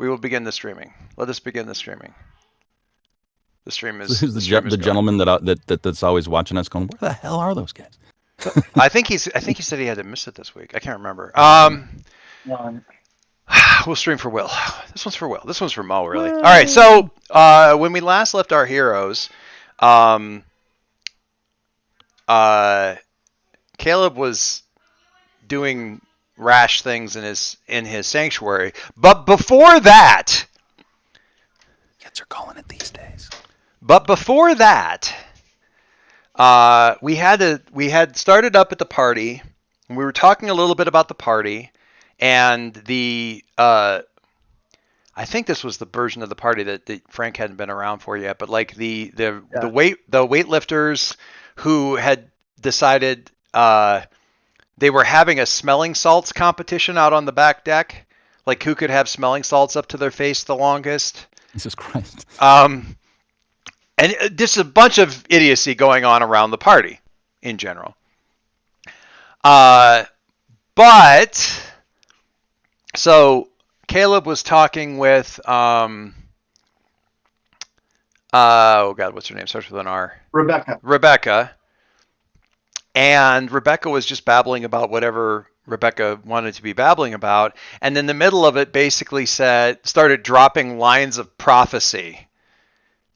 We will begin the streaming. Let us begin the streaming. The stream So is who's the stream is the going. gentleman that's always watching us going, where the hell are those guys? I think he said he had to miss it this week. I can't remember. We'll stream for Will. This one's for Will. This one's for Mo, really. All right. So when we last left our heroes, Caleb was doing rash things in his sanctuary, but before that, Kids are calling it these days. But before that, we had started up at the party, and we were talking a little bit about the party, and I think this was the version of the party that Frank hadn't been around for yet, but like the weightlifters who had decided they were having a smelling salts competition out on the back deck, like who could have smelling salts up to their face the longest. Jesus Christ. And just a bunch of idiocy going on around the party in general. But so Caleb was talking with oh God, what's her name? Starts with an R. Rebecca. And Rebecca was just babbling about whatever Rebecca wanted to be babbling about, and in the middle of it basically started dropping lines of prophecy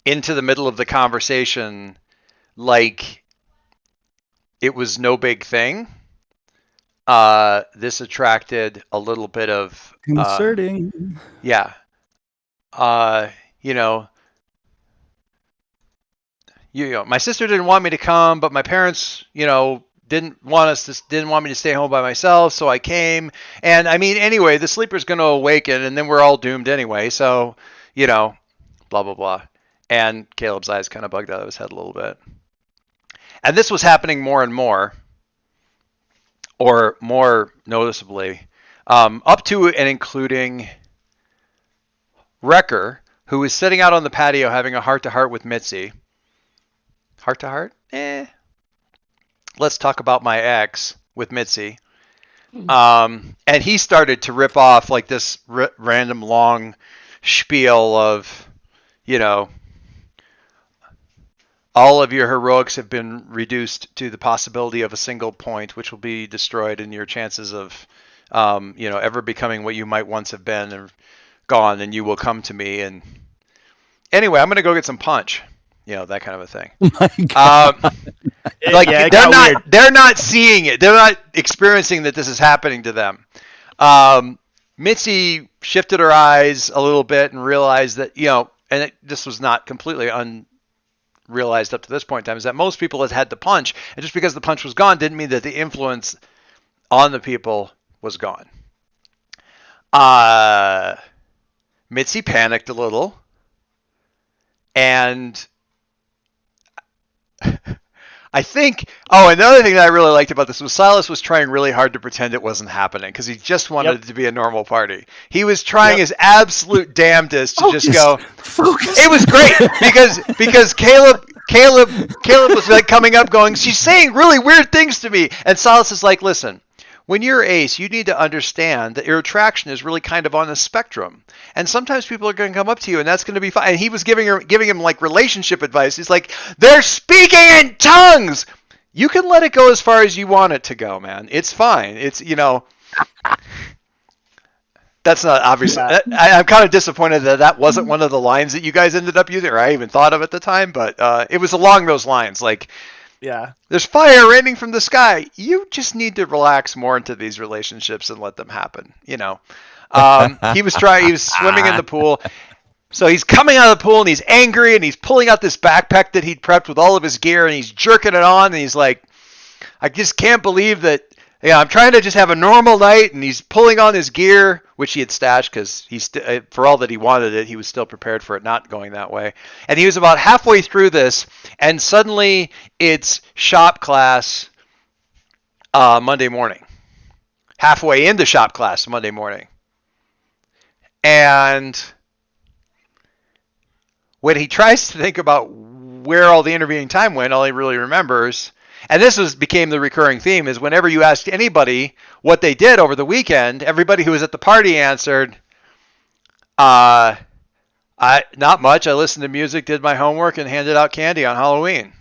into the middle of the conversation like it was no big thing. This attracted a little bit of concerning. Yeah. My sister didn't want me to come, but my parents, didn't want me to stay home by myself, so I came. And I mean, anyway, the sleeper's going to awaken, and then we're all doomed anyway. So, blah blah blah. And Caleb's eyes kind of bugged out of his head a little bit. And this was happening more and more, or more noticeably, up to and including Wrecker, who was sitting out on the patio having a heart-to-heart with Mitzi. Heart-to-heart? Let's talk about my ex with Mitzi. And he started to rip off like this random long spiel of, all of your heroics have been reduced to the possibility of a single point, which will be destroyed in your chances of, ever becoming what you might once have been and gone, and you will come to me. And anyway, I'm going to go get some punch. That kind of a thing. They're not seeing it. They're not experiencing that this is happening to them. Mitzi shifted her eyes a little bit and realized that, this was not completely unrealized up to this point in time, is that most people had had the punch. And just because the punch was gone didn't mean that the influence on the people was gone. Mitzi panicked a little. And I think, another thing that I really liked about this was Silas was trying really hard to pretend it wasn't happening because he just wanted it to be a normal party. He was trying his absolute damnedest to just go. Focus. It was great because Caleb was like coming up going, she's saying really weird things to me. And Silas is like, listen, when you're ace, you need to understand that your attraction is really kind of on a spectrum. And sometimes people are going to come up to you, and that's going to be fine. And he was giving him like relationship advice. He's like, they're speaking in tongues. You can let it go as far as you want it to go, man. It's fine. It's, that's not obvious. Yeah. I'm kind of disappointed that wasn't one of the lines that you guys ended up using, or I even thought of at the time. But it was along those lines, like, yeah, there's fire raining from the sky. You just need to relax more into these relationships and let them happen. He was swimming in the pool. So he's coming out of the pool and he's angry and he's pulling out this backpack that he'd prepped with all of his gear and he's jerking it on and he's like, I just can't believe that. I'm trying to just have a normal night, and he's pulling on his gear, which he had stashed because for all that he wanted it, he was still prepared for it not going that way. And he was about halfway through this, and suddenly it's shop class Monday morning. Halfway into shop class Monday morning. And when he tries to think about where all the intervening time went, all he really remembers, and this became the recurring theme, is whenever you asked anybody what they did over the weekend, everybody who was at the party answered, Uh, I not much. I listened to music, did my homework, and handed out candy on Halloween.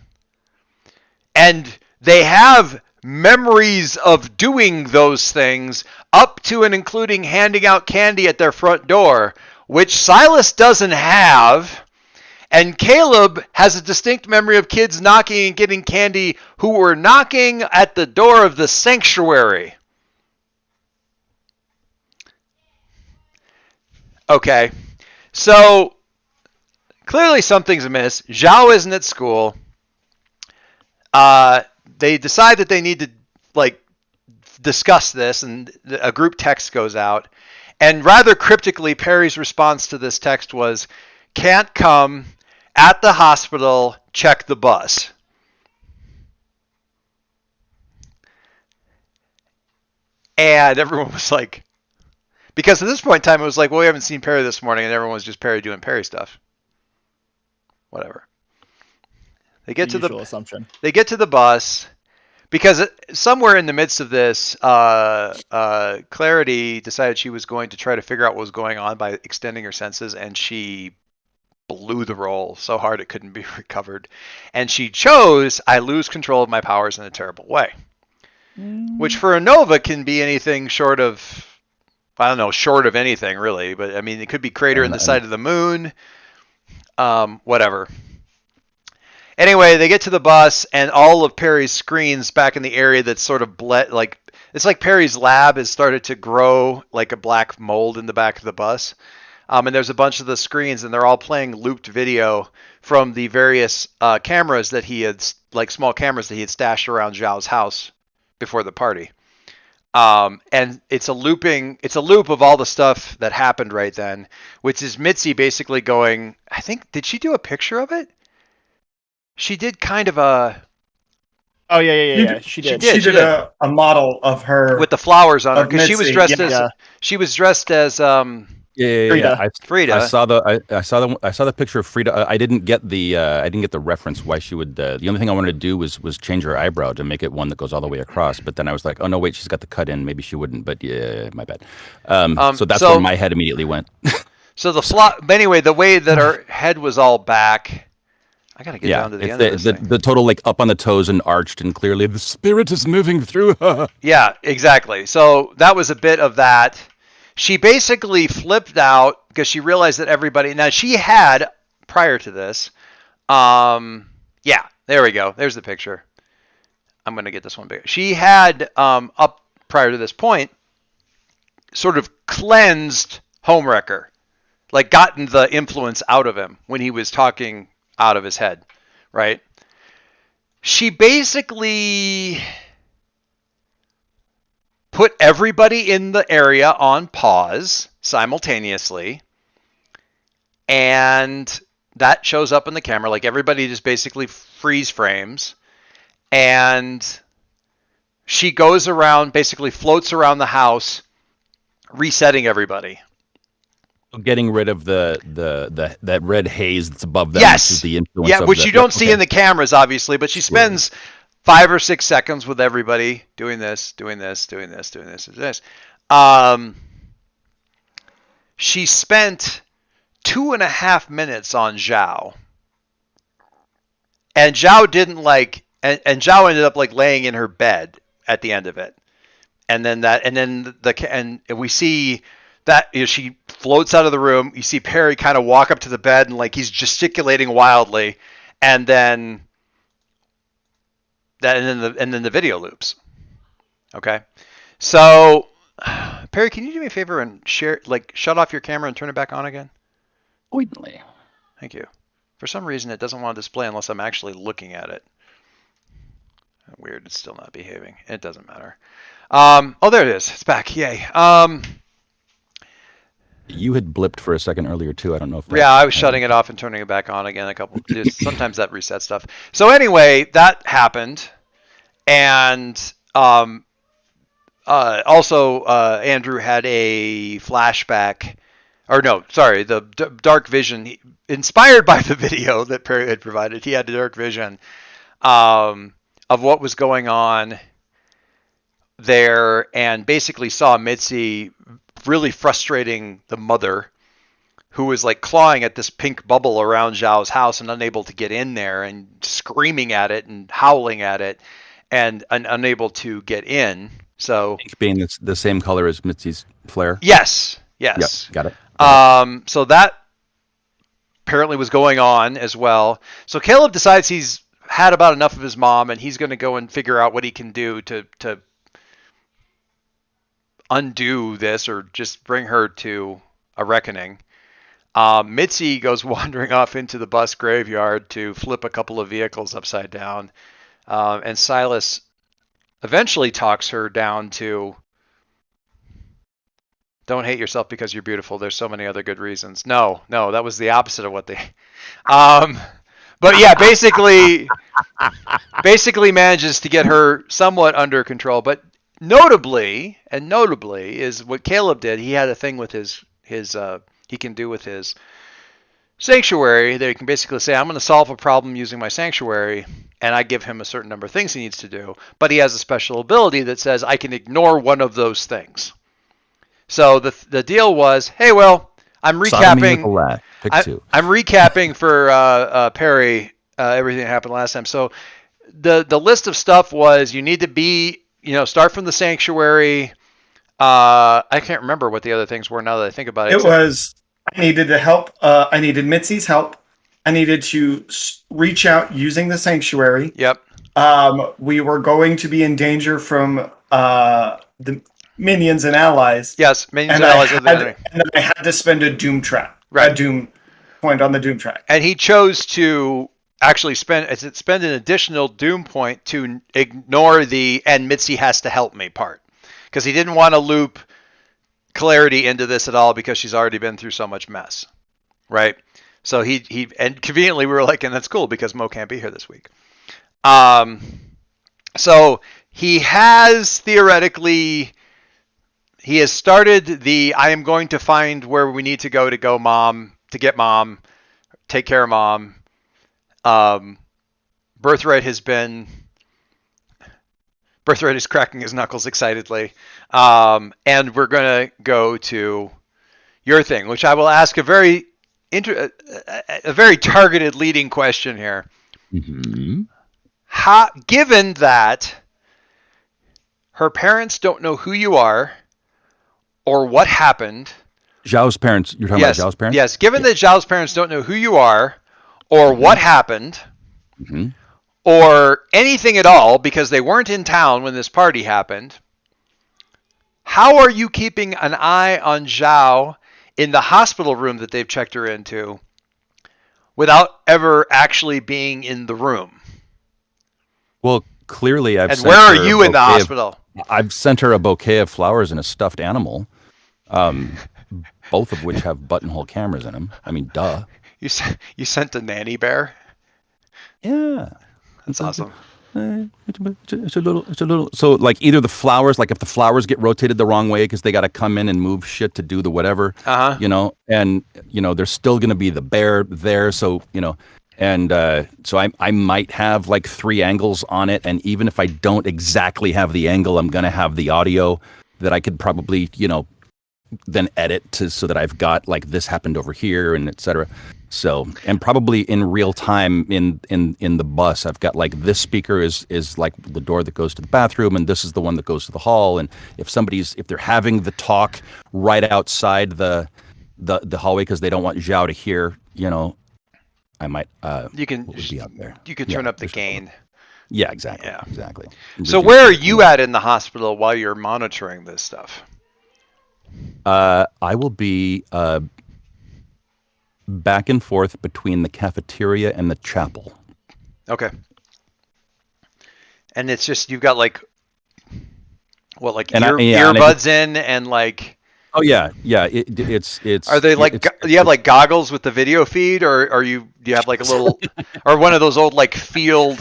And they have memories of doing those things up to and including handing out candy at their front door, which Silas doesn't have. And Caleb has a distinct memory of kids knocking and getting candy who were knocking at the door of the sanctuary. Okay. So clearly something's amiss. Zhao isn't at school. They decide that they need to like discuss this, and a group text goes out. And rather cryptically, Perry's response to this text was, "Can't come, at the hospital, check the bus." And everyone was like, because at this point in time, it was like, well, we haven't seen Perry this morning, and everyone was just Perry doing Perry stuff. Whatever. They get The to usual the assumption. they get to the bus because somewhere in the midst of this, Clarity decided she was going to try to figure out what was going on by extending her senses, and she blew the roll so hard it couldn't be recovered. And she chose, "I lose control of my powers in a terrible way," which for a Nova can be anything short of, I don't know, short of anything really. But I mean, it could be crater in the side of the moon, whatever. Anyway, they get to the bus, and all of Perry's screens back in the area that's sort of like it's like Perry's lab has started to grow like a black mold in the back of the bus. And there's a bunch of the screens, and they're all playing looped video from the various cameras that he had, like small cameras that he had stashed around Zhao's house before the party. And it's a loop of all the stuff that happened right then, which is Mitzi basically going, I think, did she do a picture of it? She did kind of a. Oh yeah. She did. She did a model of her with the flowers on her, of because she was Mitzi, dressed yeah. as she was dressed as Frida. Frida. I saw the picture of Frida. I didn't get the reference why she would. The only thing I wanted to do was change her eyebrow to make it one that goes all the way across. But then I was like, oh no, wait, she's got the cut in. Maybe she wouldn't. But yeah, my bad. So that's where my head immediately went. So anyway, the way that her head was all back. I gotta get down to the end of this thing. The total like up on the toes and arched, and clearly the spirit is moving through her. Yeah, exactly. So that was a bit of that. She basically flipped out because she realized that everybody. Now she had prior to this. Yeah, there we go. There's the picture. I'm gonna get this one bigger. She had up prior to this point, sort of cleansed Homewrecker, like gotten the influence out of him when he was talking out of his head, right? She basically put everybody in the area on pause simultaneously, and that shows up in the camera. Like everybody just basically freeze frames, and she goes around, basically floats around the house, resetting everybody. Getting rid of that red haze that's above them. Yes. Which is the influence. Yeah, of which you don't see in the cameras, obviously, but she spends 5 or 6 seconds with everybody doing this. She spent 2.5 minutes on Zhao, and Zhao didn't like, and Zhao ended up like laying in her bed at the end of it, and we see that she floats out of the room. You see Perry kind of walk up to the bed and like he's gesticulating wildly, and then the video loops. Okay, so Perry, can you do me a favor and shut off your camera and turn it back on again? Oidly. Thank you. For some reason, it doesn't want to display unless I'm actually looking at it. Weird, it's still not behaving. It doesn't matter. Oh, there it is. It's back. Yay. You had blipped for a second earlier too. I don't know if. Yeah, I was shutting it off and turning it back on again. Sometimes that resets stuff. So anyway, that happened, and also Andrew had a flashback, or no, sorry, the dark vision inspired by the video that Perry had provided. He had a dark vision of what was going on there, and basically saw Mitzi really frustrating the mother who was like clawing at this pink bubble around Zhao's house and unable to get in there and screaming at it and howling at it and unable to get in. So Pink being the same color as Mitzi's flare. Yes. Yep, got it. So that apparently was going on as well. So Caleb decides he's had about enough of his mom, and he's going to go and figure out what he can do to undo this or just bring her to a reckoning. Mitzi goes wandering off into the bus graveyard to flip a couple of vehicles upside down, and Silas eventually talks her down to, don't hate yourself because you're beautiful. There's so many other good reasons. No, that was the opposite of what they. But yeah, basically manages to get her somewhat under control. But notably is what Caleb did. He had a thing with his he can do with his sanctuary that he can basically say, I'm going to solve a problem using my sanctuary, and I give him a certain number of things he needs to do. But he has a special ability that says I can ignore one of those things. So the deal was, hey, well, I'm recapping. I'm recapping for Perry everything that happened last time. So the list of stuff was you need to start from the sanctuary. I can't remember what the other things were now that I think about it. It was I needed to help. I needed Mitzi's help. I needed to reach out using the sanctuary. Yep. We were going to be in danger from the minions and allies. Yes, minions and allies. And then I had to spend a doom trap. Right. A doom point on the doom track. And he chose to actually spend an additional doom point to ignore the and Mitzi has to help me part. Because he didn't want to loop Clarity into this at all because she's already been through so much mess. Right? So he and conveniently we were like, and that's cool because Mo can't be here this week. So he has started the I am going to find where we need to go mom, to get mom, take care of mom. Birthright is cracking his knuckles excitedly. And we're going to go to your thing, which I will ask a very targeted leading question here. Mm-hmm. Given that her parents don't know who you are or what happened. Zhao's parents. You're talking about Zhao's parents? Yes. Given that Zhao's parents don't know who you are or what happened or anything at all because they weren't in town when this party happened, how are you keeping an eye on Zhao in the hospital room that they've checked her into without ever actually being in the room? Well, clearly I've. And where are you in the hospital? I've sent her a bouquet of flowers and a stuffed animal, both of which have buttonhole cameras in them. I mean, duh. You sent a nanny bear? Yeah, that's awesome. It's a little. So like either the flowers, like if the flowers get rotated the wrong way because they got to come in and move shit to do the whatever, and there's still gonna be the bear there. So And so I might have like 3 angles on it, and even if I don't exactly have the angle, I'm gonna have the audio that I could probably then edit so that I've got like this happened over here and etc. So and probably in real time in the bus, I've got like this speaker is like the door that goes to the bathroom, and this is the one that goes to the hall. And if they're having the talk right outside the hallway because they don't want Zhao to hear, I might you can be out there. You can turn up the gain. Yeah, exactly. Yeah. Exactly. So where are you at in the hospital while you're monitoring this stuff? I will be back and forth between the cafeteria and the chapel. Okay. And it's just you've got like earbuds in and like. Oh yeah. It's. Are they like? Do you have like goggles with the video feed, or do you have like a little, or one of those old like field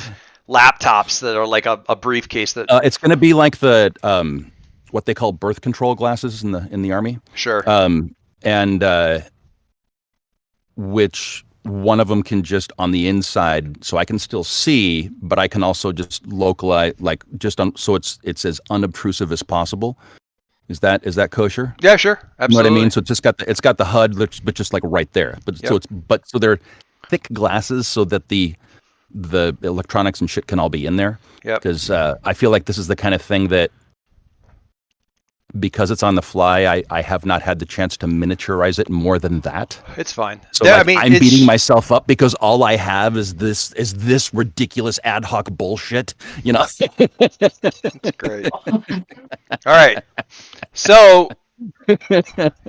laptops that are like a briefcase that? It's going to be like the what they call birth control glasses in the army. Sure. And which one of them can just on the inside, so I can still see, but I can also just localize, like just so it's as unobtrusive as possible. Is that kosher? Yeah, sure, absolutely. You know what I mean? So it's got the HUD, but just like right there. But Yep. so they're thick glasses so that the electronics and shit can all be in there. Yep. Because I feel like this is the kind of thing that, because it's on the fly, I have not had the chance to miniaturize it more than that. It's fine. So like, I'm beating myself up because all I have is this ridiculous ad hoc bullshit. You know. That's great. All right. So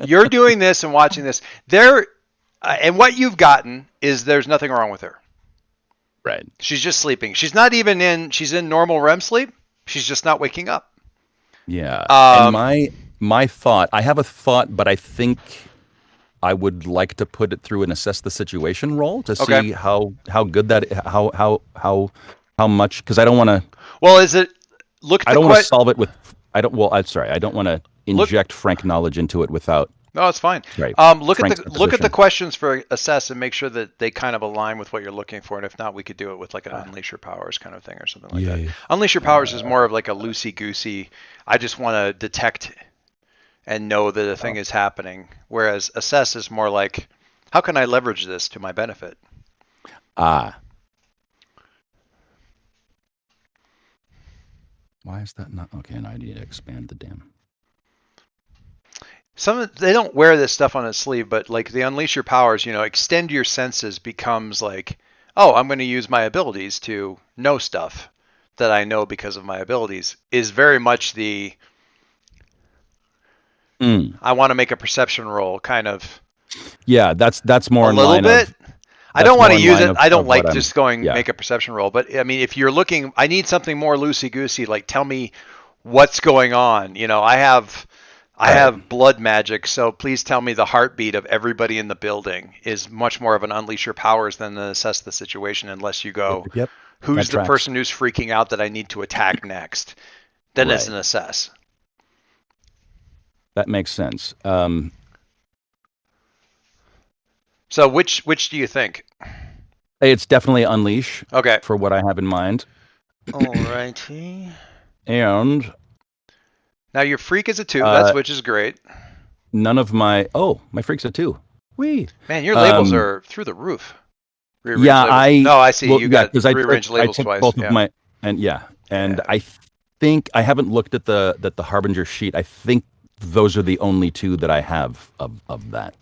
you're doing this and watching this. And what you've gotten is there's nothing wrong with her. Right. She's just sleeping. She's not even she's in normal REM sleep. She's just not waking up. Yeah. And my thought, I have a thought, but I think I would like to put it through and assess the situation roll to see how good that, how much, because I don't want to. Well, is it I don't want to solve it with. I'm sorry. I don't want to inject Frank knowledge into it without. No, it's fine. Right. Look at the questions for assess and make sure that they kind of align with what you're looking for. And if not, we could do it with like an unleash your powers kind of thing or something like that. Unleash your powers is more of like a loosey goosey. I just want to detect and know that a thing is happening. Whereas assess is more like, how can I leverage this to my benefit? Why is that not okay? And I need to expand the damn. They don't wear this stuff on a sleeve, but like the unleash your powers, extend your senses becomes like, oh, I'm going to use my abilities to know stuff that I know because of my abilities, is very much the I want to make a perception roll kind of. Yeah, that's more a little bit. I don't want to use it. I don't like just make a perception roll, but I mean, if you're looking, I need something more loosey goosey. Like, tell me what's going on. I have blood magic, so please tell me the heartbeat of everybody in the building is much more of an unleash your powers than an assess the situation, unless you go, who's the person who's freaking out that I need to attack next? Then it's an assess. That makes sense. So which do you think? It's definitely unleash. Okay. For what I have in mind. Alrighty. And now your freak is a 2, which is great. None of my freak's a 2. Wee. Man, your labels are through the roof. I see. You got rearranged labels twice. Both of my I think I haven't looked at the Harbinger sheet. I think those are the only 2 that I have of that.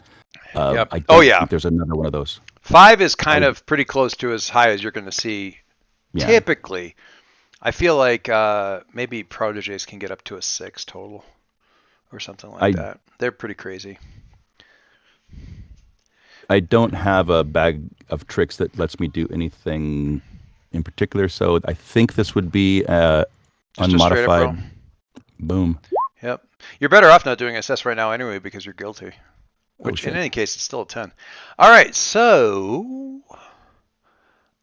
Yep. I don't think there's another one of those. 5 is kind of pretty close to as high as you're going to see. Yeah. Typically, I feel like maybe proteges can get up to a 6 total, or something like that. They're pretty crazy. I don't have a bag of tricks that lets me do anything in particular, so I think this would be unmodified. Boom. Yep. You're better off not doing assess right now anyway because you're guilty. Which in any case, it's still a 10. All right, so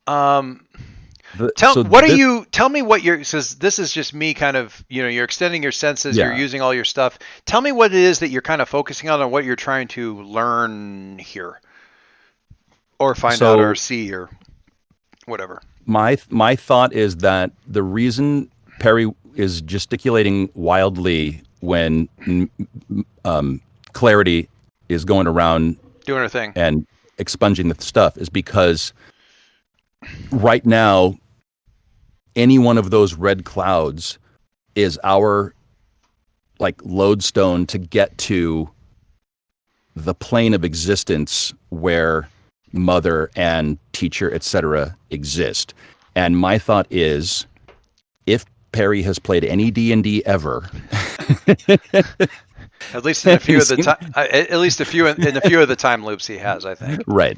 tell me what you're, because this is just me kind of, you're extending your senses, you're using all your stuff. Tell me what it is that you're kind of focusing on and what you're trying to learn here, or find out, or see, or whatever. My thought is that the reason Perry is gesticulating wildly when Clarity is going around doing her thing and expunging the stuff is because right now any one of those red clouds is our lodestone to get to the plane of existence where mother and teacher, etc., exist. And my thought is, if Perry has played any D&D ever, at least in a few of the time, at least in a few of the time loops he has, I think. Right.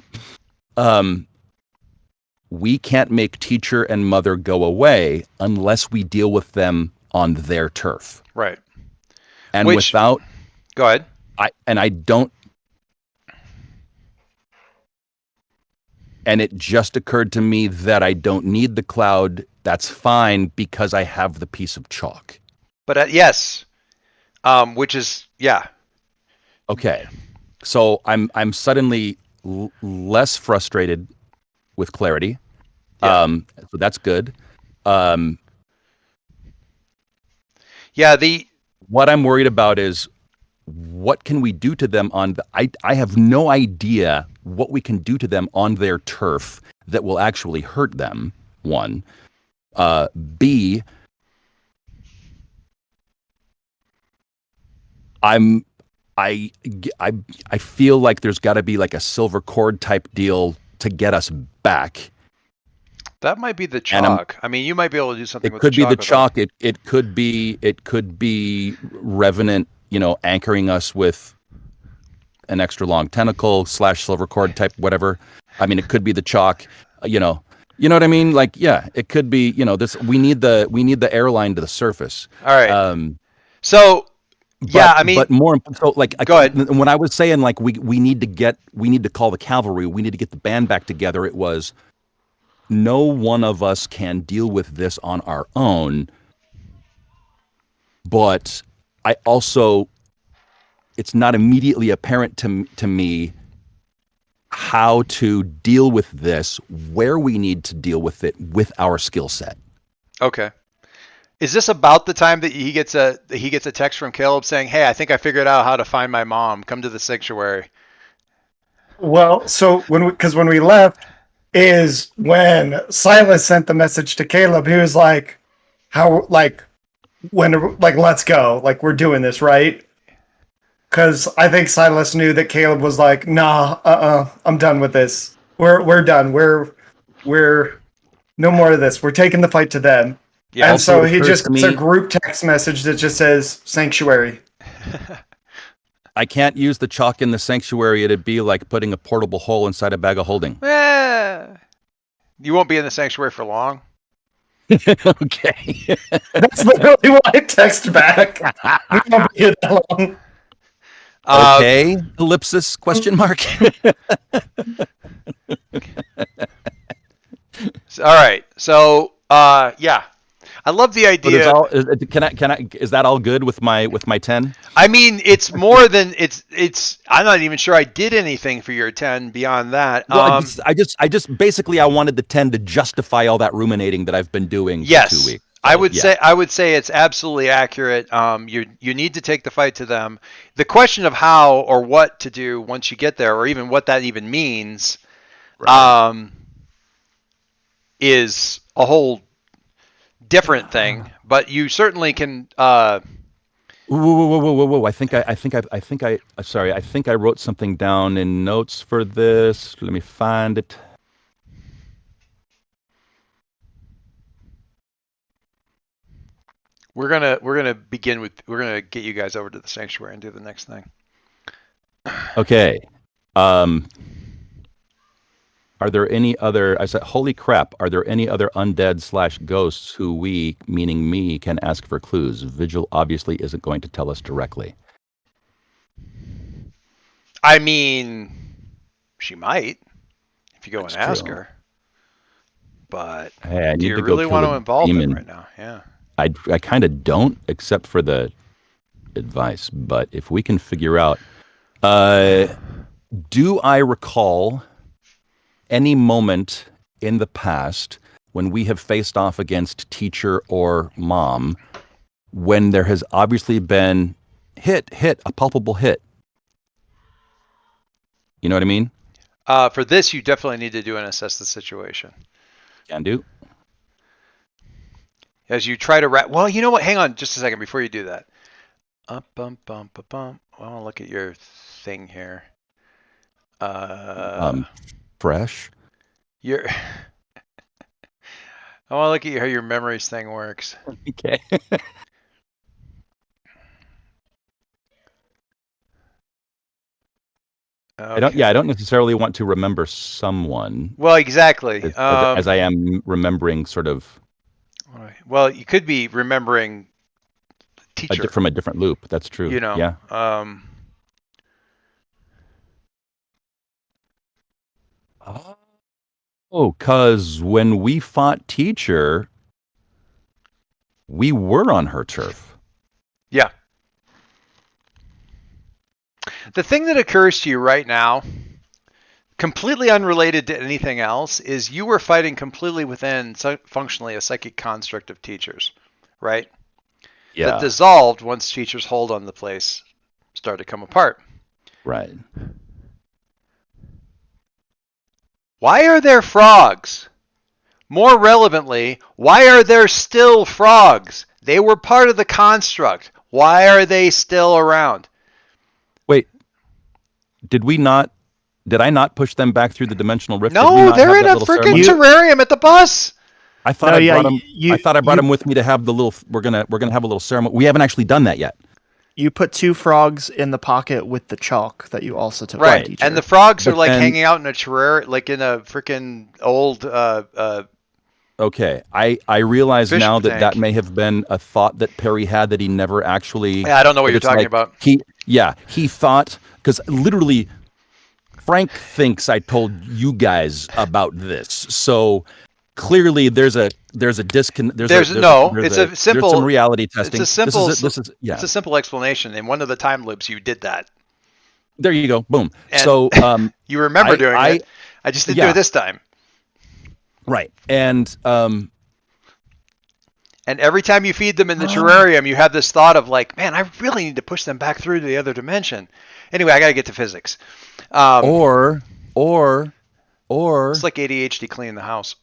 We can't make teacher and mother go away unless we deal with them on their turf. Right. And without, go ahead. And it just occurred to me that I don't need the cloud. That's fine because I have the piece of chalk. But yes. Which is, okay. So I'm suddenly less frustrated with Clarity. So that's good. What I'm worried about is what can we do to them I have no idea what we can do to them on their turf that will actually hurt them. One. B, I'm I I feel like there's got to be like a silver cord type deal to get us back. That might be the chalk. I mean, you might be able to do something with the chalk. It could be the chalk. It could be Revenant, anchoring us with an extra long tentacle / silver cord type whatever. I mean, it could be the chalk. You know what I mean? Like, yeah, it could be. This. We need the airline to the surface. All right. But more so like go ahead. When I was saying like we need to call the cavalry, we need to get the band back together. It was no one of us can deal with this on our own. But I also, it's not immediately apparent to me how to deal with this, where we need to deal with it with our skill set. Okay. Is this about the time that he gets a text from Caleb saying, "Hey, I think I figured out how to find my mom. Come to the sanctuary." Well, so when we left is when Silas sent the message to Caleb. He was like, let's go. Like, we're doing this, right? Because I think Silas knew that Caleb was like, nah, I'm done with this. We're done. We're no more of this. We're taking the fight to them. Yeah, and so he just gets a group text message that just says sanctuary. I can't use the chalk in the sanctuary. It'd be like putting a portable hole inside a bag of holding. You won't be in the sanctuary for long. Okay. That's literally what I text back. We won't be here that long. Okay. Ellipsis ? All right. So, yeah. I love the idea. Is that all good with my 10? I mean, it's more than it's. I'm not even sure I did anything for your 10 beyond that. Well, I just basically I wanted the 10 to justify all that ruminating that I've been doing for 2 weeks. So, I would say it's absolutely accurate. You need to take the fight to them. The question of how or what to do once you get there, or even what that even means, is a whole different thing. But you certainly can. Whoa! I think I wrote something down in notes for this. Let me find it. We're gonna get you guys over to the sanctuary and do the next thing. Okay. Are there any other? I said, holy crap! Are there any other undead / ghosts who we, meaning me, can ask for clues? Vigil obviously isn't going to tell us directly. I mean, she might if you go and ask her. But hey, do you really want to involve them right now? Yeah. I kind of don't, except for the advice. But if we can figure out, do I recall any moment in the past when we have faced off against teacher or mom when there has obviously been a palpable hit? You know what I mean? For this, you definitely need to do and assess the situation. Can do. As you try to well, you know what? Hang on just a second before you do that. Well, I'll look at your thing here. Fresh. I want to look at how your memories thing works. Okay. Okay. I don't necessarily want to remember someone. Well, exactly. As I am remembering sort of. Well, you could be remembering teacher from a different loop. That's true. Yeah. Because when we fought teacher, we were on her turf. Yeah. The thing that occurs to you right now, completely unrelated to anything else, is you were fighting completely within functionally a psychic construct of teachers, right? that dissolved once Teacher's hold on the place started to come apart. Right. Why are there frogs? More relevantly, why are there still frogs? They were part of the construct. Why are they still around? Wait, did I not push them back through the dimensional rift? No, they're in a freaking terrarium at the bus. I thought I brought them. I thought I brought them with me to have the little. We're gonna have a little ceremony. We haven't actually done that yet. You put 2 frogs in the pocket with the chalk that you also took. Right, Teacher. and the frogs are like hanging out in a terrarium, like in a freaking old. Okay, I realize now that may have been a thought that Perry had that he never actually. Yeah, I don't know what you're talking about. He thought, because literally, Frank thinks I told you guys about this, so clearly there's a disconnect. There's some reality testing. It's a simple explanation. In one of the time loops, you did that. There you go. Boom. And so you remember doing it. I just didn't do it this time. Right. And every time you feed them in the terrarium, you have this thought of like, man, I really need to push them back through to the other dimension. Anyway, I got to get to physics. Or it's like ADHD cleaning the house.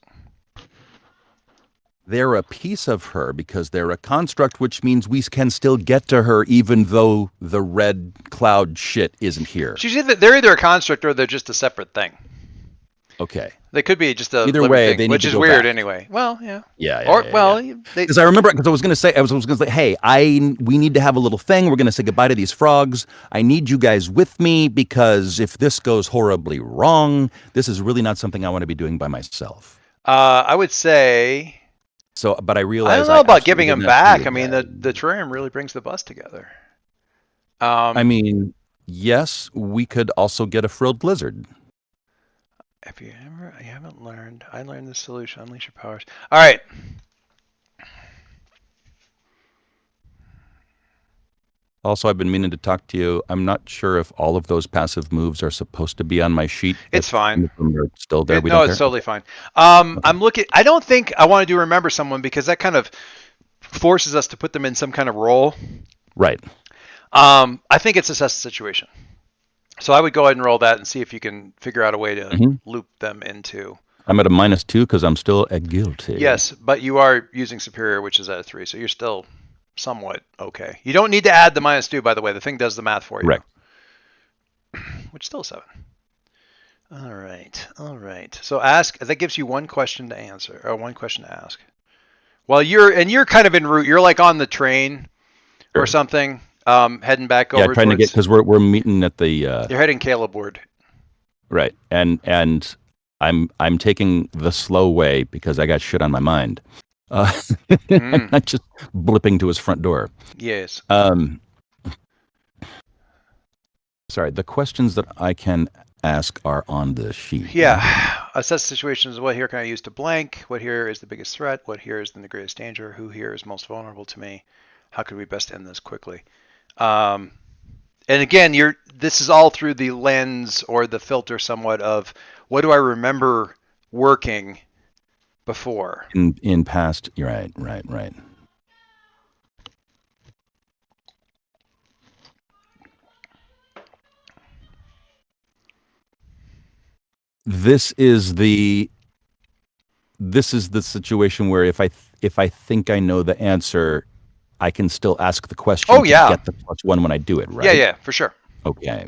They're a piece of her because they're a construct, which means we can still get to her even though the red cloud shit isn't here. They're either a construct or they're just a separate thing. Okay. They could be just a either way, thing, which is weird anyway. Well, yeah. Yeah. Because I remember, because I was going to say, hey, we need to have a little thing. We're going to say goodbye to these frogs. I need you guys with me because if this goes horribly wrong, this is really not something I want to be doing by myself. I would say. So, but I realize I don't know about giving them back. I mean, the terrarium really brings the bus together. I mean, yes, we could also get a frilled blizzard. If you haven't learned, I learned the solution. Unleash your powers. All right. Also, I've been meaning to talk to you. I'm not sure if all of those passive moves are supposed to be on my sheet. It's fine. They're still there. No, it's totally fine. I'm looking. I don't think I want to do remember someone because that kind of forces us to put them in some kind of role. Right. I think it's assess the situation. So I would go ahead and roll that and see if you can figure out a way to loop them into. I'm at a -2 because I'm still guilty. Yes, but you are using superior, which is at a 3, so you're still somewhat okay. You don't need to add the -2, by the way. The thing does the math for you. Right. Which is still 7. All right. So ask. That gives you one question to answer, or one question to ask. Well, you're kind of en route. You're like on the train or something. Heading back over. Yeah, trying to get, because we're meeting at the. You're heading Caleb ward. Right, and I'm taking the slow way because I got shit on my mind. I'm not just blipping to his front door. Yes. Sorry, the questions that I can ask are on the sheet. Yeah. Assess situations. What here can I use to blank? What here is the biggest threat? What here is the greatest danger? Who here is most vulnerable to me? How could we best end this quickly? And again, this is all through the lens or the filter somewhat of what do I remember working before? In past, you're right. This is the situation where if I think I know the answer, I can still ask the question to get the +1 when I do it, right? Yeah, for sure. Okay.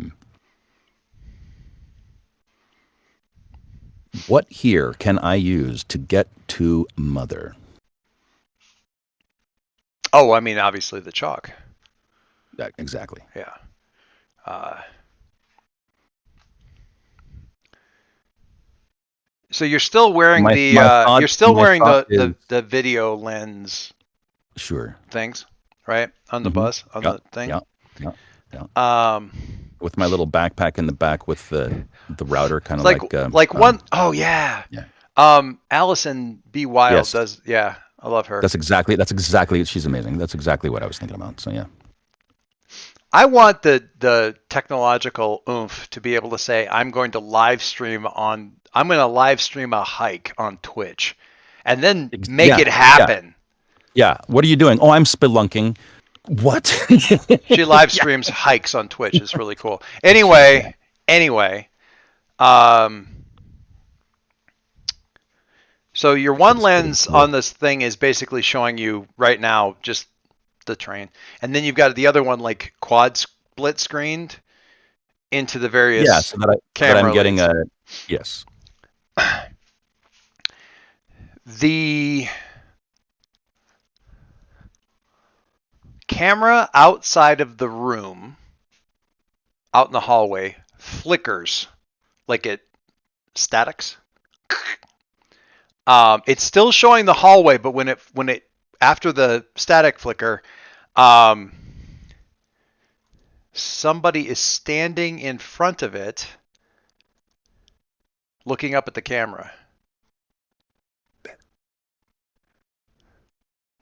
What here can I use to get to Mother? Oh, I mean, obviously the chalk. Exactly. Yeah. So you're still wearing the video lens. Sure. Things, right? On the bus, on the thing. Yeah. With my little backpack in the back with the router, kind of one. Oh yeah. Allison B. Wild does. Yeah, I love her. That's exactly. She's amazing. That's exactly what I was thinking about. So yeah. I want the technological oomph to be able to say I'm going to live stream a hike on Twitch, and then make it happen. Yeah. What are you doing? Oh, I'm spelunking. What? She live streams hikes on Twitch. It's really cool. Anyway, um, so your one lens on this thing is basically showing you right now just the train, and then you've got the other one like quad split screened into the various Yeah, so that camera I'm getting leads. yes. The camera outside of the room, out in the hallway, flickers like it statics. It's still showing the hallway, but when it after the static flicker, somebody is standing in front of it, looking up at the camera.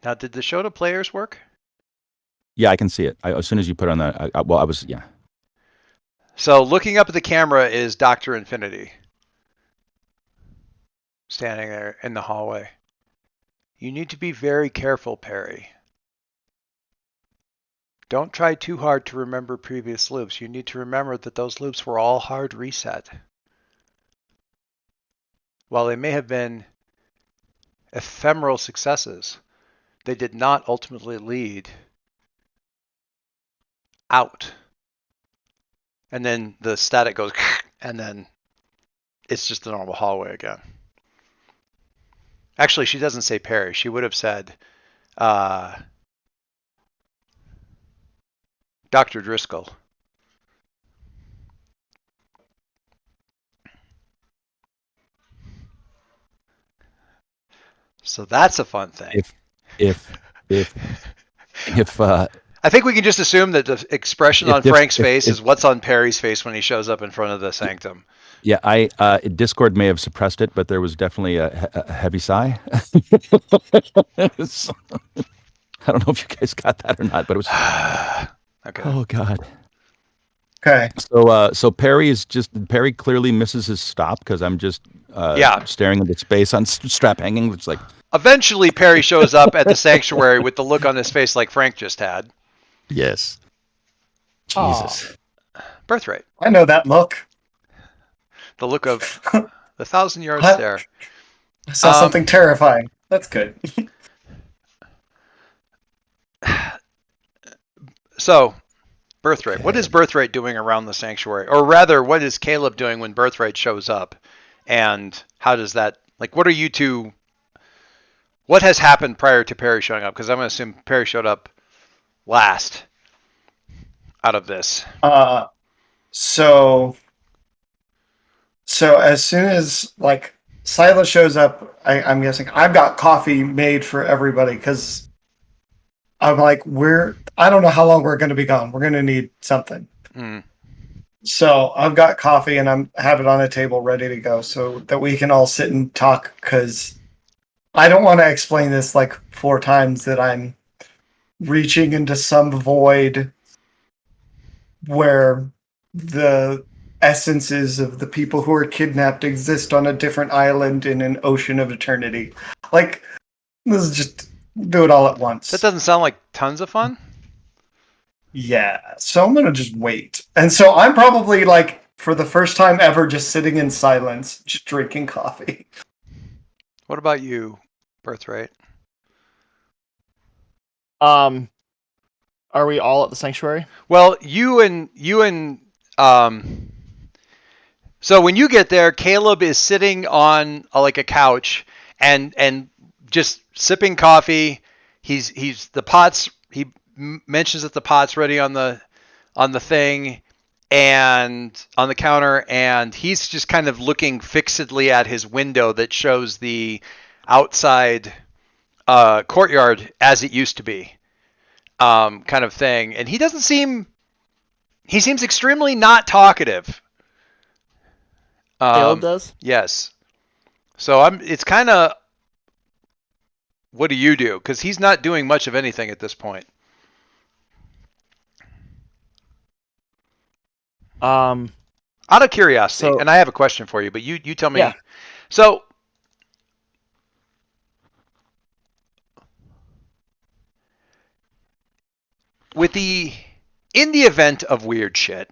Now, did the show to players work? Yeah, I can see it. As soon as you put on that, I was yeah. So looking up at the camera is Dr. Infinity. Standing there in the hallway. You need to be very careful, Perry. Don't try too hard to remember previous loops. You need to remember that those loops were all hard reset. While they may have been ephemeral successes, they did not ultimately lead out. And then the static goes, and then it's just the normal hallway again. Actually, she doesn't say Perry. She would have said Dr. Driscoll. So that's a fun thing. If I think we can just assume that the expression on Frank's face is what's on Perry's face when he shows up in front of the sanctum. Yeah, Discord may have suppressed it, but there was definitely a heavy sigh. So, I don't know if you guys got that or not, but it was. Okay. Oh God. Okay. So Perry clearly misses his stop because I'm just staring into space on strap hanging. It's like eventually Perry shows up at the sanctuary with the look on his face like Frank just had. yes. Jesus. Birthright. I know that look. The look of the 1,000-yard stare. I saw something terrifying. That's good. So, Birthright. Okay. What is Birthright doing around the sanctuary? Or rather, what is Caleb doing when Birthright shows up? And how does that, like, what are you two, what has happened prior to Perry showing up? Because I'm going to assume Perry showed up last out of this. So as soon as, like, Silas shows up, I'm guessing I've got coffee made for everybody because I'm like, I don't know how long we're going to be gone. We're going to need something. Mm. So I've got coffee and I'm have it on a table ready to go so that we can all sit and talk because I don't want to explain this like 4 times that I'm reaching into some void where the essences of the people who are kidnapped exist on a different island in an ocean of eternity. Like, this is just do it all at once. That doesn't sound like tons of fun. Yeah, so I'm gonna just wait. And so I'm probably like, for the first time ever, just sitting in silence, just drinking coffee. What about you, Birthright? Are we all at the sanctuary? Well, you and so when you get there, Caleb is sitting on like a couch and just sipping coffee. He's the pots. He mentions that the pot's ready on the thing and on the counter, and he's just kind of looking fixedly at his window that shows the outside courtyard as it used to be, kind of thing. And he doesn't seem. He seems extremely not talkative. Caleb does? Yes. So it's kind of, what do you do? Because he's not doing much of anything at this point. Out of curiosity, and I have a question for you, but you tell me. Yeah. So in the event of weird shit,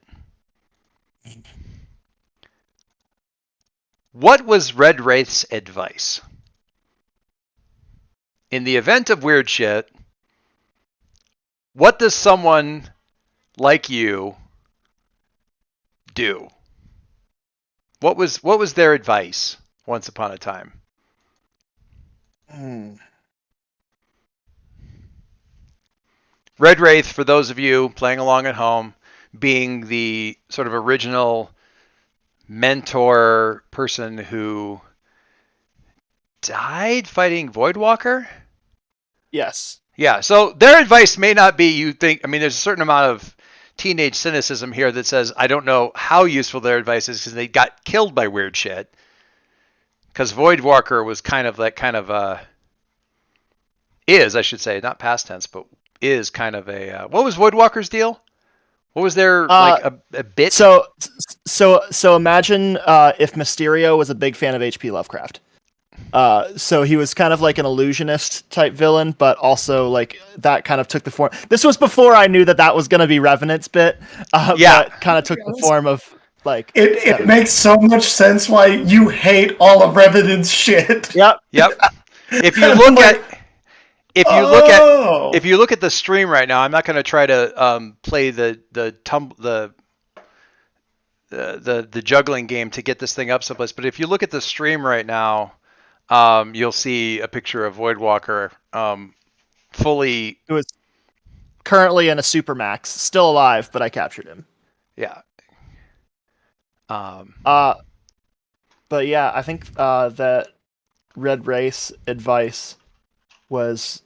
what was Red Wraith's advice? In the event of weird shit, what does someone like you do? What was their advice once upon a time? Red Wraith, for those of you playing along at home, being the sort of original mentor person who died fighting Voidwalker? Yes. Yeah, so their advice may not be you think, I mean, there's a certain amount of teenage cynicism here that says, I don't know how useful their advice is because they got killed by weird shit. Because Voidwalker was kind of is, I should say, not past tense, but is kind of a, what was Voidwalker's deal? What was their, a bit? So imagine if Mysterio was a big fan of H.P. Lovecraft. So he was kind of like an illusionist type villain, but also like that kind of took the form. This was before I knew that was going to be Revenant's bit. But kind of took the form of like. It makes so much sense why you hate all of Revenant's shit. Yep. If you look at if you look at the stream right now, I'm not going to try to play the juggling game to get this thing up someplace. But if you look at the stream right now, you'll see a picture of Voidwalker fully. It was currently in a Supermax, still alive, but I captured him. Yeah. But yeah, I think that Red Race advice was,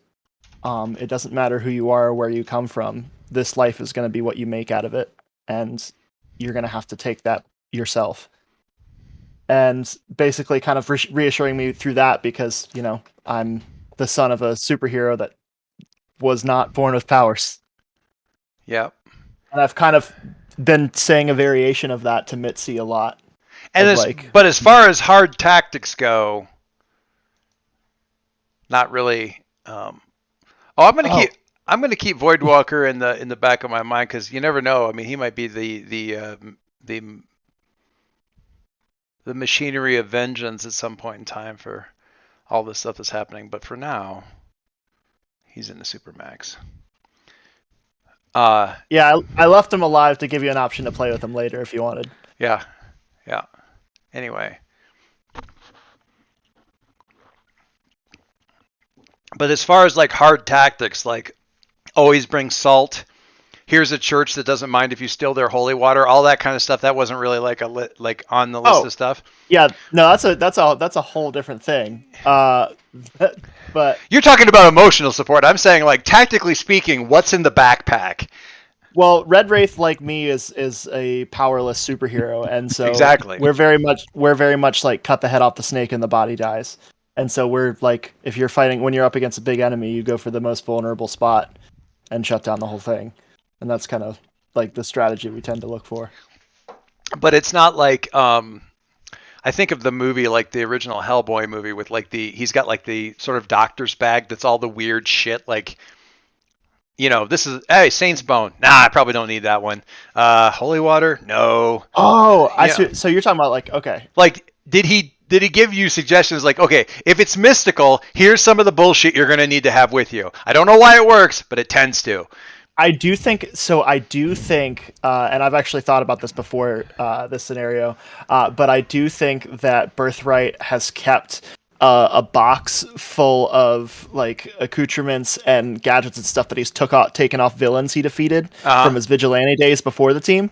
it doesn't matter who you are or where you come from. This life is going to be what you make out of it, and you're going to have to take that yourself. And basically kind of reassuring me through that because, you know, I'm the son of a superhero that was not born with powers. Yeah. And I've kind of been saying a variation of that to Mitzi a lot. And but as far as hard tactics go, not really. I'm gonna keep Voidwalker in the back of my mind because you never know. I mean, he might be the machinery of vengeance at some point in time for all this stuff that's happening. But for now, he's in the Supermax. Yeah, I left him alive to give you an option to play with him later if you wanted. Yeah. Anyway. But as far as like hard tactics, like always bring salt. Here's a church that doesn't mind if you steal their holy water. All that kind of stuff. That wasn't really like on the list of stuff. Yeah, no, that's a whole different thing. But you're talking about emotional support. I'm saying like tactically speaking, what's in the backpack? Well, Red Wraith, like me, is a powerless superhero, and so exactly we're very much like cut the head off the snake and the body dies. And so we're like, if you're fighting when you're up against a big enemy, you go for the most vulnerable spot and shut down the whole thing. And that's kind of like the strategy we tend to look for. But it's not like I think of the movie like the original Hellboy movie with like he's got like the sort of doctor's bag that's all the weird shit like. You know, this is Saint's Bone. Nah, I probably don't need that one. Holy water, no. Oh, I see. So you're talking about like okay. Like, did he give you suggestions like, okay, if it's mystical, here's some of the bullshit you're gonna need to have with you. I don't know why it works, but it tends to. I do think, and I've actually thought about this before this scenario, but I do think that Birthright has kept a box full of like accoutrements and gadgets and stuff that he's taken off villains he defeated from his vigilante days before the team,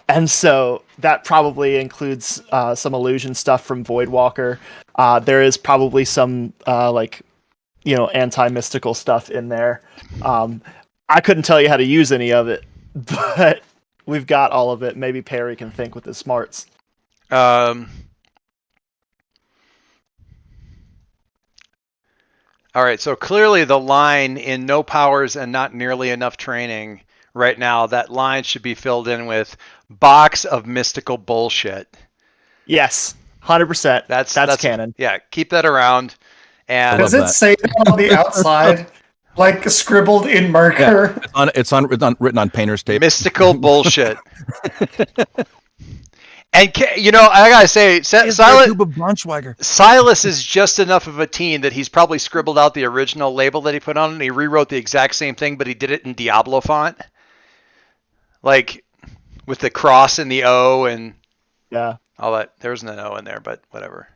and so that probably includes some illusion stuff from Voidwalker. There is probably some anti-mystical stuff in there. I couldn't tell you how to use any of it, but we've got all of it. Maybe Perry can think with his smarts. All right, so clearly the line in no powers and not nearly enough training right now, that line should be filled in with box of mystical bullshit. Yes, 100%. That's canon. Yeah, keep that around. And does it say that on the outside? Like scribbled in marker. Yeah, it's written on painter's tape. Mystical bullshit. And I gotta say, Silas is just enough of a teen that he's probably scribbled out the original label that he put on it, and he rewrote the exact same thing, but he did it in Diablo font, like with the cross and the O and all that. There wasn't an O in there, but whatever.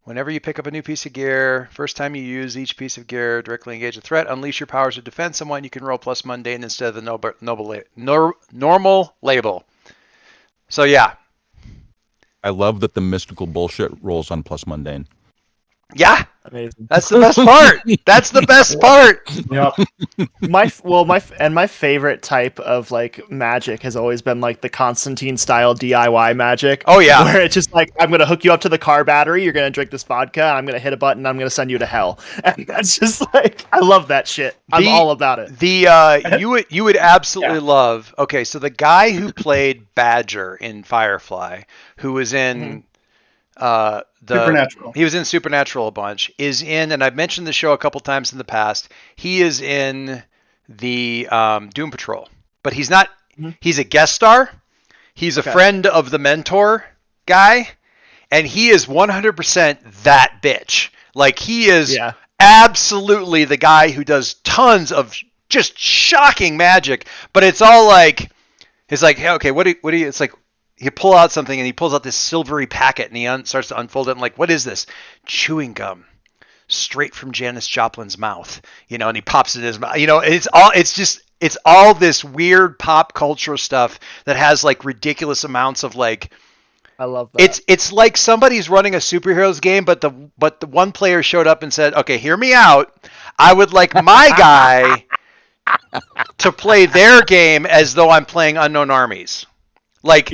Whenever you pick up a new piece of gear, first time you use each piece of gear, directly engage a threat, unleash your powers to defend someone, you can roll plus mundane instead of the normal label. So yeah. I love that the mystical bullshit rolls on plus mundane. Yeah. Amazing. That's the best part. That's the best part. Yep. My favorite type of like magic has always been like the Constantine style DIY magic. Oh yeah. Where it's just like, I'm gonna hook you up to the car battery, you're gonna drink this vodka, I'm gonna hit a button, I'm gonna send you to hell. And that's just like, I love that shit. I'm all about it. You would absolutely love. Okay, so the guy who played Badger in Firefly, who was in Supernatural. He was in Supernatural a bunch. Is in, and I've mentioned the show a couple times in the past. He is in the Doom Patrol, but he's not. He's a guest star. He's a friend of the mentor guy, and he is 100% that bitch. Like he is absolutely the guy who does tons of just shocking magic, but it's all like, it's like, hey, okay, what do you? It's like. He pull out something and he pulls out this silvery packet and he starts to unfold it. I'm like, what is this? Chewing gum, straight from Janis Joplin's mouth, and he pops it in his mouth. It's all this weird pop culture stuff that has like ridiculous amounts of like. I love that. It's like somebody's running a superheroes game, but the one player showed up and said, okay, hear me out. I would like my guy to play their game as though I'm playing Unknown Armies. Like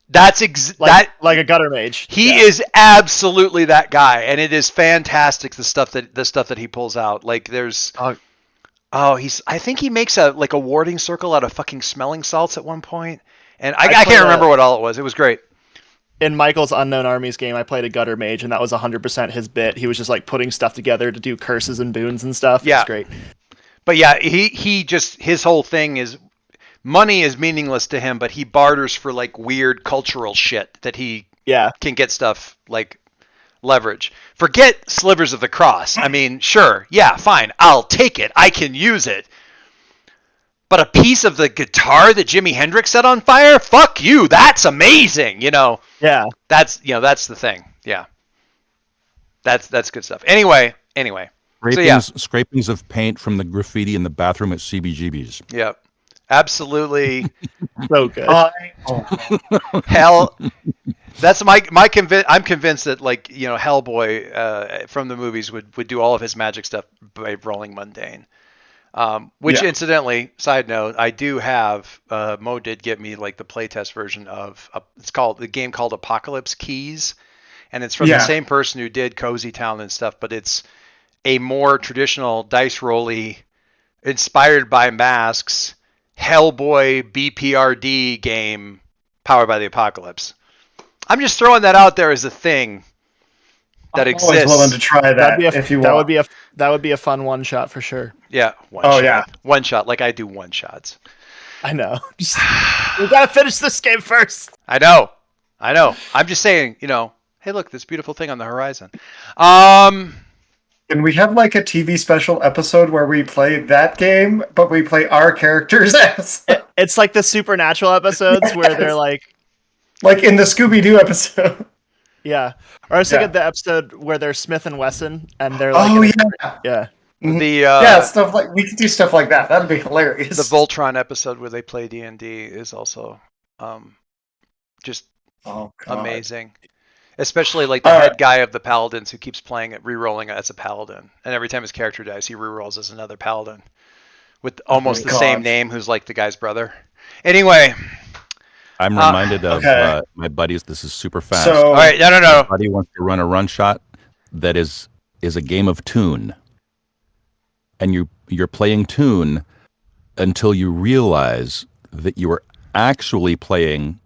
that's like a gutter mage. He is absolutely that guy, and it is fantastic the stuff that he pulls out. Like there's I think he makes a warding circle out of fucking smelling salts at one point, and I can't remember what all it was. It was great. In Michael's Unknown Armies game, I played a gutter mage, and that was 100% his bit. He was just like putting stuff together to do curses and boons and stuff. Yeah, it's great. But yeah, he just his whole thing is. Money is meaningless to him, but he barters for like weird cultural shit that he can get stuff like leverage. Forget slivers of the cross. I mean, sure, yeah, fine, I'll take it. I can use it. But a piece of the guitar that Jimi Hendrix set on fire? Fuck you. That's amazing. Yeah. That's the thing. Yeah. That's good stuff. Anyway. Scrapings of paint from the graffiti in the bathroom at CBGB's. Yep. Absolutely. So good. Hell, that's my I'm convinced that Hellboy from the movies would do all of his magic stuff by rolling mundane. Which incidentally, side note, I do have. Mo did get me like the playtest version of the game called Apocalypse Keys, and it's from the same person who did Cozy Town and stuff, but it's a more traditional dice rolly, inspired by masks. Hellboy BPRD game powered by the apocalypse. I'm just throwing that out there as a thing that exists. Always willing to try that if you want. That would be a fun one shot for sure. Yeah. One shot. Like I do one shots. I know. We gotta finish this game first. I know. I'm just saying. Hey, look, this beautiful thing on the horizon. Can we have like a TV special episode where we play that game, but we play our characters as? It's like the Supernatural episodes where they're like in the Scooby-Doo episode. Yeah. Or I was thinking the episode where they're Smith and Wesson and they're like, stuff like we could do stuff like that. That'd be hilarious. The Voltron episode where they play D&D is also just amazing. Especially like the head guy of the Paladins who keeps playing it, re-rolling as a Paladin. And every time his character dies, he re-rolls as another Paladin. With almost the same name, who's like the guy's brother. Anyway. I'm reminded of my buddies. This is super fast. So, all right, no. My buddy wants to run a run shot that is a game of Tune. And you're playing Tune until you realize that you are actually playing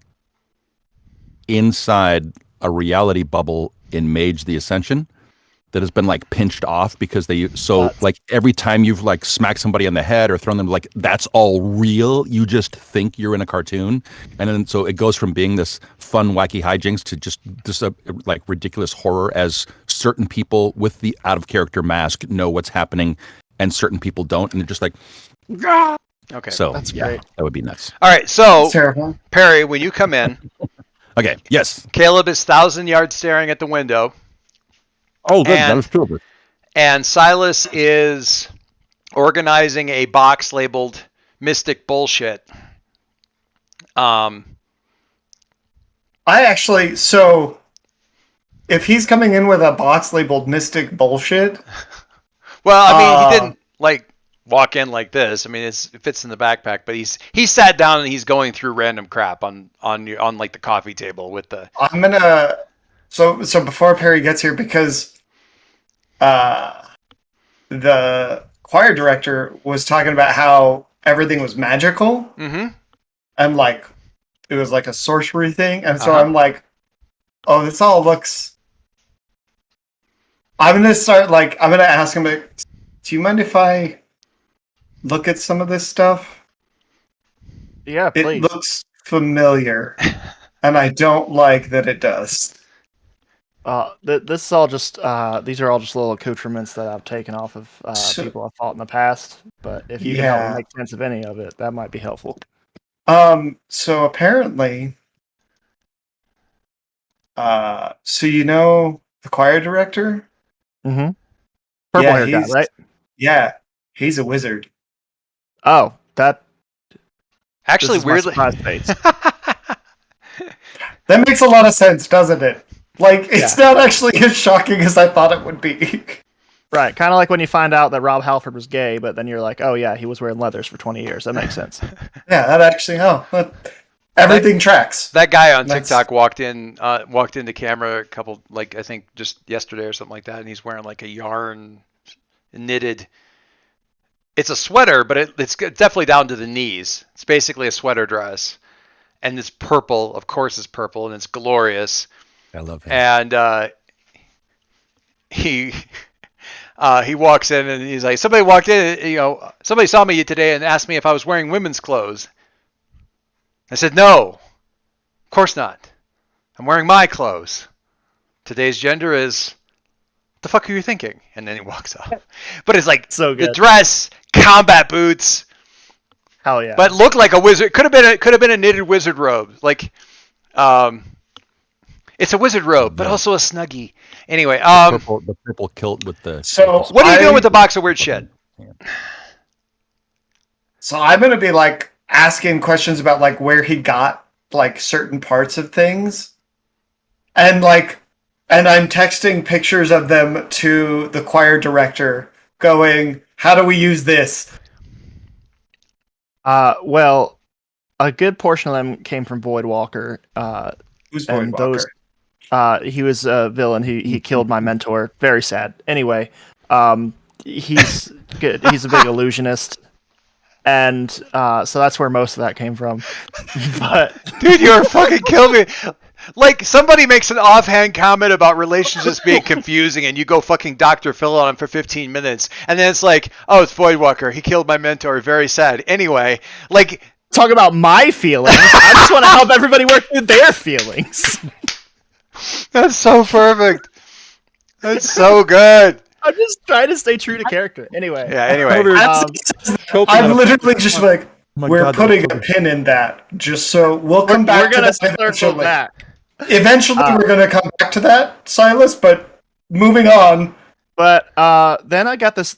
inside a reality bubble in Mage the Ascension, that has been like pinched off because like every time you've like smacked somebody on the head or thrown them, like that's all real. You just think you're in a cartoon, and then so it goes from being this fun, wacky hijinks to just this like ridiculous horror as certain people with the out of character mask know what's happening, and certain people don't, and they're just like, "Gah!" Okay. So That's yeah, great. that would be nuts. All right. So Terrible. Perry, when you come in, Okay. Yes. Caleb is 1,000 yards staring at the window. Oh, good. And- That was true. And Silas is organizing a box labeled Mystic Bullshit. I actually, so if he's coming in with a box labeled Mystic Bullshit, Well, I mean, he didn't like walk in like this. I mean, it fits in the backpack, but he sat down and he's going through random crap on like the coffee table with the. I'm gonna. So before Perry gets here, because the choir director was talking about how everything was magical Mm-hmm. and like it was like a sorcery thing, and so Uh-huh. I'm like, oh, this all looks. I'm gonna start like I'm gonna ask him, like, do you mind if I look at some of this stuff? Yeah, It please. looks familiar, and I don't like that it does. This is all just these are all just little accoutrements that I've taken off of people I've fought in the past. But if you can help Yeah. me make sense of any of it, that might be helpful. So apparently, so you know the choir director? Mm-hmm. Purple hair guy, right? Yeah, he's a wizard. Oh, that Actually, this is my weirdly. surprise face. That makes a lot of sense, doesn't it? Like, it's not actually as shocking as I thought it would be. Right, kind of like when you find out that Rob Halford was gay, but then you're like, oh yeah, he was wearing leathers for 20 years. That makes sense. Yeah, that actually, everything tracks. That guy on That's- TikTok walked into camera a couple, like I think just yesterday or something like that, and he's wearing like a yarn knitted. It's a sweater, but it's definitely down to the knees. It's basically a sweater dress, and it's purple. Of course, it's purple, and it's glorious. I love him. And he walks in and he's like, somebody walked in, somebody saw me today and asked me if I was wearing women's clothes. I said, no, of course not. I'm wearing my clothes. Today's gender is, what the fuck are you thinking? And then he walks off. But it's like So the good. dress, combat boots, Hell yeah. but looked like a wizard. Could have been a knitted wizard robe. Like, it's a wizard robe, but also a snuggie. Anyway, The purple kilt with the. So what are you doing with the box of weird shit? So I'm gonna be like asking questions about like where he got like certain parts of things, and I'm texting pictures of them to the choir director, going, "How do we use this?" Well, a good portion of them came from Void Walker. Who's And Void those- Walker? He was a villain. He killed my mentor. Very sad. Anyway, he's good. He's a big illusionist, and so that's where most of that came from. But Dude, you're fucking killing me. Like, somebody makes an offhand comment about relationships being confusing, and you go fucking Dr. Phil on him for 15 minutes, and then it's like, oh, it's Voidwalker. He killed my mentor. Very sad. Anyway, like, talk about my feelings. I just want to help everybody work through their feelings. that's so perfect. That's so good. I'm just trying to stay true to character. Anyway, Yeah, anyway. I'm literally just like, my we're God, putting that's a pin in that, just so we'll come back we're to gonna that circle eventually. back. Eventually, we're gonna come back to that, Silas. But moving on. But then I got this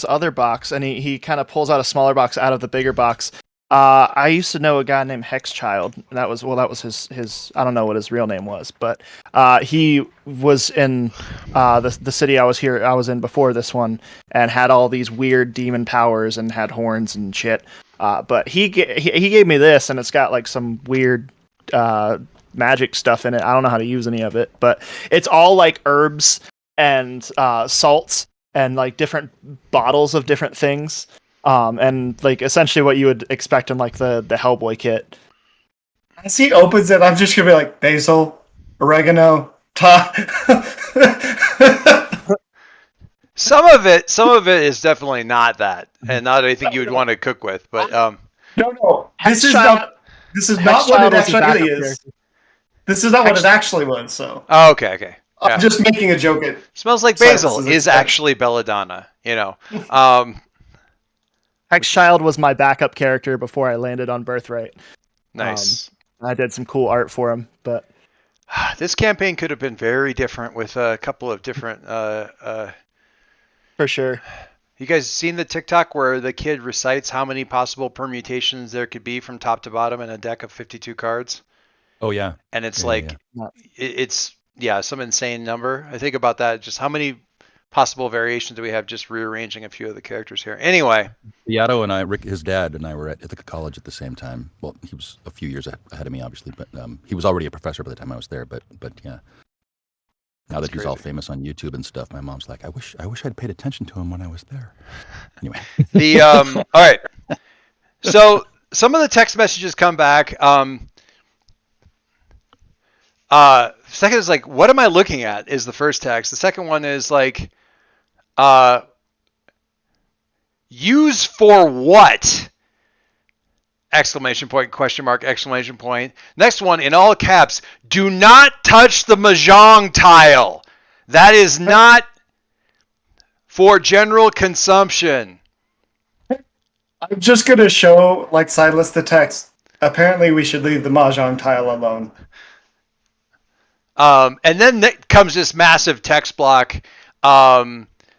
other box, and he kind of pulls out a smaller box out of the bigger box. I used to know a guy named Hexchild. And that was his I don't know what his real name was, but he was in the city I was in before this one, and had all these weird demon powers and had horns and shit. But he gave me this, and it's got like some weird magic stuff in it. I don't know how to use any of it, but it's all like herbs and salts and like different bottles of different things. And like essentially what you would expect in like the Hellboy kit. As he opens it, I'm just gonna be like, basil, oregano, Some of it is definitely not that, and not anything you would want to cook with. But No. This is Child- not. This is not what Child it was a actually backup is. character. This is not what it actually was. So oh, okay. Yeah. I'm just making a joke. At Smells like Silas' basil is expense. actually belladonna. You know. Hex Child was my backup character before I landed on Birthright. Nice. I did some cool art for him, but This campaign could have been very different with a couple of different. for sure. You guys seen the TikTok where the kid recites how many possible permutations there could be from top to bottom in a deck of 52 cards? Oh yeah. And it's Yeah, like, yeah. it's some insane number. I think about that. Just how many possible variations do we have just rearranging a few of the characters here? Anyway. Yato and I, Rick, his dad, and I were at Ithaca College at the same time. Well, he was a few years ahead of me, obviously, but he was already a professor by the time I was there. But yeah. Now that he's all famous on YouTube and stuff, my mom's like, I wish I'd paid attention to him when I was there. Anyway. All right. So some of the text messages come back. Second is like, what am I looking at? Is the first text. The second one is like, use for what? Exclamation point, question mark, exclamation point. Next one in all caps, do not touch the Mahjong tile. That is not for general consumption. I'm just gonna show like Silas the text. Apparently, we should leave the mahjong tile alone. And then comes this massive text block.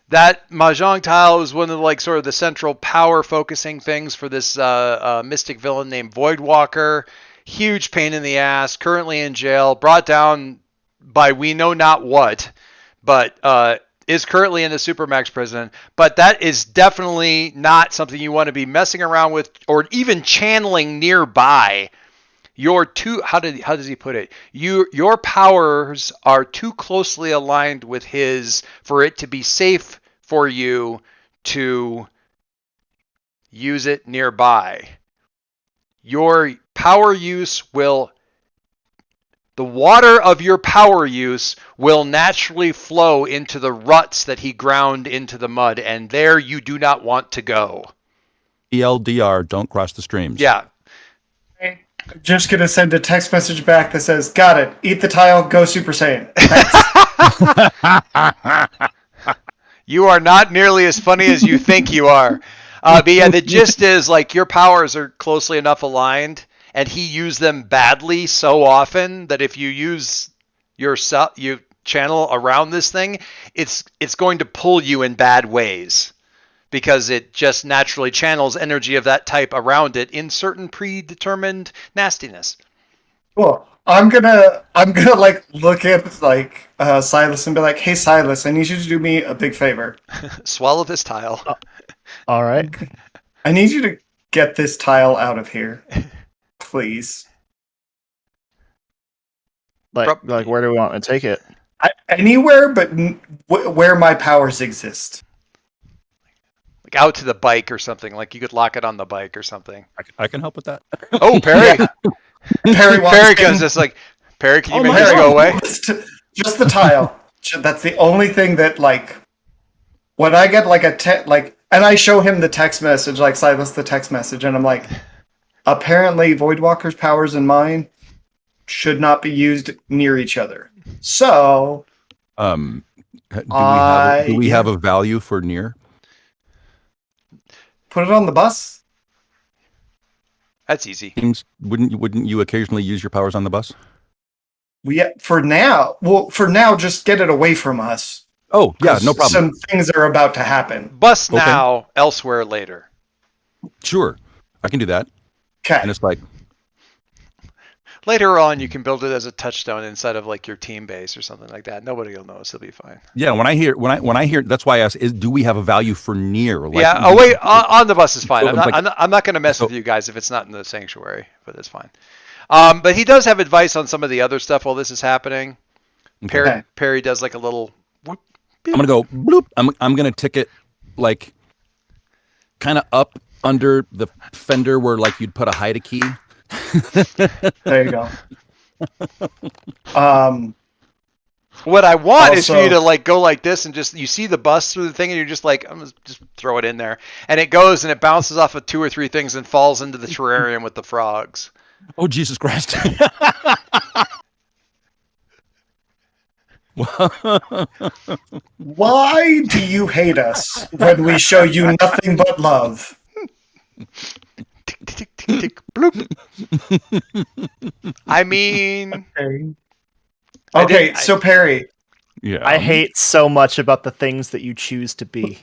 That Mahjong tile is one of like sort of the central power focusing things for this mystic villain named Voidwalker. Huge pain in the ass. Currently in jail. Brought down by we know not what, but is currently in the Supermax prison. But that is definitely not something you want to be messing around with or even channeling nearby. How does he put it? Your powers are too closely aligned with his for it to be safe for you to use it nearby. Your power use the water of your power use will naturally flow into the ruts that he ground into the mud, and there you do not want to go. ELDR, don't cross the streams. Yeah. I'm just gonna send a text message back that says, "Got it. Eat the tile. Go Super Saiyan." Thanks. You are not nearly as funny as you think you are. But yeah, the gist is like your powers are closely enough aligned, and he used them badly so often that if you use you channel around this thing, it's going to pull you in bad ways because it just naturally channels energy of that type around it in certain predetermined nastiness. Cool. I'm gonna like look at like Silas and be like, "Hey Silas, I need you to do me a big favor. Swallow this tile. All right. I need you to get this tile out of here, please. Like where do we want to take it? Anywhere but where my powers exist." Like out to the bike or something. Like you could lock it on the bike or something. I can help with that. Oh, Perry. Perry goes just like, Perry, can you make this go away? Just the tile. That's the only thing that like when I get like and I show him the text message, like Silas the text message, and I'm like, apparently Voidwalker's powers and mine should not be used near each other. So Do we have a value for near? Put it on the bus. That's easy. Wouldn't you occasionally use your powers on the bus? For now, just get it away from us. Oh, yeah, no problem. Some things are about to happen. Bus now, elsewhere later. Sure, I can do that. Okay. And it's like later on, you can build it as a touchstone inside of like your team base or something like that. Nobody will notice. It'll be fine. Yeah, when I hear that's why I asked: do we have a value for near? Like, yeah. Oh wait, on the bus is fine. I'm not going to mess with you guys if it's not in the sanctuary, but it's fine. But he does have advice on some of the other stuff while this is happening. Okay. Perry does like a little. Whoop, I'm gonna go bloop. I'm gonna tick it like kind of up under the fender where like you'd put a hide key. There you go. What I want is for Also- you to like go like this and just you see the bus through the thing and you're just like I'm gonna just throw it in there and it goes and it bounces off of 2 or 3 things and falls into the terrarium with the frogs. Oh, Jesus Christ. Why do you hate us when we show you nothing but love? Tick, tick, tick, tick, bloop. I mean, Okay, so Perry, Yeah. I hate so much about the things that you choose to be.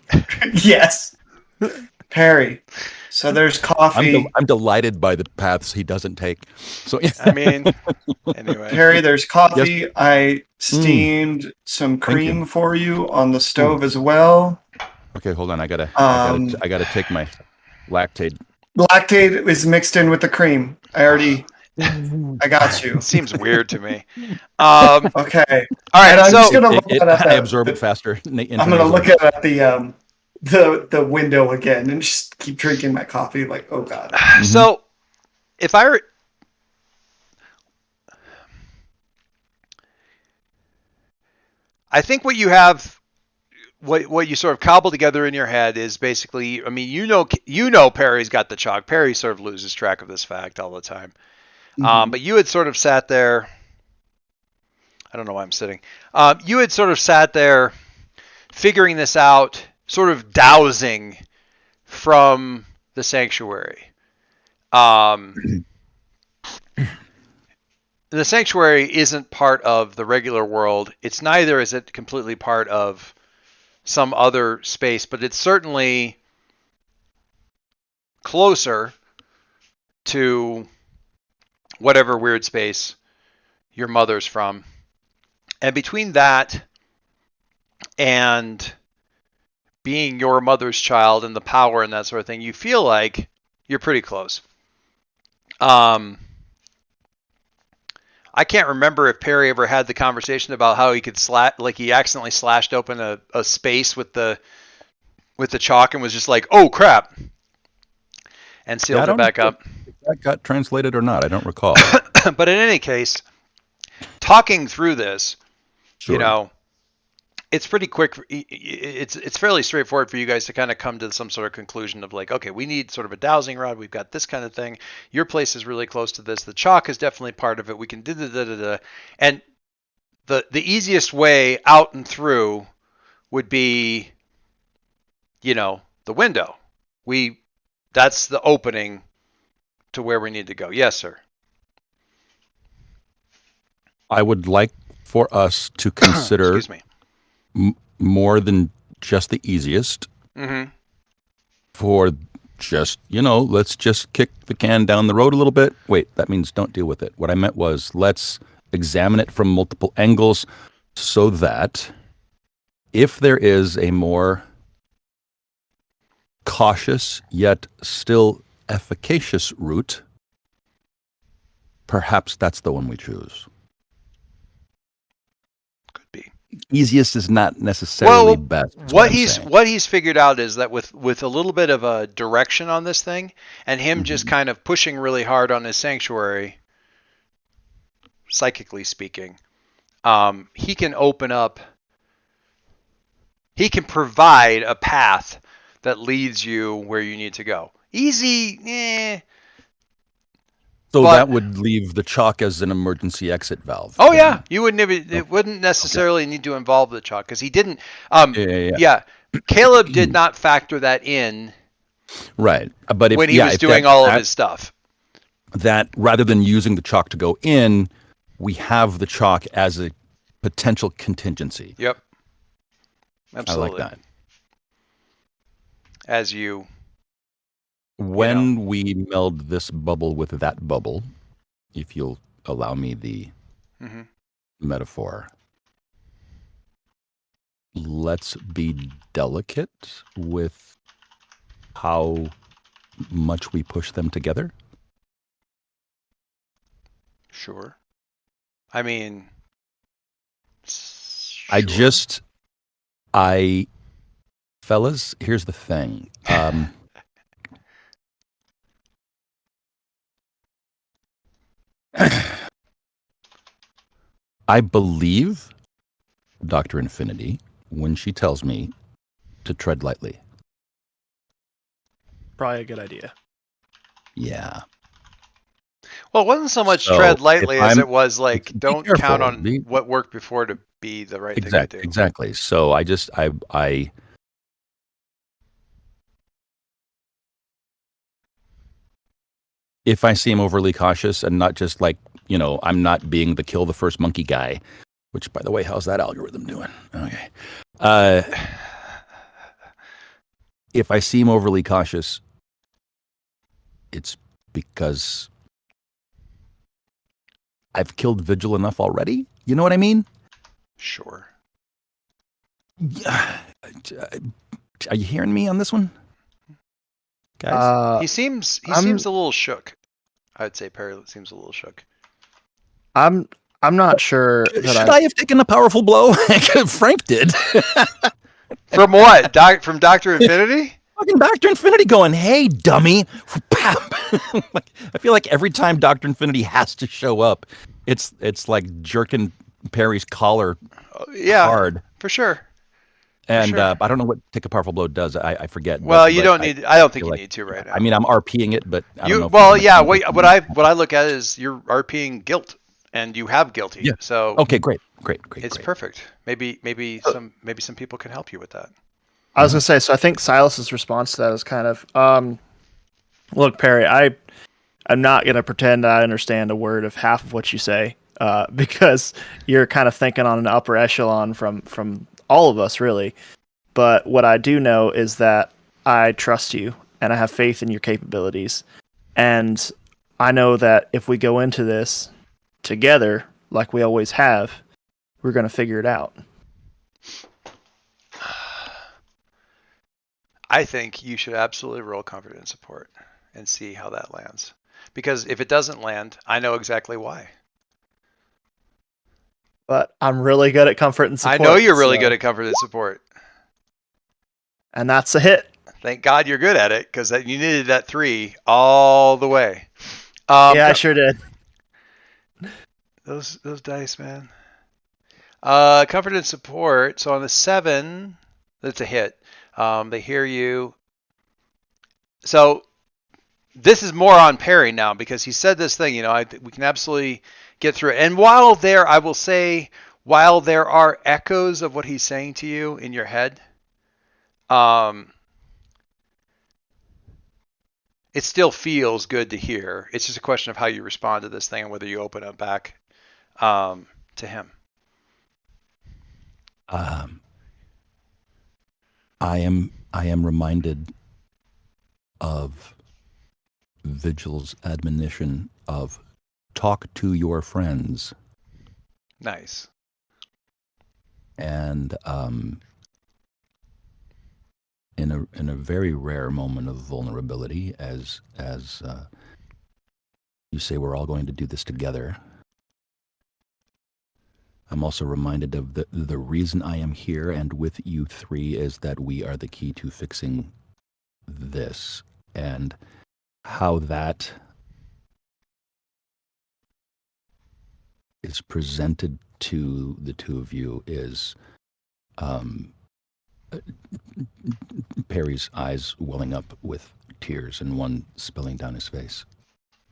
yes, Perry. So there's coffee. I'm delighted by the paths he doesn't take. So I mean, anyway. Perry, there's coffee. I steamed some Thank you. cream for you on the stove as well. okay, hold on. I gotta take my lactate. Lactate is mixed in with the cream. I got you. It seems weird to me. All Okay. right, And I'm so just gonna look I at absorb it faster. I'm gonna look at the window again and just keep drinking my coffee. Like, oh god. so if I think what you have, what you sort of cobble together in your head is basically, I mean, you know, Perry's got the chalk. Perry sort of loses track of this fact all the time. But you had sort of sat there. I don't know why I'm sitting. You had sort of sat there, figuring this out, sort of dowsing from the sanctuary. The sanctuary isn't part of the regular world. It's neither is it completely part of some other space, but it's certainly closer to whatever weird space your mother's from. And between that and being your mother's child and the power and that sort of thing, you feel like you're pretty close. I can't remember if Perry ever had the conversation about how he could he accidentally slashed open a space with the chalk and was just like, oh crap, and sealed it back up. If that got translated or not, I don't recall. But in any case, talking through this, Sure. you know, it's pretty quick. It's fairly straightforward for you guys to kind of come to some sort of conclusion of like, okay, we need sort of a dowsing rod. We've got this kind of thing. Your place is really close to this. The chalk is definitely part of it. We can da. And the easiest way out and through would be, you know, the window. That's the opening to where we need to go. Yes, sir. I would like for us to consider Excuse me. more than just the easiest. Mm-hmm. For just, let's just kick the can down the road a little bit. Wait, that means don't deal with it. What I meant was let's examine it from multiple angles so that if there is a more cautious yet still efficacious route, perhaps that's the one we choose. Could be. Easiest is not necessarily best. What he's figured out is that with a little bit of a direction on this thing, and him just kind of pushing really hard on his sanctuary, psychically speaking, he can open up. He can provide a path that leads you where you need to go. Easy, So but- that would leave the chalk as an emergency exit valve. Oh yeah, you wouldn't even, it wouldn't necessarily need to involve the chalk because he didn't. Yeah, Caleb did not factor that in Right, but if when he was doing all of his stuff. That rather than using the chalk to go in, we have the chalk as a potential contingency. Yep, absolutely. I like that. As you, When we meld this bubble with that bubble, if you'll allow me the metaphor, let's be delicate with how much we push them together. Sure. I mean, Fellas, here's the thing. I believe Dr. Infinity when she tells me to tread lightly. Probably a good idea. Yeah. Well, it wasn't so much So, tread lightly if as I'm- it was like be don't careful. count on Be- what worked before to be the right thing to do. Exactly. So I if I seem overly cautious and not just like, I'm not being the kill the first monkey guy, which by the way, how's that algorithm doing? Okay. If I seem overly cautious, it's because I've killed Vigil enough already. You know what I mean? Sure. Yeah. Are you hearing me on this one, guys? He seems a little shook. I'd say Perry seems a little shook. I'm not sure that Should I have taken a powerful blow? Frank did. From what? From Dr. Infinity? Fucking Dr. Infinity going, hey, dummy. I feel like every time Dr. Infinity has to show up, it's like jerking Perry's collar hard. For sure. And sure. I don't know what take a powerful blow does. I forget. Well, you don't need. I don't think you need to right now. I mean, I'm RPing it, but I don't know. Well, yeah. What I look at is you're RPing guilt, and you have guilty. Yeah. So okay, great. It's perfect. Maybe some people can help you with that. I was gonna say. So I think Silas's response to that is kind of, look, Perry, I'm not gonna pretend I understand a word of half of what you say, because you're kind of thinking on an upper echelon from all of us, really. But what I do know is that I trust you and I have faith in your capabilities. And I know that if we go into this together, like we always have, we're going to figure it out. I think you should absolutely roll comfort and support and see how that lands. Because if it doesn't land, I know exactly why. But I'm really good at comfort and support. I know you're really good at comfort and support. And that's a hit. Thank God you're good at it, because you needed that 3 all the way. Yeah, I sure did. Those dice, man. Comfort and support. So on the 7, that's a hit. They hear you. So this is more on Perry now, because he said this thing, we can absolutely get through it. And while I will say, while there are echoes of what he's saying to you in your head, it still feels good to hear. It's just a question of how you respond to this thing and whether you open up back to him. I am reminded of Vigil's admonition of talk to your friends. Nice. And in a very rare moment of vulnerability, as you say, we're all going to do this together. I'm also reminded of the reason I am here and with you 3 is that we are the key to fixing this, and how that is presented to the 2 of you is Perry's eyes welling up with tears and one spilling down his face.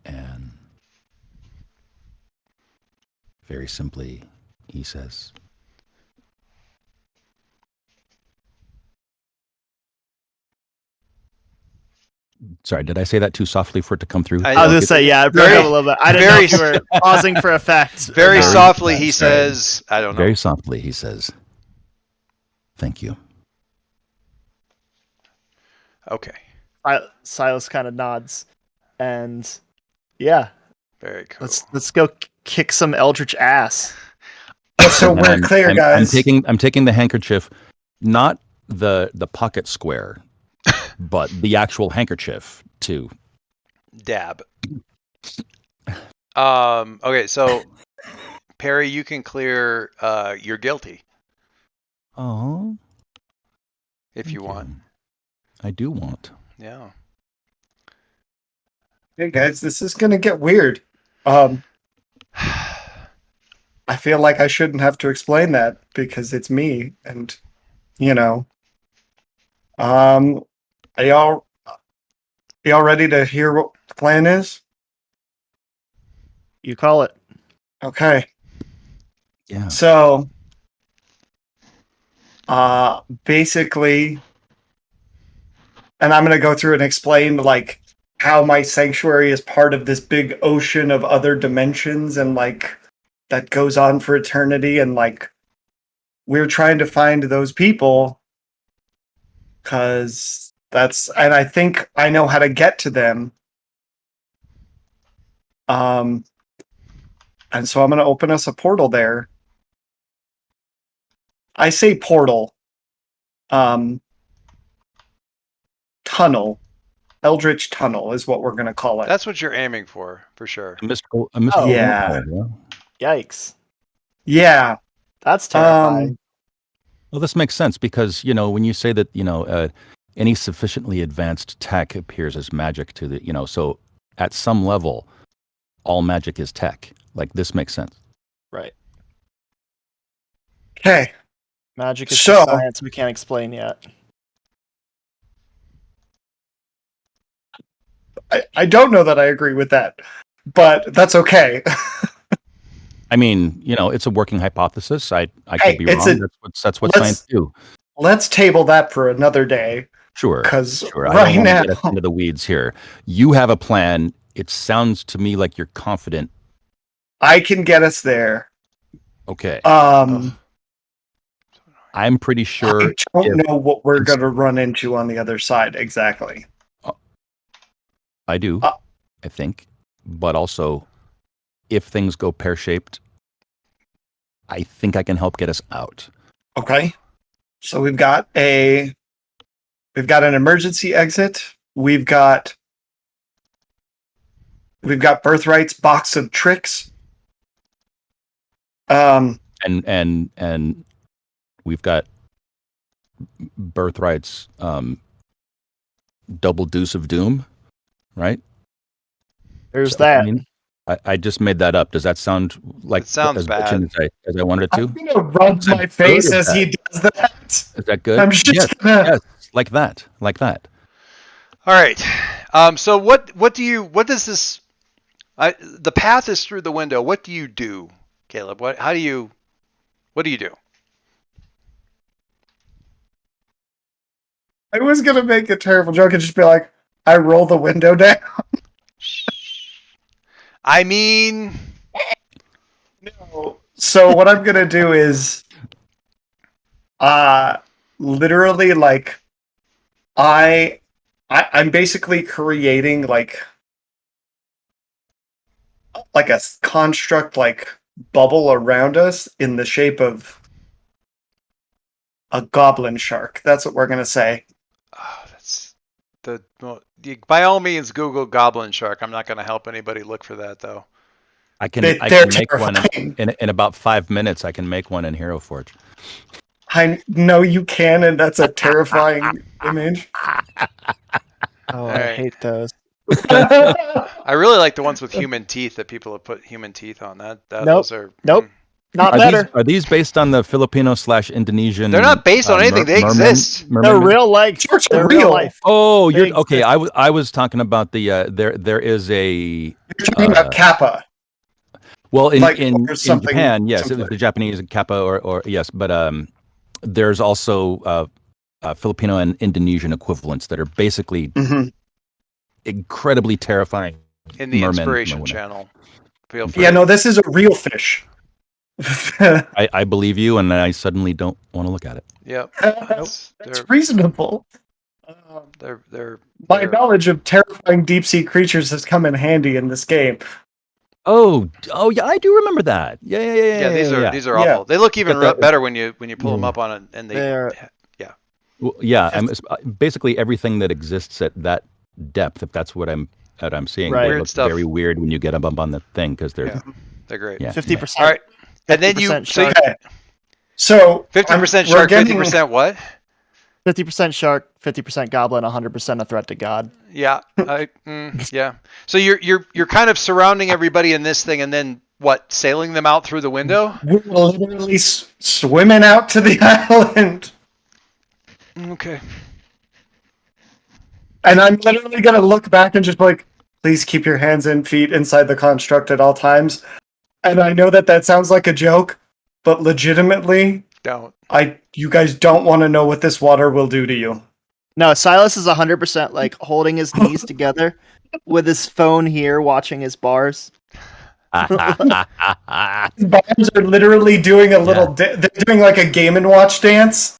And very simply, he says, sorry, did I say that too softly for it to come through? I was going to say, yeah, it broke up a little bit. I didn't know if you were pausing for effect. Very softly, he says, I don't know. Very softly, he says, thank you. Okay. Silas kind of nods, and yeah, very cool. Let's go kick some eldritch ass. So we're clear, guys. I'm taking the handkerchief, not the pocket square, but the actual handkerchief to dab. Okay, so Perry, you can clear. You're guilty. Oh. If you want. I do want. Yeah. Hey guys, this is gonna get weird. I I feel like I shouldn't have to explain that because it's me, and you know. Are y'all ready to hear what the plan is? You call it. Okay. Yeah. So, basically, and I'm going to go through and explain like how my sanctuary is part of this big ocean of other dimensions and like that goes on for eternity, and like we're trying to find those people cuz and I think I know how to get to them. Um and so I'm going to open us a portal there. I say portal. Um Tunnel. Eldritch Tunnel is what we're going to call it. That's what you're aiming for sure. A mystical Yeah. wormhole, Yikes. Yeah. That's terrifying. Well, this makes sense because, when you say that, any sufficiently advanced tech appears as magic to the, so at some level, all magic is tech. Like, this makes sense. Right. Okay. Magic is So- just science we can't explain yet. I don't know that I agree with that, but that's okay. I mean, it's a working hypothesis. I Hey, could be it's wrong. That's what let's- science do. Let's table that for another day. Sure. 'Cause Sure. I right don't want now- to get us into the weeds here. You have a plan. It sounds to me like you're confident. I can get us there. Okay. I'm pretty sure. I don't if- know what we're going to run into on the other side exactly. I do, I think. But also, if things go pear-shaped, I think I can help get us out. Okay. So we've got an emergency exit. We've got Birthright's box of tricks. And we've got Birthright's double deuce of doom, right? There's So, that. I mean, I just made that up. Does that sound like It sounds as bad. bitchin' as I wanted it I'm to? going to rub my face good or as he does that. Is that good? I'm just yes, gonna. yes, like that. All right. So what does this? The path is through the window. What do you do, Caleb? What do you do? I was gonna make a terrible joke and just be like, I roll the window down. I mean, No. So what I'm gonna do is, literally like, I'm basically creating like a construct like bubble around us in the shape of a goblin shark. That's what we're gonna say. that's by all means Google goblin shark. I'm not going to help anybody look for that though. I can They're make one terrifying. in about 5 minutes. I can make one in Hero Forge. I know you can, and that's a terrifying image. Oh, All I right. hate those. I really like the ones with human teeth that people have put human teeth on. That Nope. those are Nope. Not better. Are these based on the Filipino/Indonesian? They're not based on anything. They exist. They're real life. Sharks are They're real. real life. Oh, They you're okay. exist. I was talking about the there is a You're talking about Kappa. well in Like, in or something Japan, yes, similar. the Japanese kappa or yes, but there's also Filipino and Indonesian equivalents that are basically Mhm. incredibly terrifying. in the Merman, inspiration Merman. channel. Feel free. Yeah, no, this is a real fish. I believe you, and I suddenly don't want to look at it. Yep. That's They're reasonable. they're My knowledge of terrifying deep sea creatures has come in handy in this game. Oh yeah, I do remember that. Yeah. these are Yeah. awful. They look even Got the- better when you pull them up on it and they They're- Well, yeah, basically everything that exists at that depth. If that's what I'm seeing, Right. they Weird look stuff. very weird when you get them up on the thing because they're Yeah. they're great. yeah. 50%. All right. And then you 50% so shark. Okay. So 50% we're shark, getting- 50% what? 50% shark, 50% goblin, 100% a threat to God. Yeah. Yeah. So you're kind of surrounding everybody in this thing, and then What, sailing them out through the window? We're literally swimming out to the island. Okay. And I'm literally going to look back and just be like, please keep your hands and feet inside the construct at all times. And I know that sounds like a joke, but legitimately, Don't. you guys don't want to know what this water will do to you. No, Silas is 100% like holding his knees together with his phone here, watching his bars. Bars are literally doing a little. They're doing like a Game and Watch dance.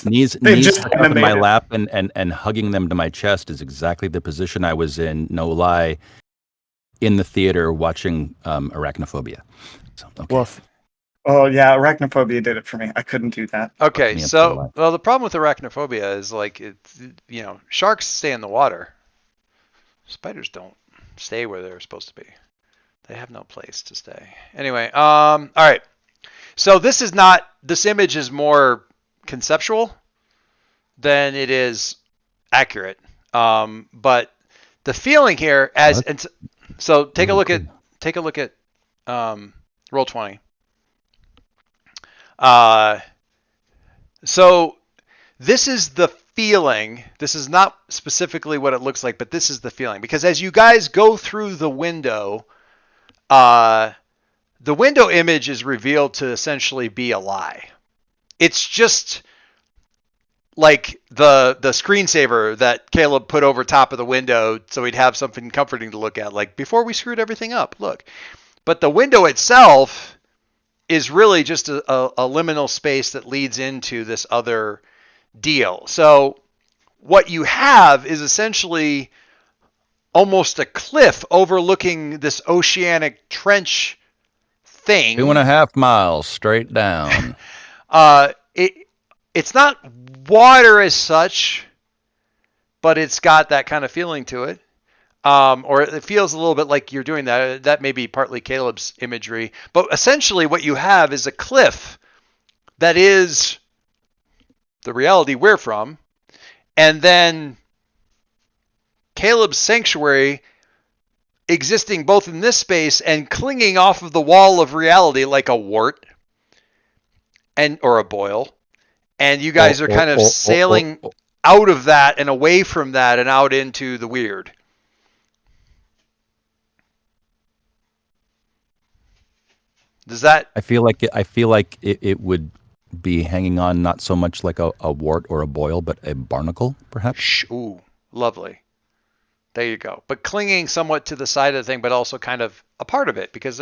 Knees just stuck up in my animated. lap and hugging them to my chest is exactly the position I was in, no lie, in the theater watching Arachnophobia. So, okay. Woof. Oh yeah, arachnophobia did it for me. I couldn't do that. Okay, Me up to the so life. well, the problem with arachnophobia is like it's sharks stay in the water. Spiders don't stay where they're supposed to be. They have no place to stay. Anyway, all right. So this image is more conceptual than it is accurate. But the feeling here so take a look at roll 20. So this is the feeling. This is not specifically what it looks like, but this is the feeling. Because as you guys go through the window, the window image is revealed to essentially be a lie. It's just like the screensaver that Caleb put over top of the window so he'd have something comforting to look at, like before we screwed everything up, look. But the window itself is really just a liminal space that leads into this other deal. So what you have is essentially almost a cliff overlooking this oceanic trench thing. 2.5 miles straight down. It's not water as such, but it's got that kind of feeling to it. Or it feels a little bit like you're doing that. That may be partly Caleb's imagery. But essentially what you have is a cliff that is the reality we're from. And then Caleb's sanctuary existing both in this space and clinging off of the wall of reality like a wart or a boil. And you guys are kind of sailing out of that and away from that and out into the weird. Does that? I feel like it would be hanging on not so much like a wart or a boil, but a barnacle, perhaps. Ooh, lovely. There you go. But clinging somewhat to the side of the thing, but also kind of a part of it, because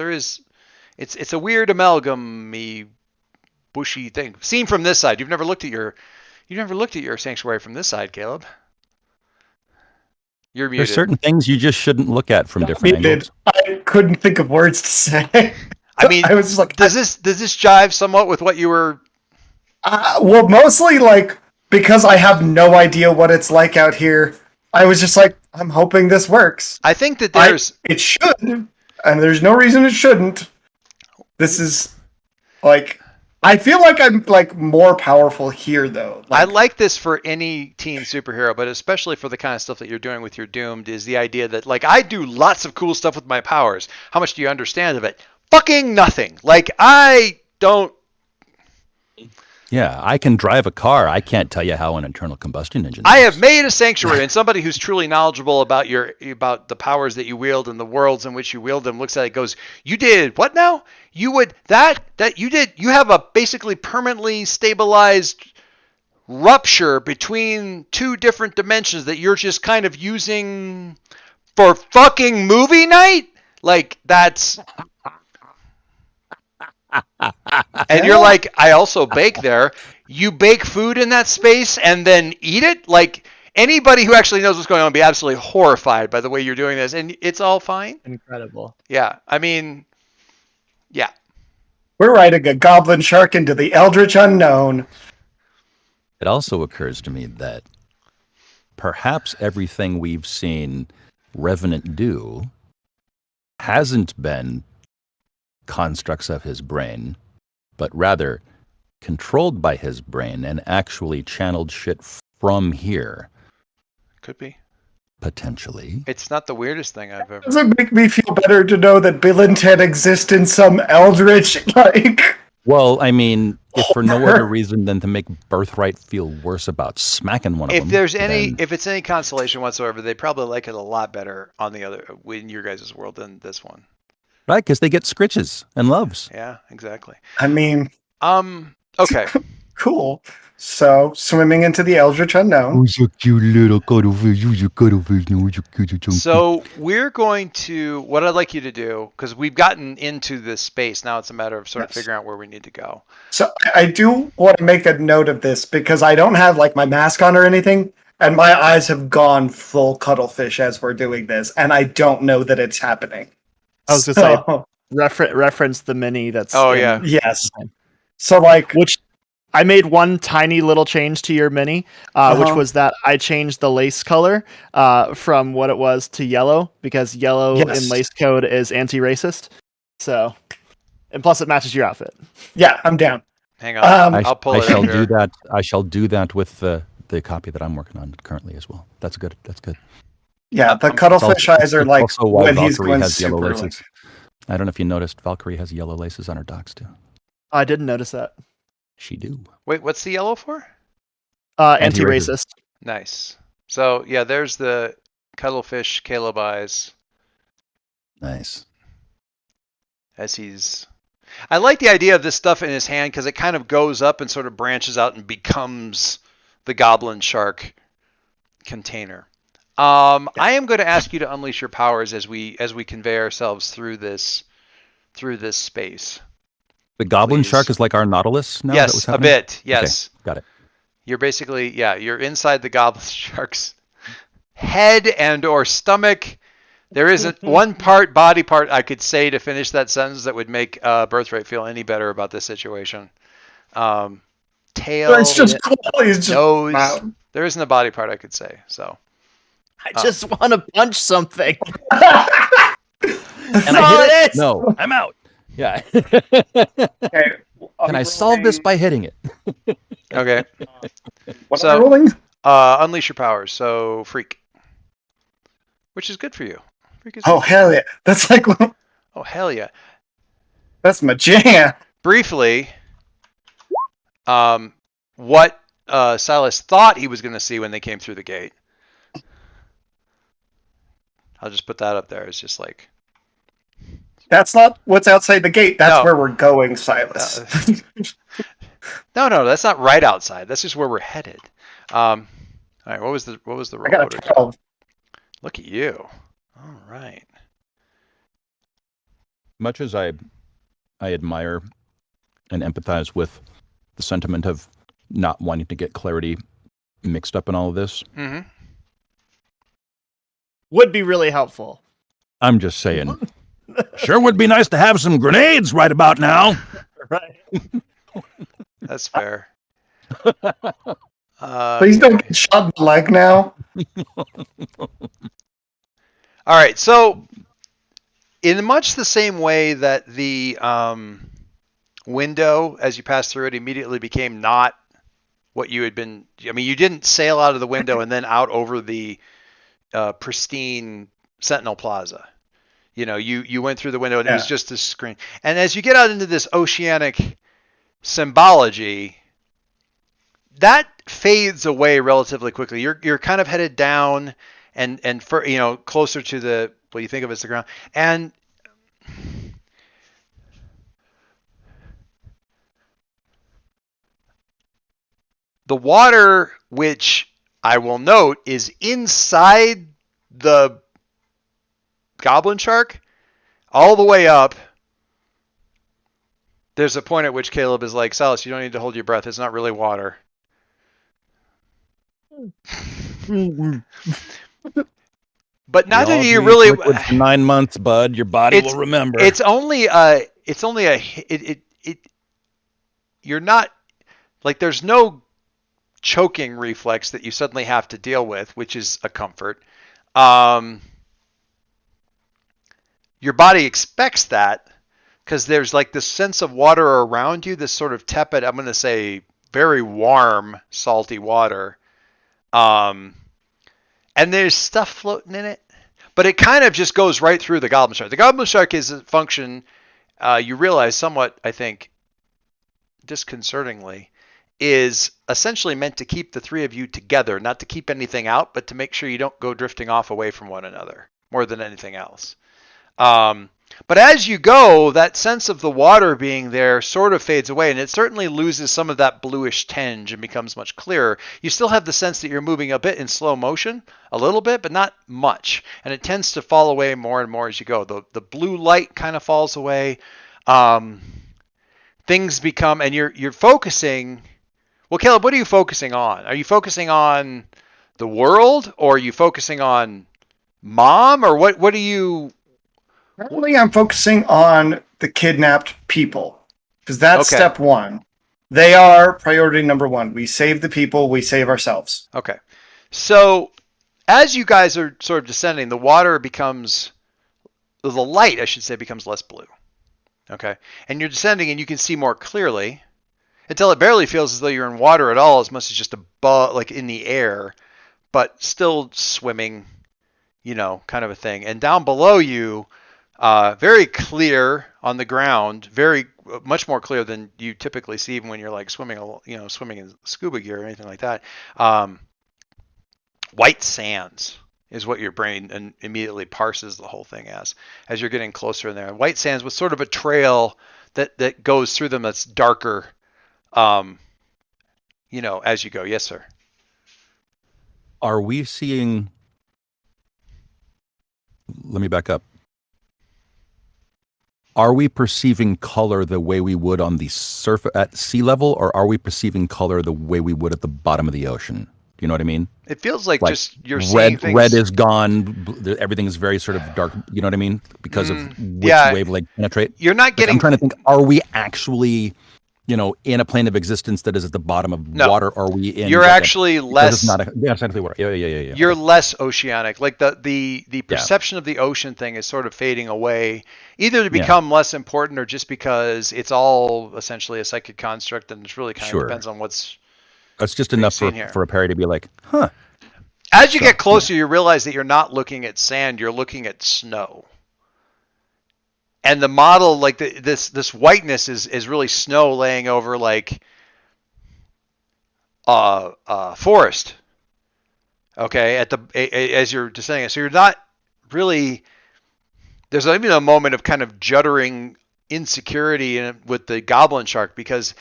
it's a weird amalgam-y, bushy thing. Seen from this side, you've never looked at your sanctuary from this side, Caleb. You're muted. There's certain things you just shouldn't look at from different angles. I couldn't think of words to say. I mean, I was just like, does this jive somewhat with what you were? Well, mostly like because I have no idea what it's like out here. I was just like, I'm hoping this works. I think that it should, and there's no reason it shouldn't. This is like, I feel like I'm like more powerful here though. I like this for any teen superhero, but especially for the kind of stuff that you're doing with your Doomed, is the idea that like I do lots of cool stuff with my powers. How much do you understand of it? Fucking nothing. Like I don't. Yeah, I can drive a car. I can't tell you how an internal combustion engine. I have made a sanctuary, and somebody who's truly knowledgeable about the powers that you wield and the worlds in which you wield them looks at it, goes, "You did what now? You would that you did? You have a basically permanently stabilized rupture between two different dimensions that you're just kind of using for fucking movie night? Like that's." And you're like, I also bake there. You bake food in that space and then eat it? Like, anybody who actually knows what's going on would be absolutely horrified by the way you're doing this. And it's all fine. Incredible. Yeah. I mean, yeah. We're riding a goblin shark into the eldritch unknown. It also occurs to me that perhaps everything we've seen Revenant do hasn't been constructs of his brain, but rather controlled by his brain and actually channeled shit from here. Could be. Potentially. It's not the weirdest thing I've ever. Does it make me feel better to know that Bill and Ted exist in some eldritch, like... Well, I mean, if for no Horror. other reason than to make Birthright feel worse about smacking one of them. If it's any consolation whatsoever, they probably like it a lot better on the other in your guys' world than this one. Right, because they get scritches and loves. Yeah, exactly. I mean, Okay. cool. So, swimming into the eldritch unknown. Who's a cute little cuttlefish? Who's a cuttlefish? Who's a cute So we're going to, what I'd like you to do, because we've gotten into this space, now it's a matter of sort of figuring out where we need to go. So I do want to make a note of this because I don't have like my mask on or anything, and my eyes have gone full cuttlefish as we're doing this, and I don't know that it's happening. I was gonna say reference the mini that's. Oh, yeah. Yes. So like, Which I made one tiny little change to your mini, which was that I changed the lace color from what it was to yellow, because yellow in lace code is anti-racist. So, and plus it matches your outfit. Yeah, I'm down. Hang on, I'll pull it I shall up here. do that. I shall do that with the copy that I'm working on currently as well. That's good. That's good. Yeah, the cuttlefish eyes are like also why when he's Valkyrie going has yellow super. laces. I don't know if you noticed, Valkyrie has yellow laces on her docks too. I didn't notice that. She do. Wait, what's the yellow for? Anti-racist. Nice. So, yeah, there's the cuttlefish Caleb eyes. Nice. As he's... I like the idea of this stuff in his hand because it kind of goes up and sort of branches out and becomes the goblin shark container. I am going to ask you to unleash your powers as we convey ourselves through this space. The goblin Please. shark is like our Nautilus now? Yes, Is that a what's happening? bit. Yes. Okay, got it. You're basically, you're inside the goblin shark's head and or stomach. There isn't one body part I could say to finish that sentence that would make Birthright feel any better about this situation. Tail, It's just cool. He's just nose. out. There isn't a body part I could say. So I just want to punch something. And I hit it? No, I'm out. Yeah. Okay, Can I solve this by hitting it? okay, What So- am I rolling? unleash your powers. So freak, which is good for you. Freak is Oh hell yeah! That's like oh hell yeah. that's my jam. Briefly, what Silas thought he was going to see when they came through the gate. I'll just put that up there. It's just like That's not what's outside the gate. That's No. where we're going, Silas. no, that's not right outside. That's just where we're headed. All right, what was the roll? I got a 12. Look at you. All right. Much as I admire and empathize with the sentiment of not wanting to get clarity mixed up in all of this, Mm-hmm. Would be really helpful. I'm just saying, sure would be nice to have some grenades right about now. Right. That's fair. Please don't get shot in the leg now. All right, so in much the same way that the window, as you passed through it, immediately became not what you had been. I mean, you didn't sail out of the window and then out over the pristine Sentinel Plaza. You know, you went through the window and it was just this screen. And as you get out into this oceanic symbology, that fades away relatively quickly. You're kind of headed down and for, closer to the what you think of as the ground. And the water, which I will note is inside the goblin shark, all the way up. There's a point at which Caleb is like, Silas, you don't need to hold your breath. It's not really water. But neither do you really. Liquid for 9 months, bud. Your body will remember. It's only you're not like there's no choking reflex that you suddenly have to deal with, which is a comfort. Your body expects that because there's like this sense of water around you, this sort of tepid, I'm going to say very warm, salty water. and there's stuff floating in it, but it kind of just goes right through the goblin shark. The goblin shark is a function, you realize somewhat, I think, disconcertingly, is essentially meant to keep the three of you together, not to keep anything out, but to make sure you don't go drifting off away from one another more than anything else. But as you go, that sense of the water being there sort of fades away, and it certainly loses some of that bluish tinge and becomes much clearer. You still have the sense that you're moving a bit in slow motion, a little bit, but not much. And it tends to fall away more and more as you go. The blue light kind of falls away. Things become, and you're focusing. Well, Caleb, what are you focusing on? Are you focusing on the world, or are you focusing on Mom, or what are you? Currently, I'm focusing on the kidnapped people because that's Okay. step one. They are priority number one. We save the people, we save ourselves. Okay. So as you guys are sort of descending, the light, I should say, becomes less blue. Okay. And you're descending and you can see more clearly until it barely feels as though you're in water at all, as much as just above, like in the air, but still swimming, kind of a thing. And down below you, very clear on the ground, very much more clear than you typically see even when you're like swimming in scuba gear or anything like that. White sands is what your brain immediately parses the whole thing as you're getting closer in there. White sands with sort of a trail that goes through them that's darker, as you go. Yes, sir. Are we seeing? Let me back up. Are we perceiving color the way we would on the surface at sea level, or are we perceiving color the way we would at the bottom of the ocean? Do you know what I mean? It feels like just you're seeing red. things. Red is gone. Everything is very sort of dark. You know what I mean? Because of which wavelength penetrate. You're not getting. I'm trying to think. Are we actually, in a plane of existence that is at the bottom of water? Or are we in? You're actually less. It's not exactly water. Yeah. You're less oceanic. Like the perception of the ocean thing is sort of fading away, either to become less important or just because it's all essentially a psychic construct, and it really kind of depends on what's. It's just enough for a Perry to be like, huh. As you get closer, you realize that you're not looking at sand; you're looking at snow. And the model, like this whiteness, is really snow laying over like forest. Okay, as you're descending, so you're not really. There's even a moment of kind of juddering insecurity with the goblin shark, because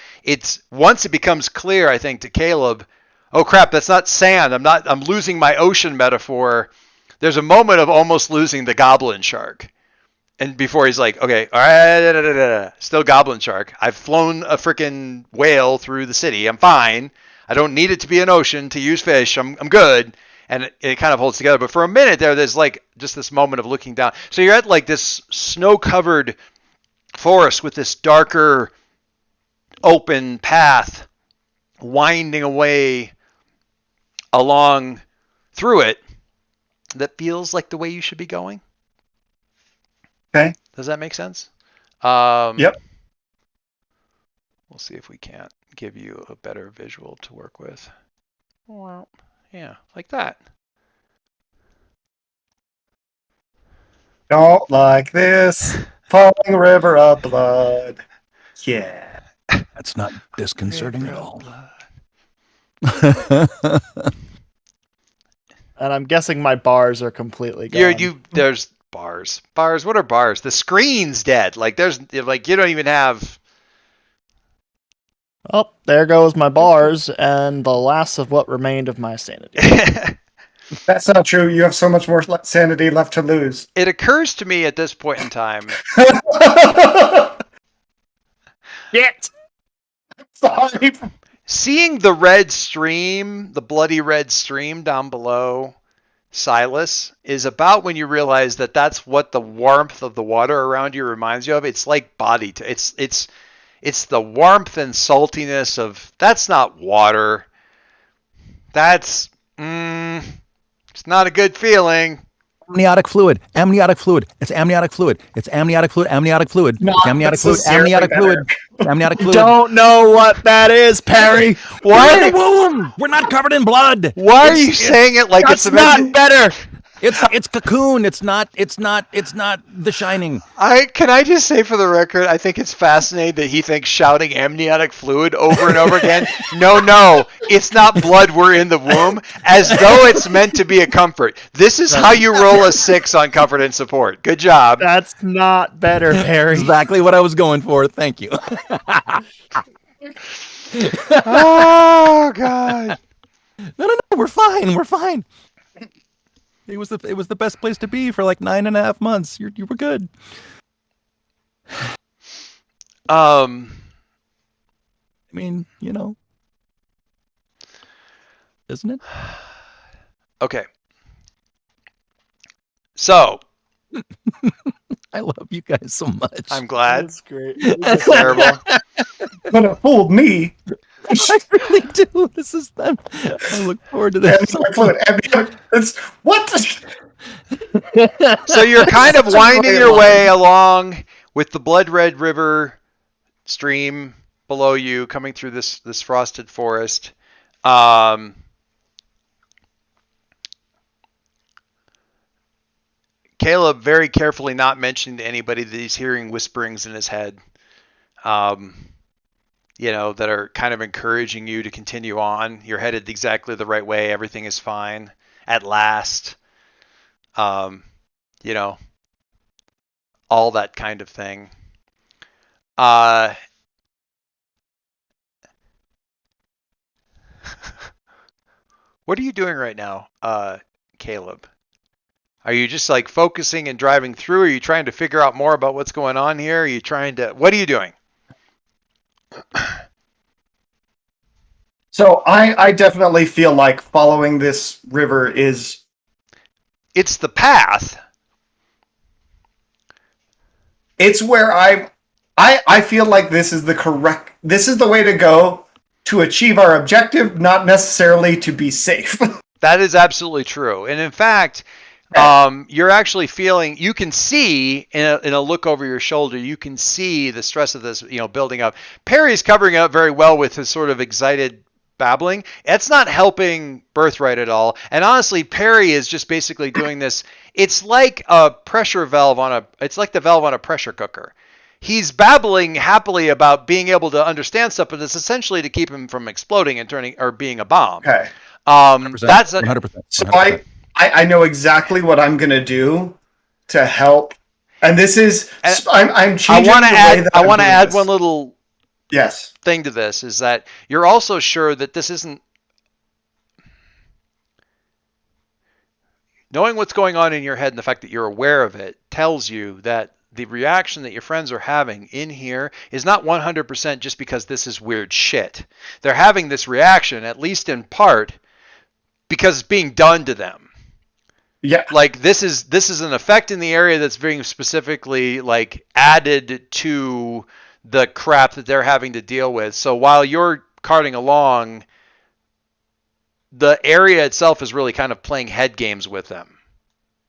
once it becomes clear, I think, to Caleb, oh crap, that's not sand. I'm losing my ocean metaphor. There's a moment of almost losing the goblin shark. And before he's like, okay, all right, still goblin shark. I've flown a freaking whale through the city. I'm fine. I don't need it to be an ocean to use fish. I'm good. And it kind of holds together. But for a minute there's like just this moment of looking down. So you're at like this snow-covered forest with this darker open path winding away along through it that feels like the way you should be going. Okay. Does that make sense? Yep. We'll see if we can't give you a better visual to work with. Well, yeah, like that. Don't like this falling river of blood. Yeah. That's not disconcerting at all. And I'm guessing my bars are completely gone. There's bars. Bars. What are bars? The screen's dead. Like you don't even have. Oh, there goes my bars and the last of what remained of my sanity. That's not true. You have so much more sanity left to lose. It occurs to me at this point in time. Shit. Sorry. Seeing the red stream, the bloody red stream down below Silas, is about when you realize that that's what the warmth of the water around you reminds you of. It's like it's the warmth and saltiness of, that's not water. That's it's not a good feeling. Amniotic fluid. Amniotic fluid. It's amniotic fluid. It's amniotic fluid. Amniotic fluid. Not It's amniotic fluid. necessarily Amniotic better. fluid. Amniotic fluid. Don't know what that is, Perry. We're in the womb. We're not covered in blood. Why are you saying it like it's That's not better. It's Cocoon. It's not The Shining. Can I just say for the record, I think it's fascinating that he thinks shouting amniotic fluid over and over again. No, it's not blood. We're in the womb, as though it's meant to be a comfort. This is how you roll a 6 on comfort and support. Good job. That's not better, Perry. Exactly what I was going for. Thank you. Oh God. No. We're fine. It was the best place to be for like 9.5 months. You were good. I mean, isn't it? Okay. So. I love you guys so much. I'm glad. That's great. That's terrible. But it fooled me. I really do. This is them. I look forward to this. It's what? So you're kind of winding your way along with the blood red river stream below you, coming through this frosted forest. Caleb very carefully not mentioning to anybody that he's hearing whisperings in his head. That are kind of encouraging you to continue on. You're headed exactly the right way. Everything is fine. At last. All that kind of thing. What are you doing right now, Caleb? Are you just like focusing and driving through? Are you trying to figure out more about what's going on here? Are you what are you doing? So I definitely feel like following this river is... It's the path. It's where I feel like this is the way to go to achieve our objective, not necessarily to be safe. That is absolutely true. And in fact, you're actually feeling, you can see in a look over your shoulder, you can see the stress of this, building up. Perry's covering it up very well with his sort of excited babbling. It's not helping Birthright at all. And honestly, Perry is just basically doing this. It's like a pressure valve it's like the valve on a pressure cooker. He's babbling happily about being able to understand stuff, but it's essentially to keep him from exploding and turning or being a bomb. Okay. 100%, That's 100%. So I know exactly what I'm gonna do to help. And this is I'm changing. I want to add one little thing to this, is that you're also sure that this isn't, knowing what's going on in your head and the fact that you're aware of it tells you that the reaction that your friends are having in here is not 100% just because this is weird shit. They're having this reaction, at least in part, because it's being done to them. Yeah. Like this is an effect in the area that's being specifically like added to the crap that they're having to deal with. So while you're carting along, the area itself is really kind of playing head games with them.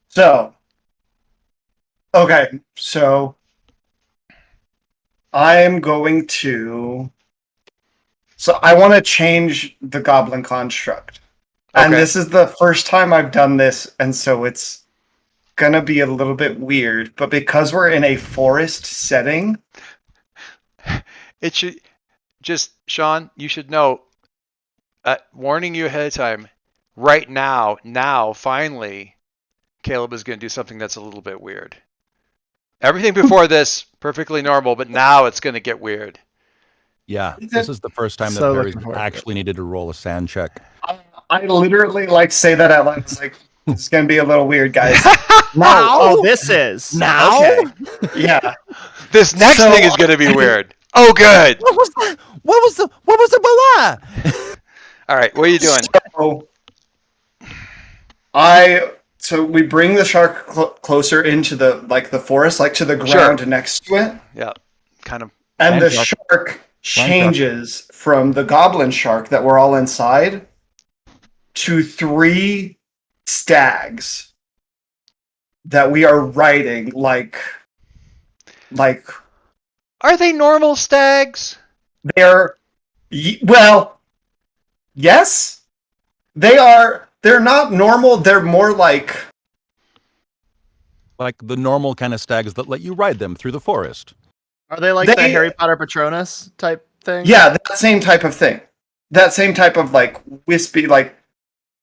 So I'm going to... So I want to change the goblin construct. And this is the first time I've done this, and so it's gonna be a little bit weird. But because we're in a forest setting... It should... Just, Sean, you should know, warning you ahead of time, right now, finally, Caleb is going to do something that's a little bit weird. Everything before this, perfectly normal, but now it's going to get weird. Yeah, this is the first time that Perry's actually needed to roll a sand check. I literally say that out loud. It's like, it's going to be a little weird, guys. Now? Oh, this is. Now? Okay. Yeah. This next thing is going to be weird. Oh, good. What was the blah? All right, what are you doing? So we bring the shark closer into the forest, like to the ground next to it. Yeah, kind of. And the shark changes from the goblin shark that we're all inside to 3 stags. that we are riding like Are they normal stags? they're well, yes, they are. They're not normal. They're more like Like the normal kind of stags that let you ride them through the forest. Are they like the They- Harry Potter Patronus type thing? yeah, that same type of thing. That same type of like wispy like.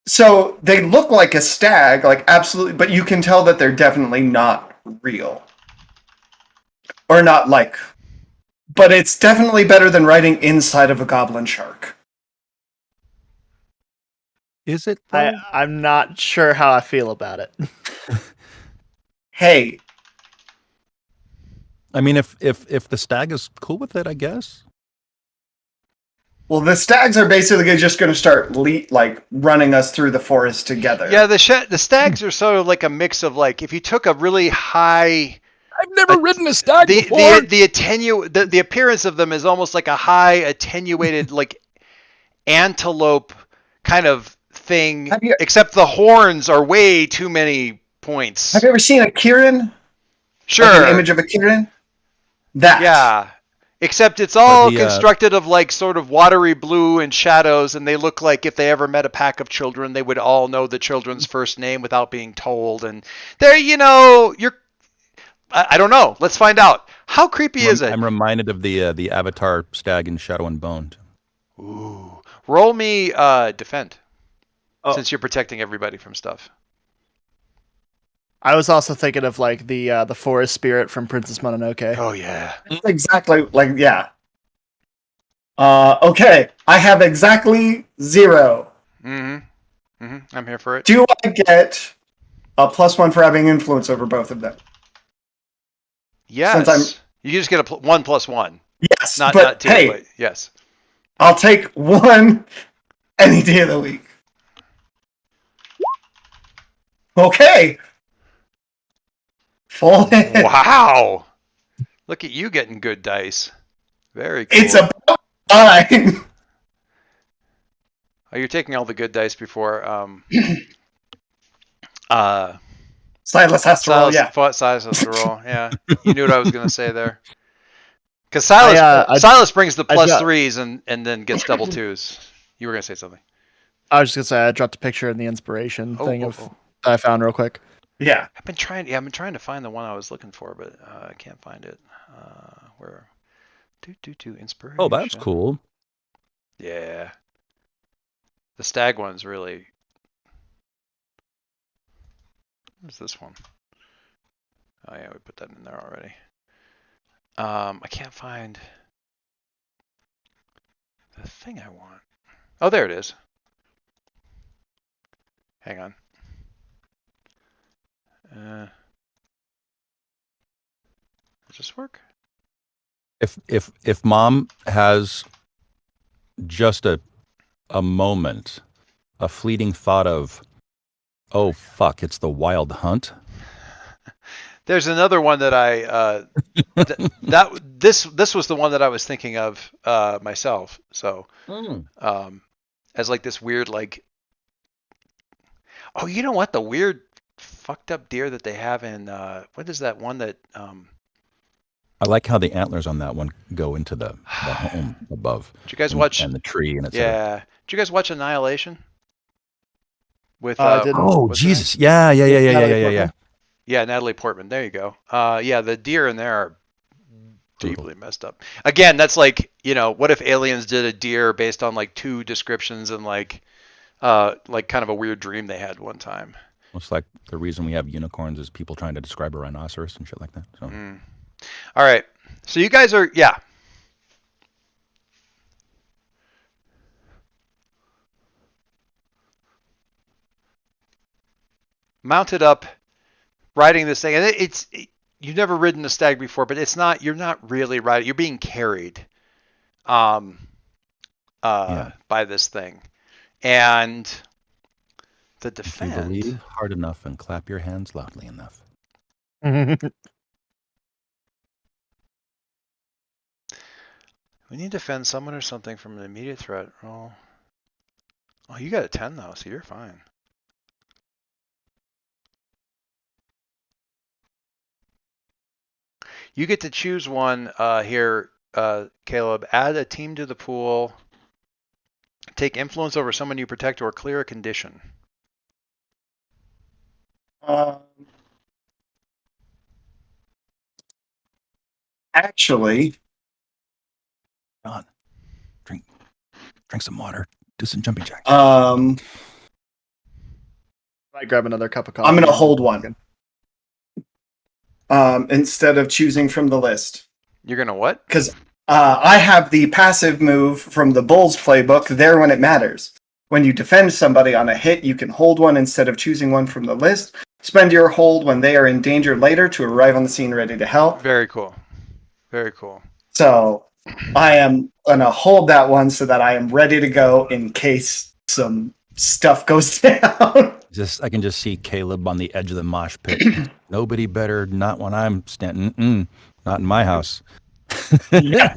So they look like a stag, like absolutely, but you can tell that they're definitely not real. Or not like. But it's definitely better than riding inside of a goblin shark. Is it? Though? I'm not sure how I feel about it. Hey, I mean, if the stag is cool with it, I guess. well, the stags are basically just going to start like running us through the forest together. Yeah, the stags are sort of like a mix of like if you took a really high. I've never ridden a stag before. The appearance of them is almost like a high attenuated like antelope kind of thing, except the horns are way too many points. Have you ever seen a Kirin? Sure. Like an image of a Kirin? That. Yeah. Except it's all constructed of like sort of watery blue and shadows, and they look like if they ever met a pack of children, they would all know the children's first name without being told. And they're, I don't know. Let's find out. How creepy is it? I'm reminded of the Avatar stag in Shadow and Bone. Ooh. Roll me defend, since you're protecting everybody from stuff. I was also thinking of like the forest spirit from Princess Mononoke. Oh yeah. That's exactly like yeah. Okay. I have exactly 0. I'm here for it. Do I get a +1 for having influence over both of them? Yes. You just get a 1 + 1. Yes. Not 2, hey, but yes. I'll take 1 any day of the week. Okay. Full hit. Wow. Look at you getting good dice. Very cool. It's about time. Oh, you're taking all the good dice before Silas has to roll, yeah. Silas has to roll, yeah. You knew what I was going to say there. Because Silas brings the +3s and then gets double 2s. You were going to say something. I was just going to say I dropped a picture in the inspiration thing that I found real quick. Yeah. I've been trying to find the one I was looking for, but I can't find it. Where? Inspiration. Oh, that's cool. Yeah. The stag one's really. Where's this one? Oh yeah, we put that in there already. I can't find the thing I want. Oh, there it is. Hang on. Does this work? If mom has just a moment, a fleeting thought of, oh fuck, it's the Wild Hunt. There's another one that I this was the one that I was thinking of myself. So as like this weird like, oh, you know what, the weird fucked up deer that they have in what is that one that I like how the antlers on that one go into the home above. Did you guys watch and the tree and yeah? Did you guys watch Annihilation? With Jesus, yeah. Yeah, Natalie Portman. There you go. Yeah, the deer in there are deeply messed up. Again, that's like, what if aliens did a deer based on like 2 descriptions and like kind of a weird dream they had one time. It's like the reason we have unicorns is people trying to describe a rhinoceros and shit like that. So. All right. So you guys are, yeah. Mounted up, riding this thing, and you've never ridden a stag before, but you're not really riding. You're being carried, by this thing, and the defend. If you believe hard enough and clap your hands loudly enough. We need to defend someone or something from an immediate threat. Oh, you got a 10 though, so you're fine. You get to choose one here, Caleb. Add a team to the pool. Take influence over someone you protect or clear a condition. Actually, John, drink some water. Do some jumping jacks. um, Might grab another cup of coffee. I'm gonna hold one. Instead of choosing from the list. You're gonna what? Because I have the passive move from the Bulls playbook, there when it matters. When you defend somebody on a hit, you can hold one instead of choosing one from the list. Spend your hold when they are in danger later to arrive on the scene ready to help. Very cool. Very cool. So I am gonna hold that one so that I am ready to go in case some stuff goes down. I can just see Caleb on the edge of the mosh pit. Nobody better, not when I'm standing. Not in my house. Yeah.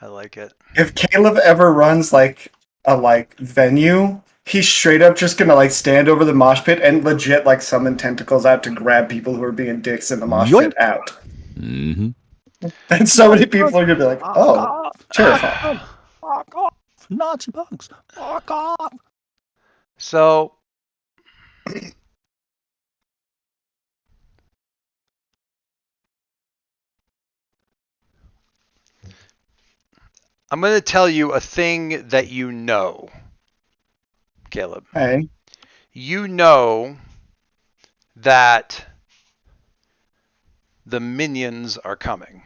I like it. If Caleb ever runs like a venue, he's straight up just gonna stand over the mosh pit and legit summon tentacles out to grab people who are being dicks in the mosh Yoink. pit out. Mm-hmm. And so many people are gonna be like, "Oh, terrifying." Fuck off, Nazi punks. Fuck off. So I'm going to tell you a thing that you know, Caleb. Hey, You know that the minions are coming.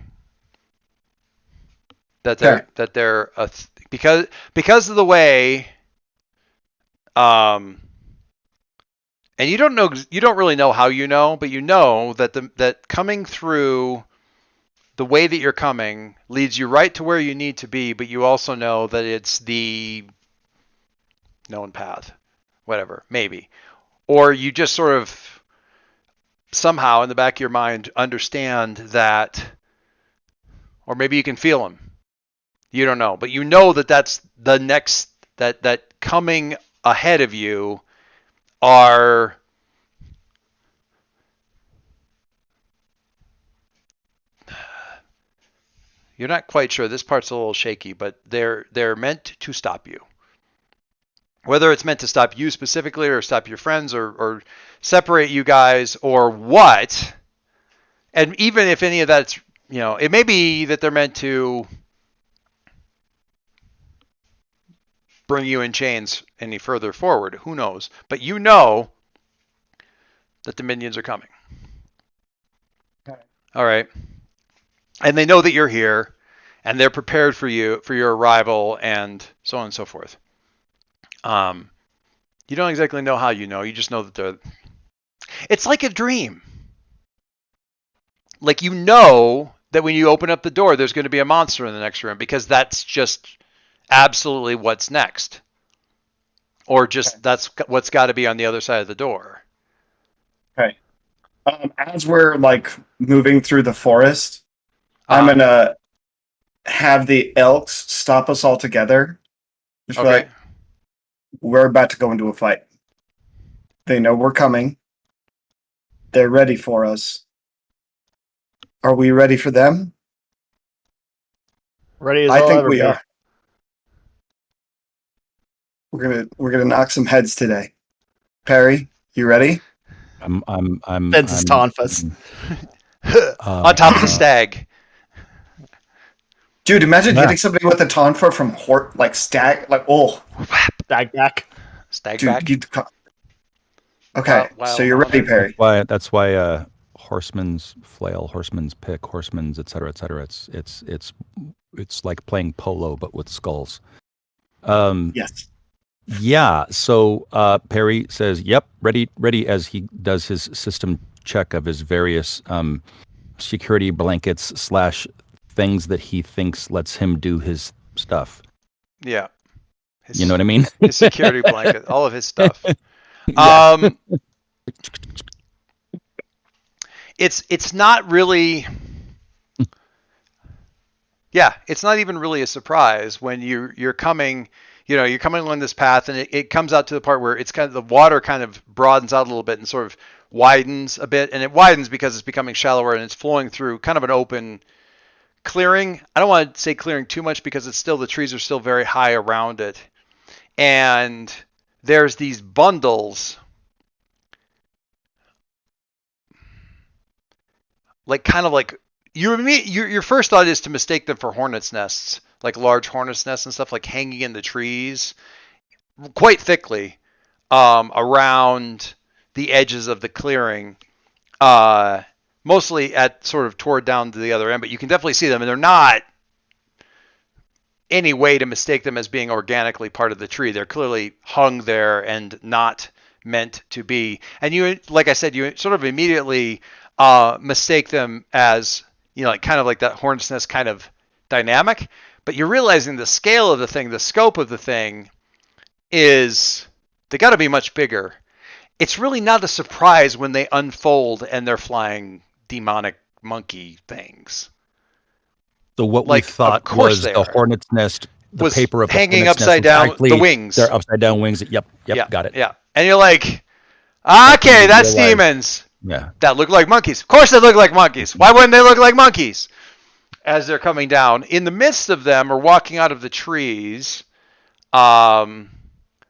That they're because of the way and you don't really know how you know, but you know that that coming through the way that you're coming leads you right to where you need to be, but you also know that it's the known path. Whatever, maybe. Or you just sort of somehow in the back of your mind understand that, or maybe you can feel them. You don't know, but you know that that's the next, that coming ahead of you are you're not quite sure. This part's a little shaky, but they're meant to stop you. Whether it's meant to stop you specifically or stop your friends or separate you guys or what, and even if any of that's, it may be that they're meant to bring you in chains any further forward. Who knows? But you know that the minions are coming. Okay. All right. And they know that you're here, and they're prepared for you, for your arrival, and so on and so forth. You don't exactly know how you know. You just know that they're... It's like a dream. Like you know that when you open up the door, there's going to be a monster in the next room because that's just absolutely what's next. Or just that's what's got to be on the other side of the door. Okay. As we're moving through the forest, I'm gonna have the elks stop us all together. Just Okay. We're about to go into a fight. They know we're coming. They're ready for us. Are we ready for them? Ready as I I'll think ever we be. are. We're gonna knock some heads today. Perry, you ready? I'm Fences Tonfas. On top of the stag. Dude, imagine Yeah. hitting somebody with a tonfa from stag. Stag back. Stag Dude, back. okay, Wow, so you're wow, ready, there. Perry. That's why horseman's flail, horseman's pick, horseman's et cetera, et cetera. It's like playing polo but with skulls. Yes. Yeah. So Perry says, "Yep, ready." As he does his system check of his various security blankets / things that he thinks lets him do his stuff. Yeah. You know what I mean? His security blanket, all of his stuff. Yeah. It's not really. Yeah, it's not even really a surprise when you're coming. You're coming along this path, and it comes out to the part where it's kind of the water kind of broadens out a little bit and sort of widens a bit, and it widens because it's becoming shallower and it's flowing through kind of an open clearing. I don't want to say clearing too much because it's still, the trees are still very high around it. And there's these bundles, like kind of like your first thought is to mistake them for hornets' nests, like large hornets' nests and stuff, like hanging in the trees quite thickly around the edges of the clearing, mostly at sort of toward down to the other end, but you can definitely see them, and they're not any way to mistake them as being organically part of the tree. They're clearly hung there and not meant to be. And you, like I said, you sort of immediately mistake them as, like kind of like that hornet's nest kind of dynamic, but you're realizing the scale of the thing, the scope of the thing is, they got to be much bigger. It's really not a surprise when they unfold and they're flying demonic monkey things. So what we thought was the hornet's nest, the was paper of the hanging upside down, the wings. They're upside down wings. Yep, got it. Yeah, and you're like, okay, that's demons. Yeah, that look like monkeys. Of course, they look like monkeys. Why wouldn't they look like monkeys? As they're coming down, in the midst of them, or walking out of the trees.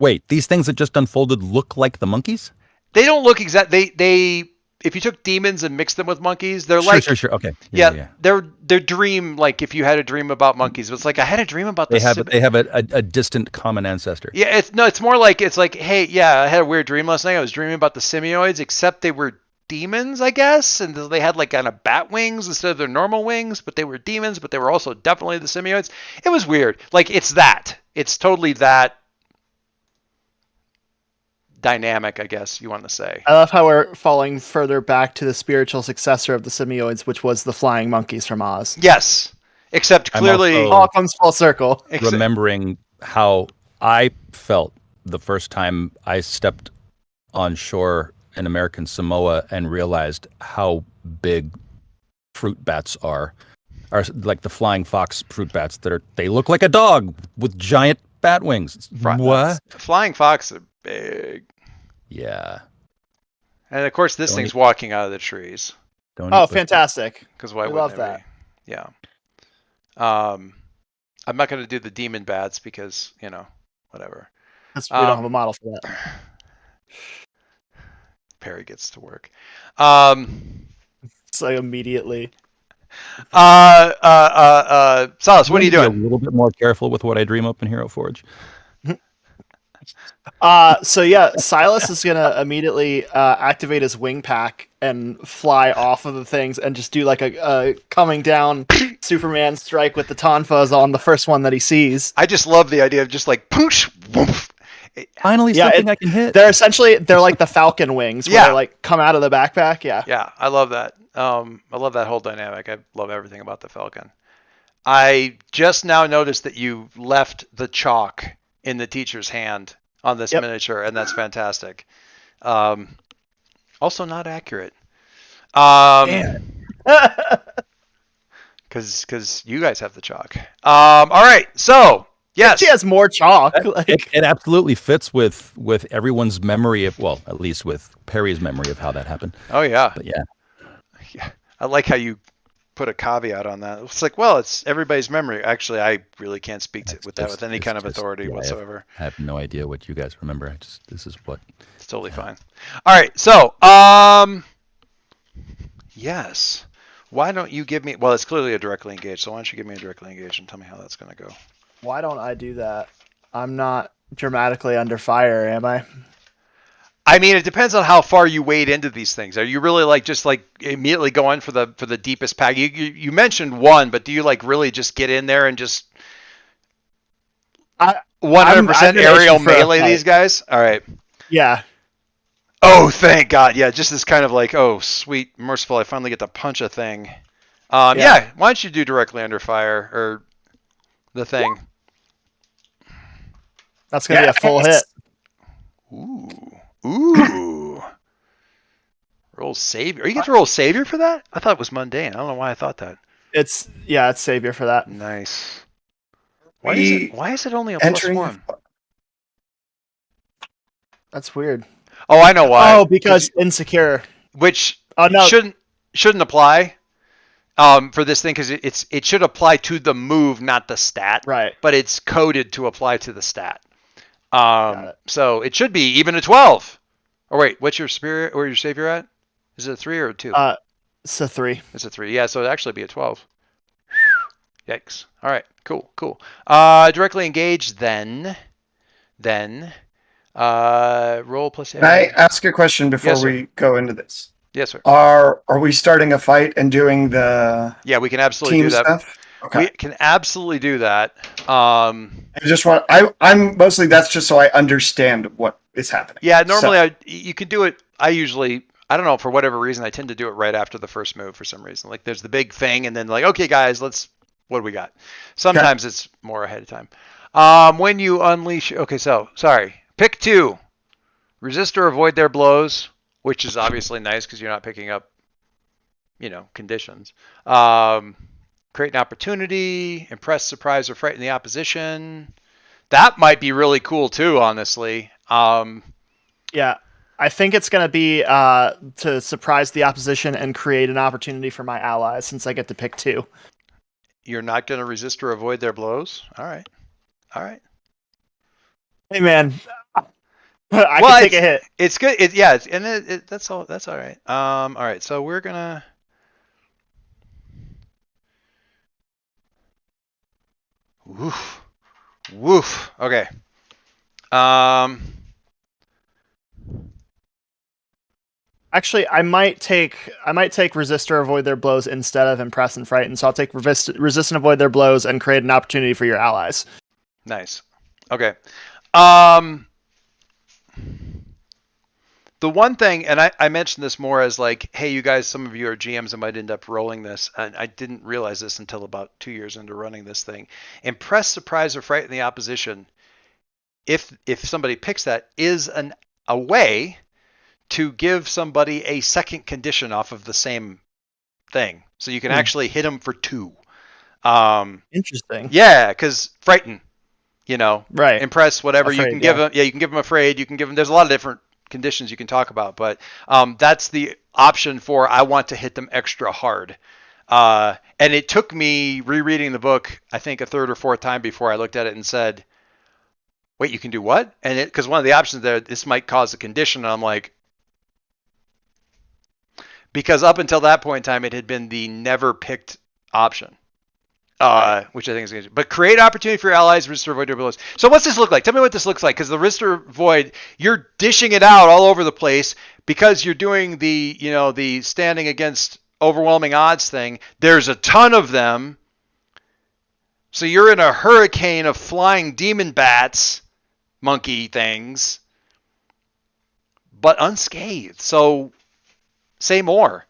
Wait, these things that just unfolded look like the monkeys? They don't look exact. They if you took demons and mixed them with monkeys, they're like sure. Okay. Yeah. They're dream, like if you had a dream about monkeys. It's like I had a dream about they have a distant common ancestor. Yeah, it's more like hey, yeah, I had a weird dream last night. I was dreaming about the Semioids, except they were demons, I guess, and they had like kind of bat wings instead of their normal wings, but they were demons, but they were also definitely the Semioids. It was weird. Like it's totally that dynamic, I guess you want to say. I love how we're falling further back to the spiritual successor of the Semioids, which was the flying monkeys from Oz. Yes, except clearly all comes full circle. Remembering how I felt the first time I stepped on shore in American Samoa and realized how big fruit bats are like the flying fox fruit bats they look like a dog with giant bat wings. What? Flying fox are big. Yeah. And of course, this thing's walking out of the trees. Fantastic! Because why would love that? Be? Yeah. I'm not going to do the demon bats because whatever. We don't have a model for that. Perry gets to work. So immediately. Silas, what are you doing? A little bit more careful with what I dream up in Hero Forge. So yeah, Silas is gonna immediately activate his wing pack and fly off of the things and just do like a coming down Superman strike with the Tonfas on the first one that he sees. I just love the idea of just like poosh, woof. Finally, something I can hit. They're like the Falcon wings, where they like come out of the backpack. Yeah, I love that. I love that whole dynamic. I love everything about the Falcon. I just now noticed that you left the chalk in the teacher's hand on this miniature, and that's fantastic. Also not accurate. Because you guys have the chalk. All right, so yes, she has more chalk. It absolutely fits with everyone's memory of, well, at least with Perry's memory of how that happened. Oh yeah, but yeah. I like how you put a caveat on that. It's like, well, it's everybody's memory. Actually, I really can't speak with any kind of authority whatsoever. I have no idea what you guys remember. This is what. It's totally fine. All right, so yes. Why don't you give me? Well, it's clearly a directly engaged. So why don't you give me a directly engaged and tell me how that's going to go? Why don't I do that? I'm not dramatically under fire, am I? I mean, it depends on how far you wade into these things. Are you really just immediately going for the deepest pack? You mentioned one, but do you really just get in there and just 100% aerial melee these guys? All right. Yeah. Oh, thank God. Yeah, just this kind of oh, sweet, merciful, I finally get to punch a thing. Yeah, why don't you do directly under fire or the thing? That's going to be a full hit. Ooh. Roll savior. Are you get to roll savior for that? I thought it was mundane. I don't know why I thought that. It's savior for that. Nice. Why is it only a +1? That's weird. Oh, I know why. Oh, because insecure. Which Oh no. shouldn't apply for this thing because it should apply to the move, not the stat. Right. But it's coded to apply to the stat. Got it. So it should be even a 12. Or wait, what's your superior or your savior at? Is it a 3 or a 2? It's a 3. It's a 3. Yeah, so it'd actually be a 12. Yikes. All right, cool. Directly engaged then. Roll plus. Can I ask a question before Yes, sir. we go into this? Yes, sir. Are we starting a fight and doing the Yeah, we can absolutely team do that. stuff? Okay. We can absolutely do that. I just want. I'm mostly that's just so I understand what is happening. Yeah, normally So, you could do it. I don't know, for whatever reason, I tend to do it right after the first move for some reason. Like there's the big thing, and then like, okay, guys, what do we got? Sometimes it's more ahead of time. When you unleash, okay, so sorry, pick 2, resist or avoid their blows, which is obviously nice because you're not picking up, conditions. Create an opportunity, impress, surprise, or frighten the opposition. That might be really cool too, honestly. Yeah. I think it's going to be to surprise the opposition and create an opportunity for my allies since I get to pick 2. You're not going to resist or avoid their blows? All right. Hey, man. I can take a hit. It's good. That's all. That's all right. All right. So we're gonna. Woof. Okay. Actually, I might take resist or avoid their blows instead of impress and frighten. So I'll take resist and avoid their blows and create an opportunity for your allies. Nice. Okay. The one thing, and I mentioned this more as like, hey, you guys, some of you are GMs and might end up rolling this, and I didn't realize this until about 2 years into running this thing. Impress, surprise, or frighten the opposition. If somebody picks that, is a way to give somebody a second condition off of the same thing, so you can actually hit them for 2. Interesting. Yeah, because frighten, right? Impress, whatever. Afraid, you can give them. Yeah, you can give them afraid. You can give them. There's a lot of different conditions you can talk about, but that's the option for I want to hit them extra hard. And it took me rereading the book, I think a third or fourth time before I looked at it and said, "Wait, you can do what?" And because one of the options there, this might cause a condition, and I'm like. Because up until that point in time, it had been the never picked option, which I think is good. But create opportunity for your allies, resist or avoid their blows. So what's this look like? Tell me what this looks like. Because the resist or avoid, you're dishing it out all over the place because you're doing the standing against overwhelming odds thing. There's a ton of them. So you're in a hurricane of flying demon bats, monkey things, but unscathed. So say more.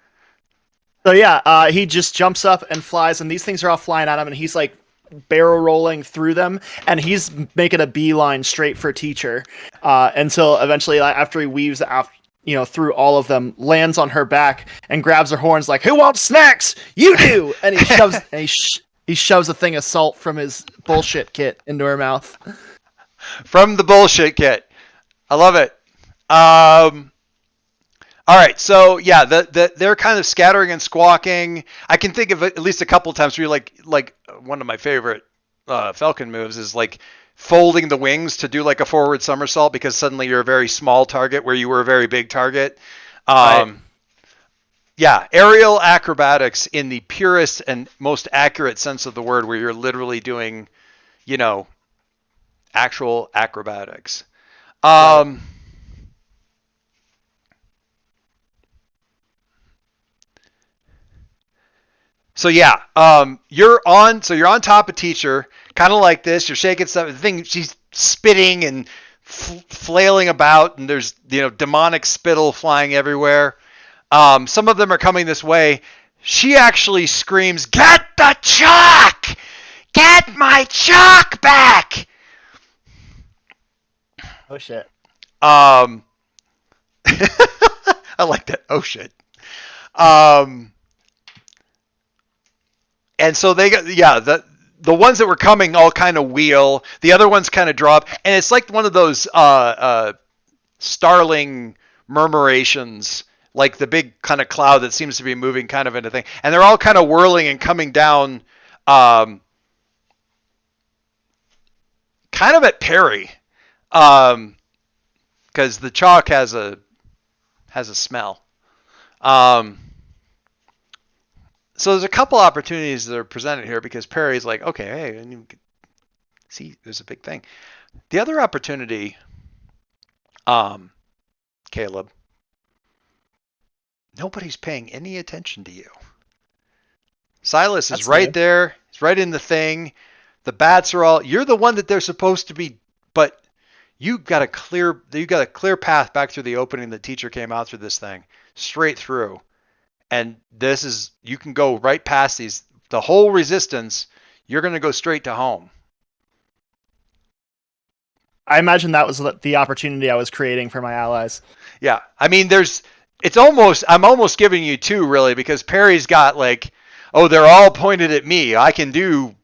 So yeah, he just jumps up and flies, and these things are all flying at him, and he's like barrel rolling through them, and he's making a beeline straight for Teacher until eventually, after he weaves through all of them, lands on her back and grabs her horns like, "Who wants snacks? You do!" And he shoves he shoves a thing of salt from his bullshit kit into her mouth. From the bullshit kit, I love it. All right, so yeah, they're kind of scattering and squawking. I can think of at least a couple of times where you're like one of my favorite Falcon moves is like folding the wings to do like a forward somersault because suddenly you're a very small target where you were a very big target. Right. Yeah, aerial acrobatics in the purest and most accurate sense of the word, where you're literally doing, actual acrobatics. Right. So yeah, you're on top of Teacher, kind of like this. You're shaking stuff. The thing, she's spitting and flailing about, and there's demonic spittle flying everywhere. Some of them are coming this way. She actually screams, "Get the chalk! Get my chalk back!" Oh shit. I like that. Oh shit. And so they got, the ones that were coming all kind of wheel. The other ones kind of drop. And it's like one of those starling murmurations, like the big kind of cloud that seems to be moving kind of into thing, and they're all kind of whirling and coming down, kind of at Perry, because the chalk has a smell. So there's a couple opportunities that are presented here because Perry's like, okay, hey, and you can see there's a big thing. The other opportunity, Caleb, nobody's paying any attention to you. Silas is right there. He's right in the thing. The bats are all. You're the one that they're supposed to be, but you got a clear path back through the opening the teacher came out through this thing, straight through. And this is, you can go right past these, the whole resistance, you're going to go straight to home. I imagine that was the opportunity I was creating for my allies. Yeah. I mean, I'm almost giving you two, really, because Perry's got like, oh, they're all pointed at me. I can do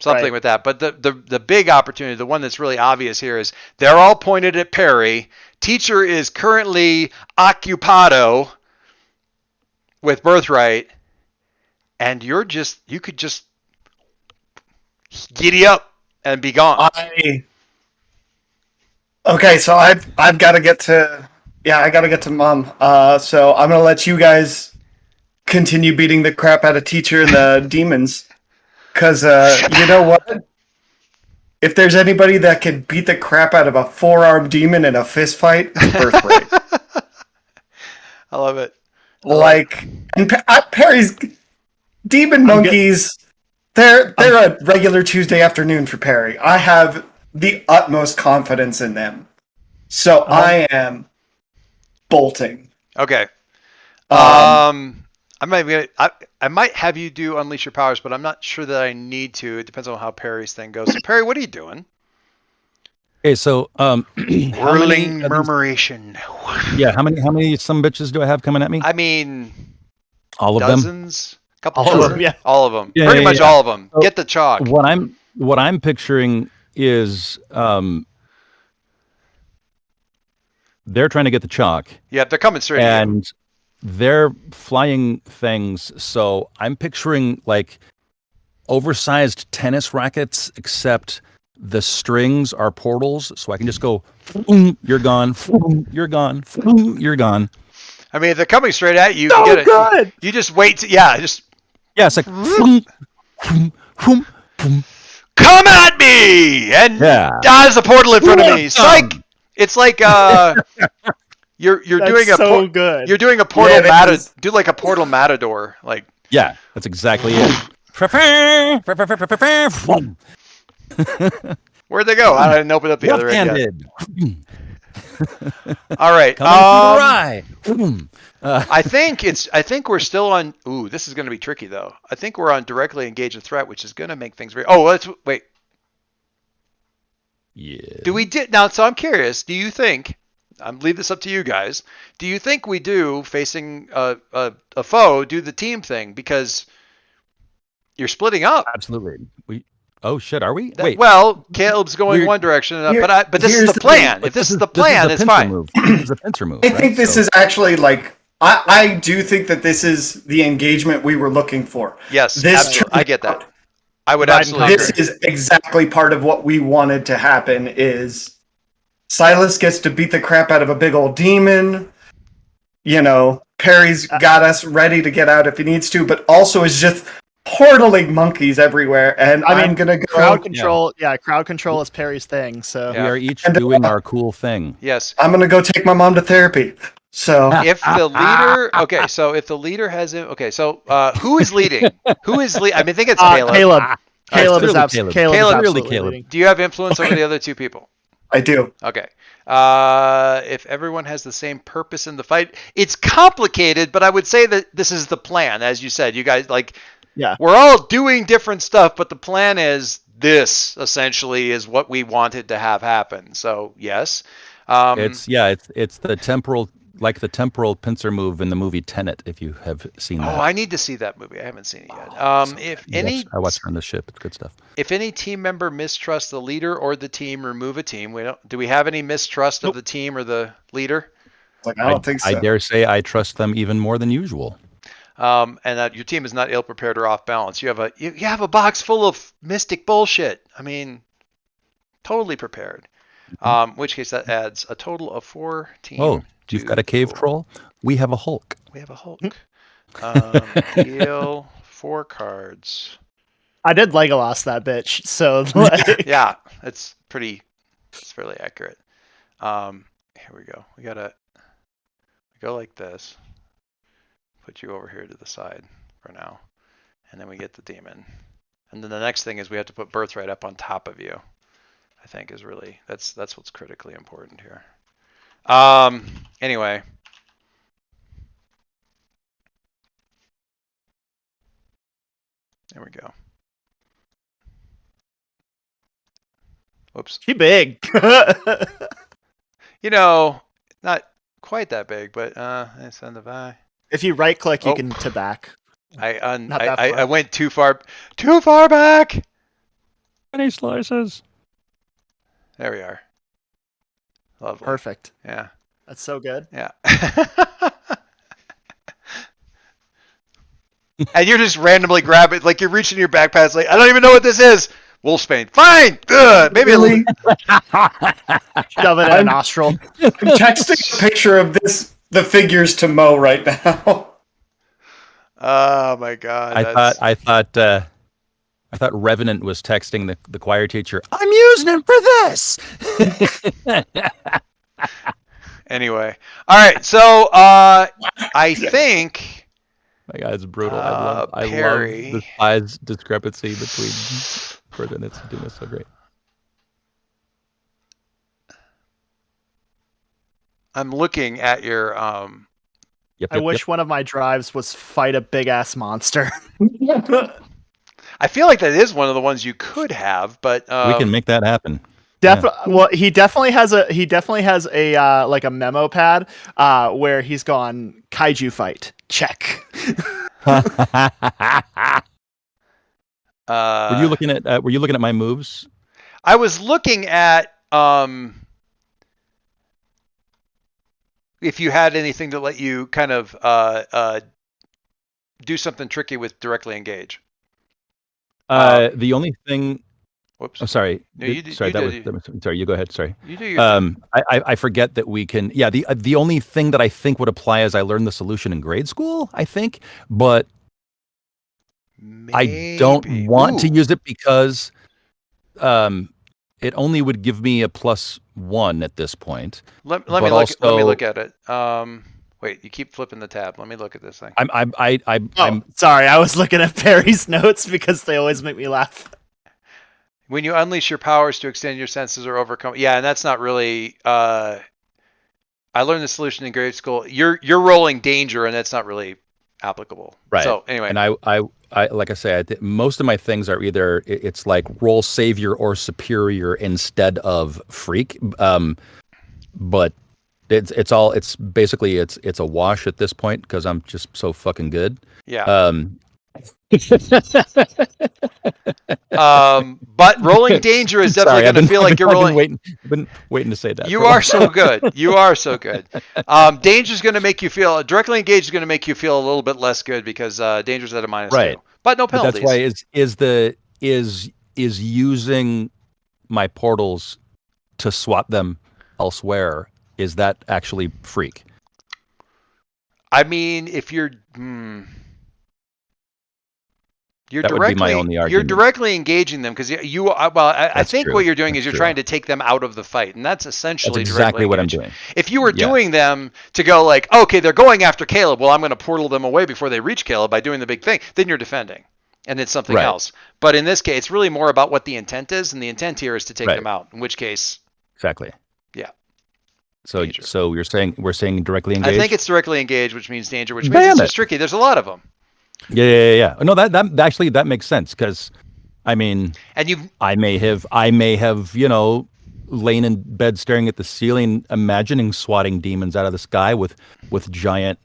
something with that. But the big opportunity, the one that's really obvious here is they're all pointed at Perry. Teacher is currently occupado with Birthright, and you could just giddy up and be gone. Okay, so I've got to get to Mom. So I'm gonna let you guys continue beating the crap out of Teacher and the demons, because you know what? If there's anybody that can beat the crap out of a 4-armed demon in a fist fight, it's Birthright. I love it. Perry's demon monkeys. They're a regular Tuesday afternoon for Perry. I have the utmost confidence in them, so I am bolting. Okay. I might have you do Unleash Your Powers, but I'm not sure that I need to. It depends on how Perry's thing goes. So Perry, what are you doing? Okay, so whirling murmuration. Yeah, how many some bitches do I have coming at me? I mean, all of dozens, them. Couple all dozen, of them, yeah, all of them, yeah, pretty much all of them. So get the chalk. What I'm picturing is they're trying to get the chalk. Yeah, they're coming straight at you. And they're flying things. So I'm picturing like oversized tennis rackets, except the strings are portals, so I can just go, you're gone, you're gone, you're gone. I mean, if they're coming straight at you, so you get it. Good. You just wait. It's like, come at me, and there's a portal in front of me. Psych! It's like you're doing a good. You're doing a portal do like a portal matador, like. Yeah, that's exactly it. Where'd they go? I didn't open up the other end yet. All right. I think we're still on. Ooh, this is going to be tricky though. I think we're on directly engage a threat, which is going to make things very. Oh, let's wait. Yeah. Now? So I'm curious. Do you think? I'm leave this up to you guys. Do you think we do facing a foe do the team thing because you're splitting up? Absolutely. Oh shit, are we? Wait. Well, Caleb's going one direction, but this is the plan. If this is the plan, it's fine. This is a pincer move. I think this is actually like I do think that this is the engagement we were looking for. Yes, absolutely. I get that. I would absolutely. This is exactly part of what we wanted to happen. Is Silas gets to beat the crap out of a big old demon. You know, Perry's got us ready to get out if he needs to, but also is just portaling monkeys everywhere, and I'm gonna go crowd control. Yeah, crowd control is Perry's thing. So we are each doing our cool thing. Yes, I'm gonna go take my mom to therapy. So if the leader, if the leader has him, who is leading? Who is leading? I mean, I think it's Caleb. Caleb is absolutely Caleb. Do you have influence over the other two people? I do. Okay. If everyone has the same purpose in the fight, it's complicated, but I would say that this is the plan, as you said. You guys we're all doing different stuff, but the plan is this essentially is what we wanted to have happen. So yes, it's the temporal pincer move in the movie Tenet. If you have seen that. Oh, I need to see that movie. I haven't seen it yet. I watched it on the ship. It's good stuff. If any team member mistrusts the leader or the team, remove a team. Do we have any mistrust of the team or the leader? Like, I don't think so. I dare say I trust them even more than usual. And that your team is not ill prepared or off balance. You have a box full of mystic bullshit. I mean, totally prepared. In which case that adds a total of 14. Oh, you've got a cave troll? We have a Hulk. We have a Hulk. Deal 4 cards. I did Legolas that bitch, so like, Yeah, it's fairly accurate. Here we go. We go like this. Put you over here to the side for now. And then we get the demon. And then the next thing is we have to put Birthright up on top of you. I think is really, that's what's critically important here. Anyway. There we go. Whoops. he big. You know, not quite that big, but send the by. If you right click, you Oh. can to back. Not that I far. went too far back. Any slices? There we are. Lovely. Perfect. Yeah. That's so good. Yeah. And you're just randomly grabbing, like you're reaching your backpack. It's like, I don't even know what this is. Wolfsbane. Fine. Ugh, maybe Really? Shove it in a nostril. I'm texting a picture of the figures to Mo right now. Oh my god. I thought Revenant was texting the choir teacher. I'm using him for this. Anyway. All right. So I think My God, it's brutal. I Perry. love the size discrepancy between Ferdinand and doing this so great. I'm looking at your Yep, I wish one of my drives was fight a big ass monster. I feel like that is one of the ones you could have, but we can make that happen. Well, he definitely has a like a memo pad where he's gone kaiju fight. Check. Were you looking at my moves? I was looking at if you had anything to let you kind of do something tricky with directly engage. The only thing. Whoops. Oh, sorry. No, you do- sorry, you that do- was. Sorry, you go ahead. Sorry. You do your thing. I forget that we can. Yeah, the only thing that I think would apply is I learned the solution in grade school. I think, but I don't Maybe. want to Ooh. use it because it only would give me a +1 at this point. Let but me also- look at it. Wait, you keep flipping the tab. Let me look at this thing. I'm sorry, I was looking at Perry's notes because they always make me laugh. When you unleash your powers to extend your senses or overcome, yeah, and that's not really. I learned the solution in grade school. You're rolling danger, and that's not really applicable. Right. So anyway, And I like I say, most of my things are either it's like roll savior or superior instead of freak. But it's basically it's a wash at this point because I'm just so fucking good. yeah. But rolling danger is definitely going to feel like you're rolling. I've been waiting to say that. You are so good. You are so good. Danger is going to make you feel directly engaged is going to make you feel a little bit less good because danger's at a -2. Right. But no But penalties. that's why is using my portals to swap them elsewhere. Is that actually freak? I mean, if you're That would be my only you're argument. directly engaging them because I That's think true. what you're doing is That's you're true. trying to take them out of the fight, and that's That's essentially exactly directly what I'm engaging. doing. If you were Yeah. doing them to go like, okay, they're going after Caleb, well, I'm going to portal them away before they reach Caleb by doing the big thing, then you're defending, and it's something Right. else. But in this case, it's really more about what the intent is, and the intent here is to take Right. them out. In which case, Exactly. Yeah. So Danger. so we're saying directly engaged. I think it's directly engaged, which means danger, which means Damn it's it. just tricky. There's a lot of them, Yeah. No, that actually that makes sense because, I mean, and you. I may have lain in bed staring at the ceiling, imagining swatting demons out of the sky with giant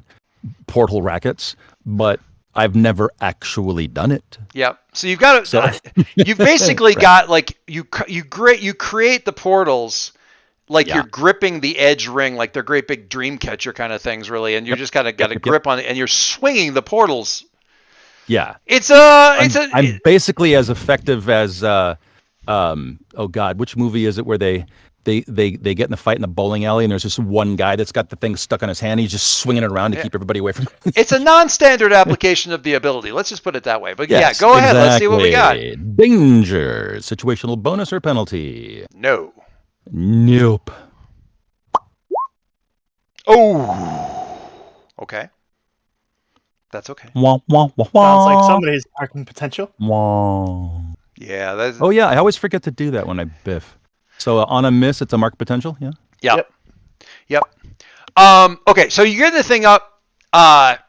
portal rackets, but I've never actually done it. Yeah. So you've got So- you've basically got like you create the portals like Yeah. you're gripping the edge ring, like they're great big dream catcher kind of things, really, and you're just got a grip on it, and you're swinging the portals. Yeah. I'm basically as effective as oh God, which movie is it where they get in the fight in the bowling alley and there's just one guy that's got the thing stuck on his hand. He's just swinging it around to keep everybody away from it. It's a non-standard application of the ability. Let's just put it that way. But yeah, go ahead. Let's see what we got. Danger. Situational bonus or penalty? No. Nope. Oh. Okay. That's okay. Wah, wah, wah, Sounds wah. like somebody's marking potential. Wah. Yeah. That's, Oh yeah, I always forget to do that when I biff. So on a miss, it's a mark potential. Yeah. Yep. Okay, so you get the thing up, and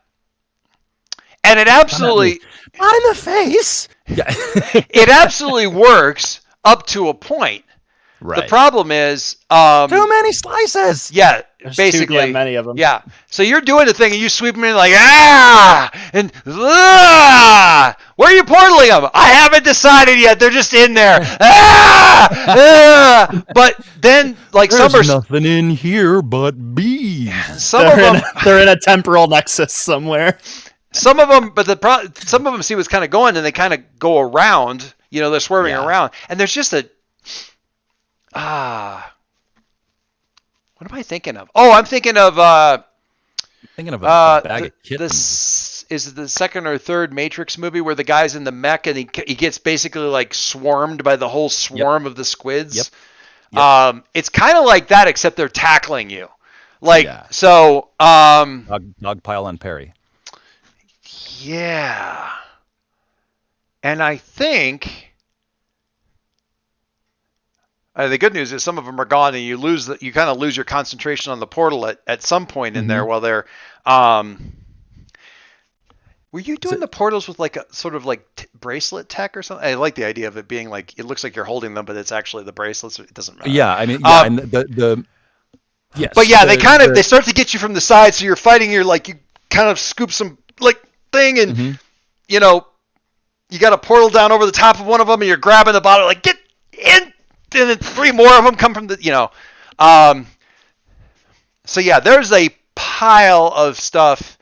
it absolutely Not in the face. Yeah. it absolutely works up to a point. Right. The problem is, Too many slices. yeah, There's basically, too damn many of them. yeah. So you're doing the thing, and you sweep them in like and where are you portaling them? I haven't decided yet. They're just in there. But then, like There's some are nothing in here but bees. some of them. They're in a temporal nexus somewhere. Some of them, but some of them see what's kind of going, and they kind of go around. You know, they're swerving around, and there's just a what am I thinking of? Oh, I'm thinking of Thinking of a bag of kittens. this is the second or third Matrix movie where the guy's in the mech and he gets basically like swarmed by the whole swarm of the squids. Yep. It's kind of like that, except they're tackling you. Like so. Dog pile on Perry. Yeah. And I think the good news is some of them are gone, and you kind of lose your concentration on the portal at some point in there while they're. Were you doing the portals with like a sort of like bracelet tech or something? I like the idea of it being like it looks like you're holding them, but it's actually the bracelets. It doesn't matter. Yeah, I mean, yeah, and the yes. But yeah, they start to get you from the side, so you're fighting. You're like you kind of scoop some like thing, and you know you got a portal down over the top of one of them, and you're grabbing the bottom like get in. And then 3 more of them come from the, so yeah, there's a pile of stuff.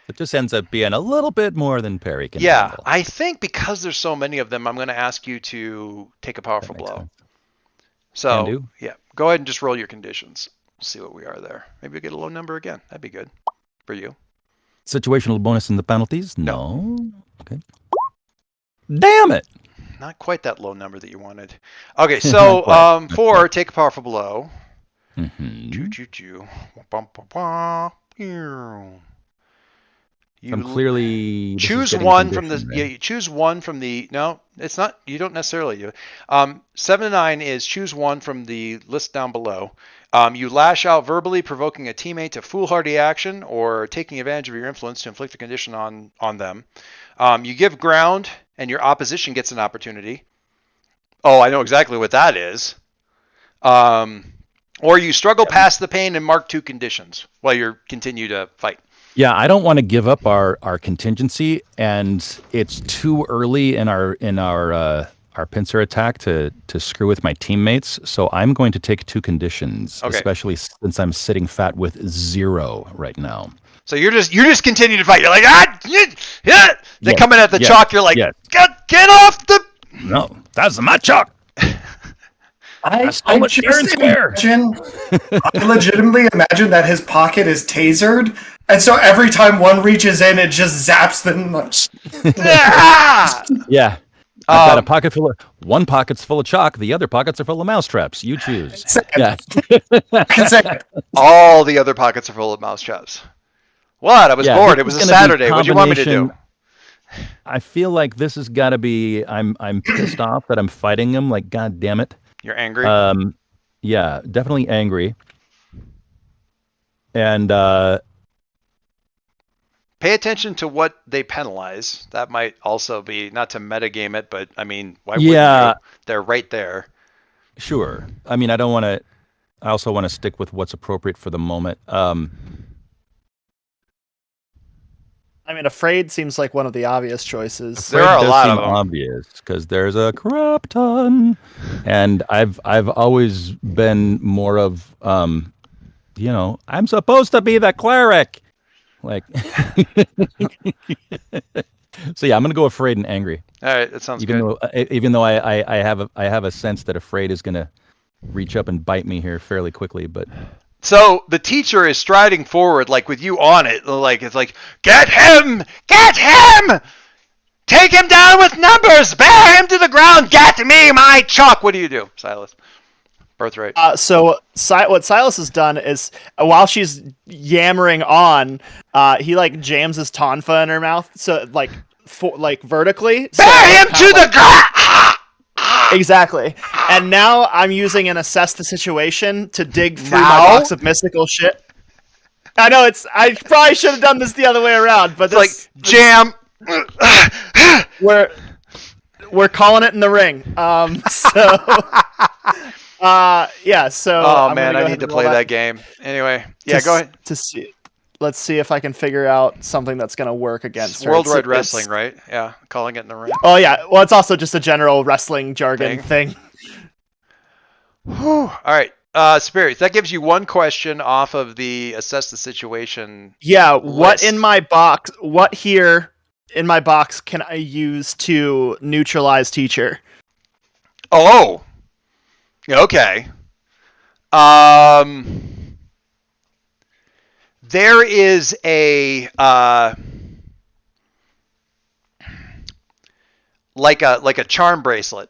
It just ends up being a little bit more than Perry can Yeah, handle. I think because there's so many of them, I'm going to ask you to take a powerful blow. Sense. So, Can do. yeah, go ahead and just roll your conditions. We'll see what we are there. Maybe we'll get a low number again. That'd be good for you. Situational bonus in the penalties? No. Okay. Damn it. Not quite that low number that you wanted. Okay, so 4, take a powerful blow. Mm-hmm. Choo. Bum, bum, bum. I'm clearly choose one from the. Yeah, you choose one from the. No, it's not. You don't necessarily do. 7 to 9 is choose one from the list down below. You lash out verbally, provoking a teammate to foolhardy action or taking advantage of your influence to inflict a condition on them. You give ground, and your opposition gets an opportunity. Oh, I know exactly what that is. Or you struggle past the pain and mark 2 conditions while you continue to fight. Yeah, I don't want to give up our contingency, and it's too early in our pincer attack to screw with my teammates. So I'm going to take 2 conditions, especially since I'm sitting fat with 0 right now. So you're just continue to fight. You're like They come in at the chalk. You're like get off the. No, that's my chalk. I just I legitimately imagine that his pocket is tasered, and so every time one reaches in, it just zaps them. Yeah. I've got a pocket full of one pocket's full of chalk, the other pockets are full of mousetraps. You choose. Yeah. All the other pockets are full of mousetraps. What? I was bored. It was a Saturday. What do you want me to do? I feel like this has got to be. I'm pissed off that I'm fighting him. Like, God damn it. You're angry. Yeah, definitely angry. And pay attention to what they penalize. That might also be not to metagame it, but I mean, why wouldn't you? They're right there. Sure. I mean, I don't want to. I also want to stick with what's appropriate for the moment. I mean, afraid seems like one of the obvious choices. There Afraid are a does lot seem of them. obvious because there's a crap ton, and I've always been more of I'm supposed to be the cleric, like. So yeah, I'm gonna go afraid and angry, All right, that sounds even good. though even though I have a sense that afraid is gonna reach up and bite me here fairly quickly, but So the teacher is striding forward, like with you on it, like it's like, get him, get him, take him down with numbers, bear him to the ground, get me my chalk. What do you do, Silas? Birthright. What Silas has done is, while she's yammering on, he like jams his tonfa in her mouth, so like vertically. So Bear like, him kind to of the like, ground. exactly. And now I'm using an assess the situation to dig through my Now? box of mystical shit. I know I probably should have done this the other way around, but It's like jam. we're calling it in the ring. Yeah. So Oh I'm man, gonna I go need ahead to and roll play that game. Anyway, yeah, go ahead. to see. Let's see if I can figure out something that's gonna work against It's her. Worldwide Wrestling, right? Yeah, calling it in the ring. Oh yeah. Well, it's also just a general wrestling jargon thing. Whew. All right, Spirits. That gives you one question off of the assess the situation. Yeah. What here in my box can I use to neutralize teacher? Oh, okay. There is a like a charm bracelet.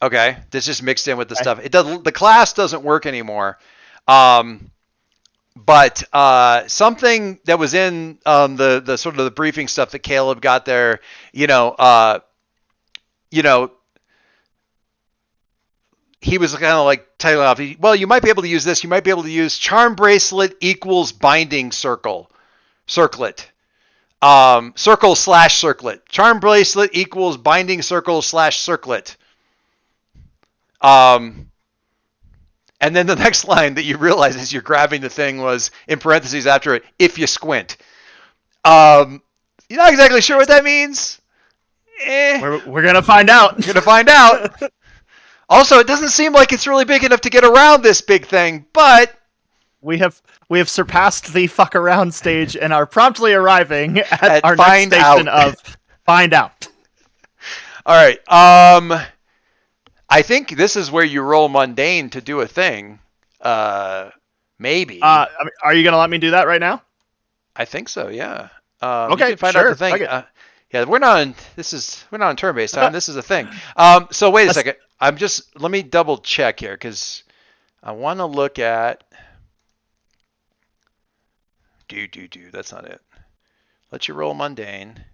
Okay, that's just mixed in with the stuff. It does. The class doesn't work anymore. But something that was in the sort of the briefing stuff that Caleb got there, you know, he was kind of like titling off. Well, you might be able to use this. You might be able to use charm bracelet equals binding circlet. Circle / circlet. Charm bracelet equals binding circle / circlet. And then the next line that you realize as you're grabbing the thing was in parentheses after it, if you squint. You're not exactly sure what that means. We're gonna find out. We're gonna find out. Also, it doesn't seem like it's really big enough to get around this big thing, but we have surpassed the fuck around stage and are promptly arriving at our next station of find out. All right. I think this is where you roll mundane to do a thing. Maybe. I mean, are you gonna let me do that right now? I think so. Yeah. Okay. You can find sure. out the thing. Yeah, we're not on turn-based time. This is a thing. So wait a second. Let me double check here because I want to look at. That's not it. Let you roll mundane.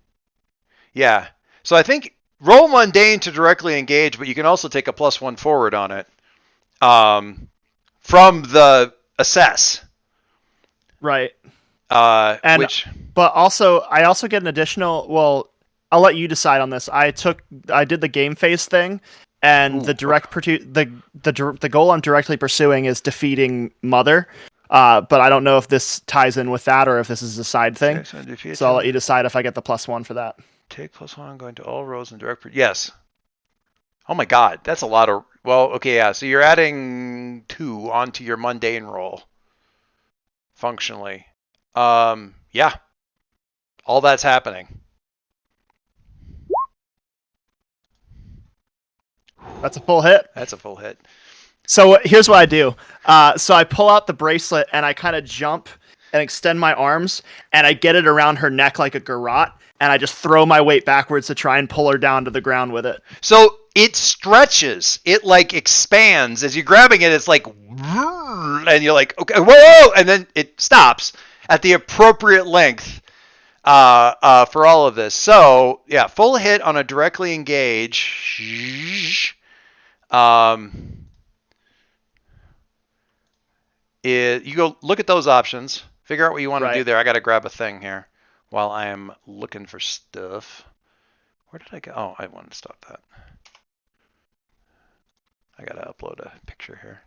Yeah. So I think roll mundane to directly engage, but you can also take a +1 forward on it. From the assess. Right. But I also get an additional. Well, I'll let you decide on this. I did the game face thing, and the goal I'm directly pursuing is defeating Mother. But I don't know if this ties in with that or if this is a side thing. Okay, so I'll let you decide if I get the +1 for that. Take +1 going to all rows in direct. Yes. Oh my God, that's a lot of. Well, okay, yeah. So you're adding 2 onto your mundane roll. Functionally. Yeah. All that's happening. That's a full hit. That's a full hit. So here's what I do. So I pull out the bracelet and I kind of jump and extend my arms and I get it around her neck like a garrote and I just throw my weight backwards to try and pull her down to the ground with it. So it stretches. It like expands as you're grabbing it. It's like, and you're like, okay, whoa, and then it stops at the appropriate length for all of this. So yeah, full hit on a directly engage. You go look at those options. Figure out what you want to do there. I got to grab a thing here while I am looking for stuff. Where did I go? Oh, I wanted to stop that. I got to upload a picture here.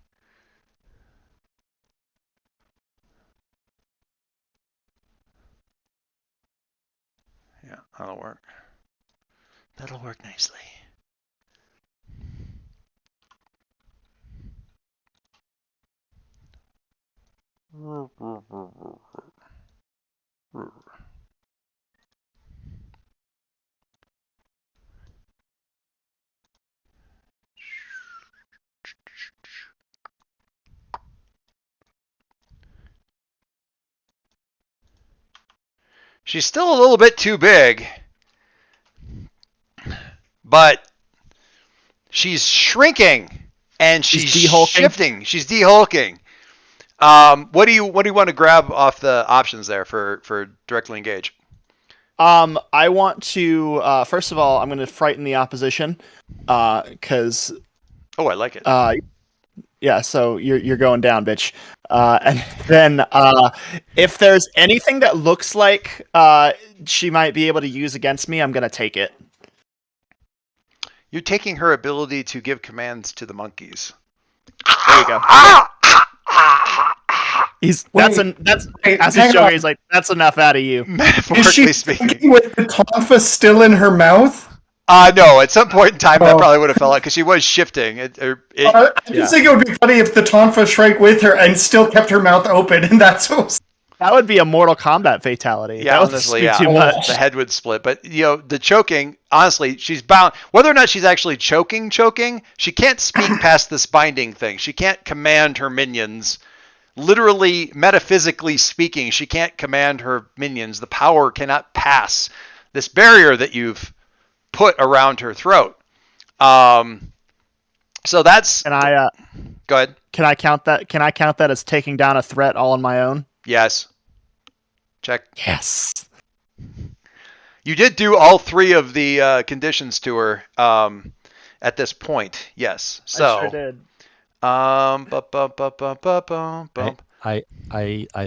Yeah, that'll work. That'll work nicely. She's still a little bit too big, but she's shrinking and she's de-hulking. shifting. She's de-hulking. What do you want to grab off the options there for directly engage? I want to first of all, I'm going to frighten the opposition, because Oh, I like it. yeah. So you're going down, bitch. And then if there's anything that looks like she might be able to use against me, I'm going to take it. You're taking her ability to give commands to the monkeys. There you go. That's as he's showing. He's like, that's enough out of you. Is Metaphorically she speaking. thinking with the tonfa still in her mouth? No, at some point in time that probably would have fell out because she was shifting. I just think it would be funny if the tonfa shrank with her and still kept her mouth open, and that's what was... That would be a Mortal Kombat fatality. Yeah, that would honestly, be yeah. too much. The head would split. But, the choking, honestly, she's bound. Whether or not she's actually choking, she can't speak past this binding thing. She can't command her minions. Literally, metaphysically speaking, she can't command her minions. The power cannot pass this barrier that you've put around her throat. So that's... Can I Go ahead. Can I count that as taking down a threat all on my own? Yes. Check. Yes. You did do all three of the conditions to her at this point. Yes. So. I sure did. I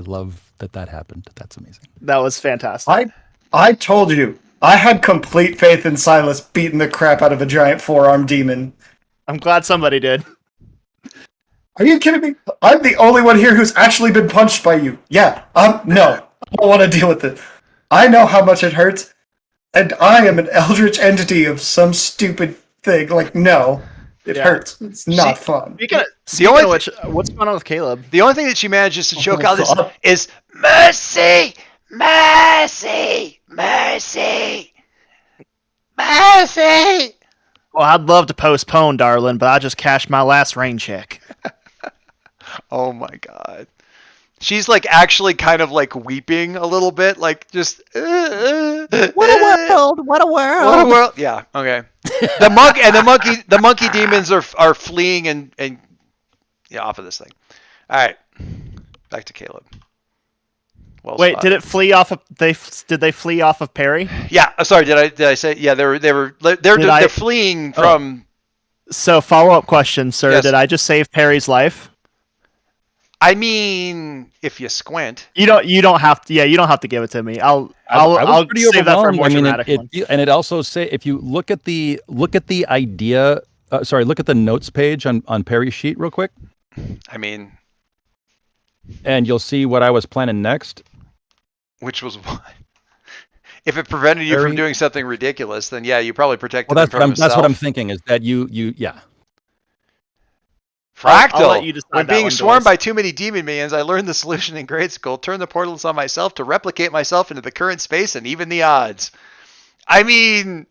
love that happened. That's amazing. That was fantastic. I told you, I had complete faith in Silas beating the crap out of a giant four-armed demon. I'm glad somebody did. Are you kidding me? I'm the only one here who's actually been punched by you. Yeah, no. I don't want to deal with it. I know how much it hurts, and I am an eldritch entity of some stupid thing. Like, no, it hurts. It's not fun. Speaking of which, what's going on with Caleb? The only thing that she manages to choke out is mercy, mercy, mercy, mercy. Well, I'd love to postpone, darling, but I just cashed my last rain check. Oh my god. She's like actually kind of like weeping a little bit, like just What a world! What a world! What a world! Yeah, okay. The monkey demons are fleeing and off of this thing. All right, back to Caleb. Well Wait, spotted. did it flee off of? Did they flee off of Perry? Yeah, sorry. Did I say? Yeah, they're fleeing from. So follow-up question, sir. Yes. Did I just save Perry's life? I mean, if you squint. You don't have to. Yeah, you don't have to give it to me. I'll pretty save that for a more overwhelmed. dramatic one. And it also say if you look at the idea. Look at the notes page on Perry's sheet real quick. I mean, and you'll see what I was planning next. Which was what? If it prevented you from doing something ridiculous, then yeah, you probably protected him from himself. That's what I'm thinking. Is that you? Yeah. Fractal. I'll let you decide when that being one, swarmed Doris. by too many demon minions, I learned the solution in grade school. Turn the portals on myself to replicate myself into the current space and even the odds. I mean,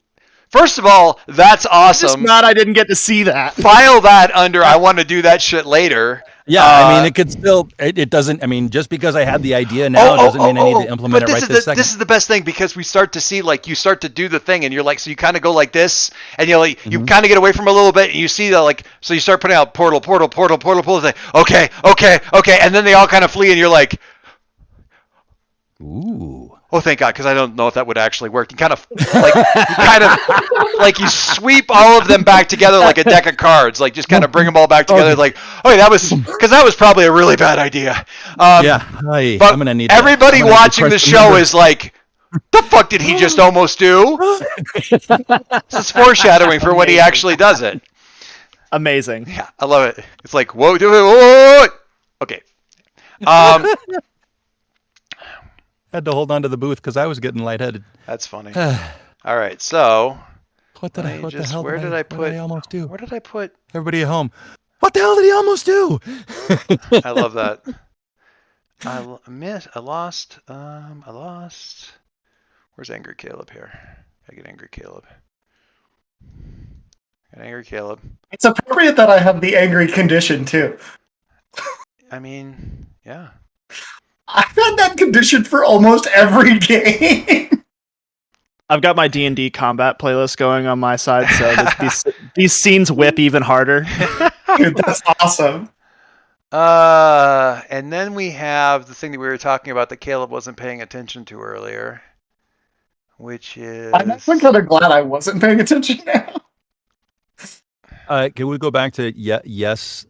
first of all, that's awesome. Just not. I didn't get to see that. File that under. I want to do that shit later. Yeah, I mean, it could still. It doesn't. I mean, just because I had the idea now doesn't mean I need to implement it right this second. This is the best thing because we start to see like you start to do the thing and you're like so you kind of go like this and you like you kind of get away from a little bit and you see that like so you start putting out portal like okay and then they all kind of flee and you're like ooh. Oh, thank God, because I don't know if that would actually work. You kind of like you sweep all of them back together like a deck of cards, like just kind of bring them all back together. Like, oh, that was probably a really bad idea. I'm gonna need. Everybody watching the show is like, the fuck did he just almost do? This is foreshadowing for when he actually does it. Amazing. Yeah, I love it. It's like whoa. Okay. Had to hold on to the booth because I was getting lightheaded. That's funny. All right, so What the hell where did I put? What did I almost do? Where did I put? Everybody at home. What the hell did he almost do? I love that. I lost. I lost. Where's Angry Caleb here? I get Angry Caleb. Got Angry Caleb. It's appropriate that I have the angry condition too. I mean, yeah. I've had that condition for almost every game. I've got my D&D combat playlist going on my side, so these scenes whip even harder. Dude, that's awesome. And then we have the thing that we were talking about that Caleb wasn't paying attention to earlier, which is. I'm actually kind of glad I wasn't paying attention now. Can we go back to yes?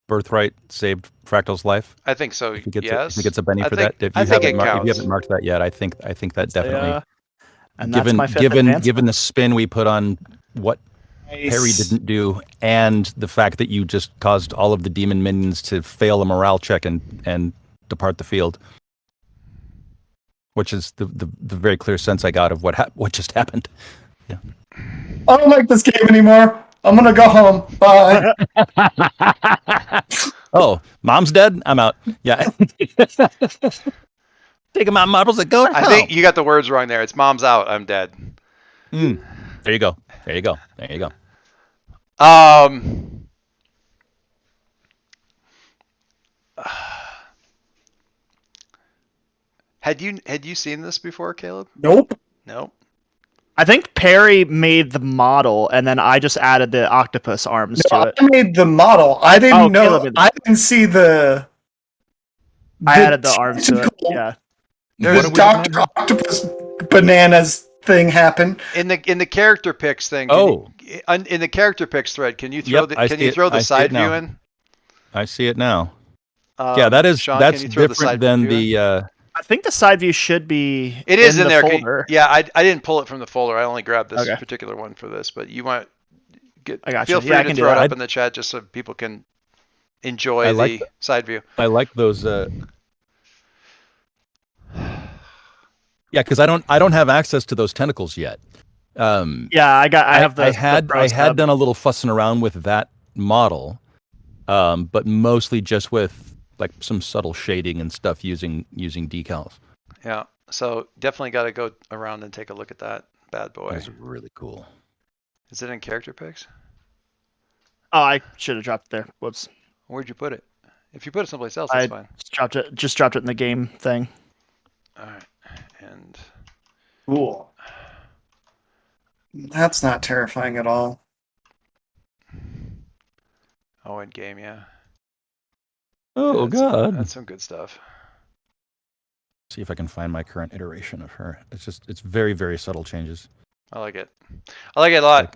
Birthright saved Fractal's life. I think so. If he gets Yes. he gets a Benny for that. If I think it counts. If you haven't marked that yet, I think that definitely. And that's my fifth advancement. Given the spin we put on what Harry didn't do, and the fact that you just caused all of the demon minions to fail a morale check and depart the field, which is the very clear sense I got of what just happened. Yeah. I don't like this game anymore. I'm gonna go home. Bye. Oh, mom's dead? I'm out. Yeah. Taking my marbles and go. I think you got the words wrong there. It's mom's out. I'm dead. There you go. There you go. There you go. Had you seen this before, Caleb? Nope. No. I think Perry made the model, and then I just added the octopus arms to it. I made the model. I didn't know. Caleb I didn't see the. I added the arms to it. Yeah. There's Dr. Octopus Bananas thing happen. In the character picks thing. In the character picks thread, can you throw the side view in? I see it now. Yeah, that's different than the. I think the side view should be. It is in there. Folder. Yeah, I didn't pull it from the folder. I only grabbed this particular one for this. But you want feel free to throw it up in the chat just so people can enjoy the side view. I like those. Yeah, because I don't have access to those tentacles yet. I have the. I had done a little fussing around with that model, but mostly just with like some subtle shading and stuff using decals. Yeah, so definitely got to go around and take a look at that bad boy. That's really cool. Is it in character picks? Oh, I should have dropped it there. Whoops. Where'd you put it? If you put it someplace else, that's fine. Just dropped it in the game thing. All right, and cool. That's not terrifying at all. Oh, in game, yeah. Oh God, that's some good stuff. See if I can find my current iteration of her. It's very, very subtle changes. I like it. I like it a lot.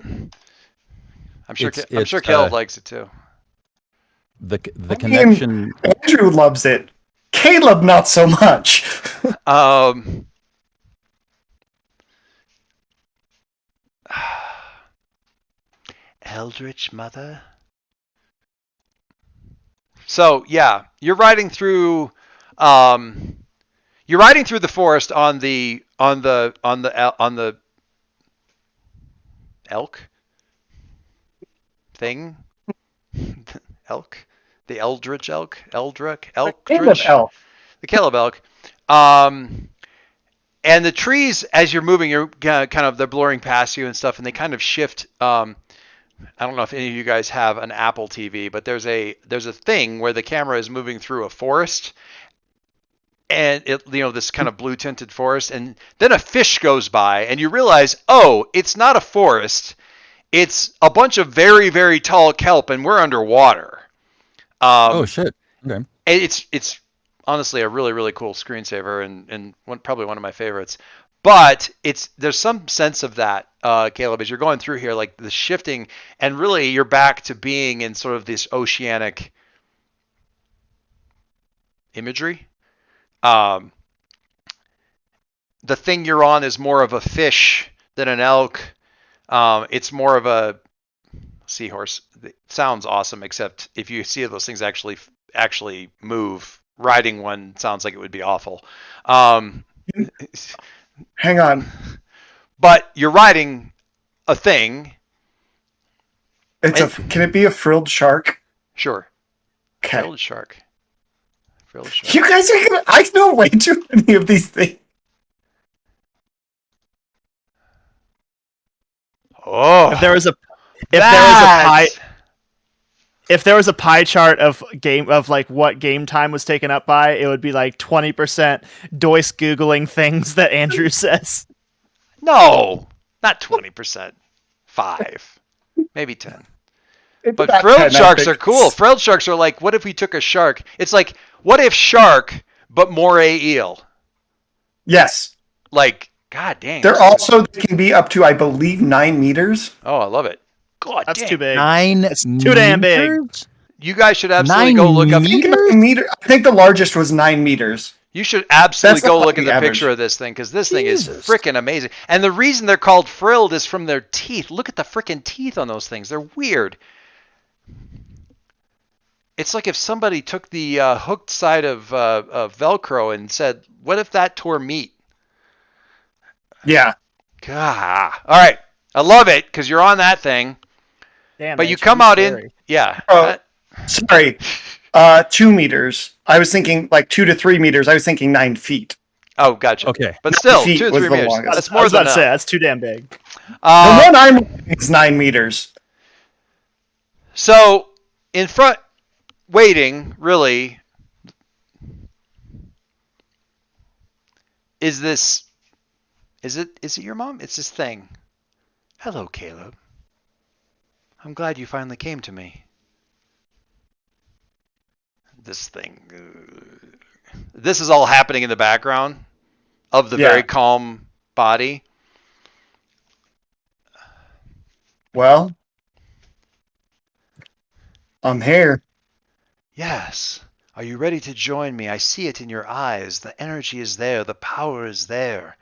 I'm sure Caleb likes it too. The connection. Andrew loves it. Caleb, not so much. Eldritch Mother. So yeah, you're riding through the forest on the elk thing. Elk, the Eldritch elk, the Caleb elk. And the trees, as you're moving, you're kind of they're blurring past you and stuff, and they kind of shift. I don't know if any of you guys have an Apple TV, but there's a thing where the camera is moving through a forest, and this kind of blue tinted forest, and then a fish goes by, and you realize, oh, it's not a forest, it's a bunch of very, very tall kelp, and we're underwater. Oh shit! Okay. It's honestly a really, really cool screensaver, and probably one of my favorites. But there's some sense of that, Caleb, as you're going through here, like the shifting, and really you're back to being in sort of this oceanic imagery. The thing you're on is more of a fish than an elk. It's more of a seahorse. It sounds awesome, except if you see those things actually move, riding one sounds like it would be awful. Um, Hang on. but you're riding a thing. Can it be a frilled shark? Sure. Okay. Frilled shark. Frilled shark. You guys are gonna. I know way too many of these things. Oh, If there was a that- if there was a pie chart of like what game time was taken up by, it would be like 20% Doyce googling things that Andrew says. No, not 20%. 5, maybe 10. It's But about frilled 10, I sharks think. are cool. Frilled sharks are like, what if we took a shark? It's like, what if shark, but more eel? Yes. Like, god dang. They're also they can be up to, I believe, 9 meters. Oh, I love it. God That's dang. too big. 9 It's too damn big. meters? You guys should absolutely 9 go look up. meters? I think the largest was 9 meters. You should absolutely That's go not look at the the average. picture of this thing because this thing is Jesus. freaking amazing. And the reason they're called frilled is from their teeth. Look at the freaking teeth on those things. They're weird. It's like if somebody took the hooked side of Velcro and said, "What if that tore meat?" Yeah. God. All right, I love it because you're on that thing, Damn, but you H, come I'm out in, scary. yeah. Oh. Sorry. 2 meters. I was thinking like 2 to 3 meters. I was thinking 9 feet. Oh, gotcha. Okay. But still, feet 2 to was 3 the meters. longest. That's I more was than about to say enough. that's too damn big. The one I'm looking is 9 meters. So in front, waiting really is this. Is it your mom? It's this thing. Hello, Caleb. I'm glad you finally came to me. This thing. This is all happening in the background of the Yeah. very calm body. Well, I'm here. Yes. Are you ready to join me? I see it in your eyes. The energy is there. The power is there.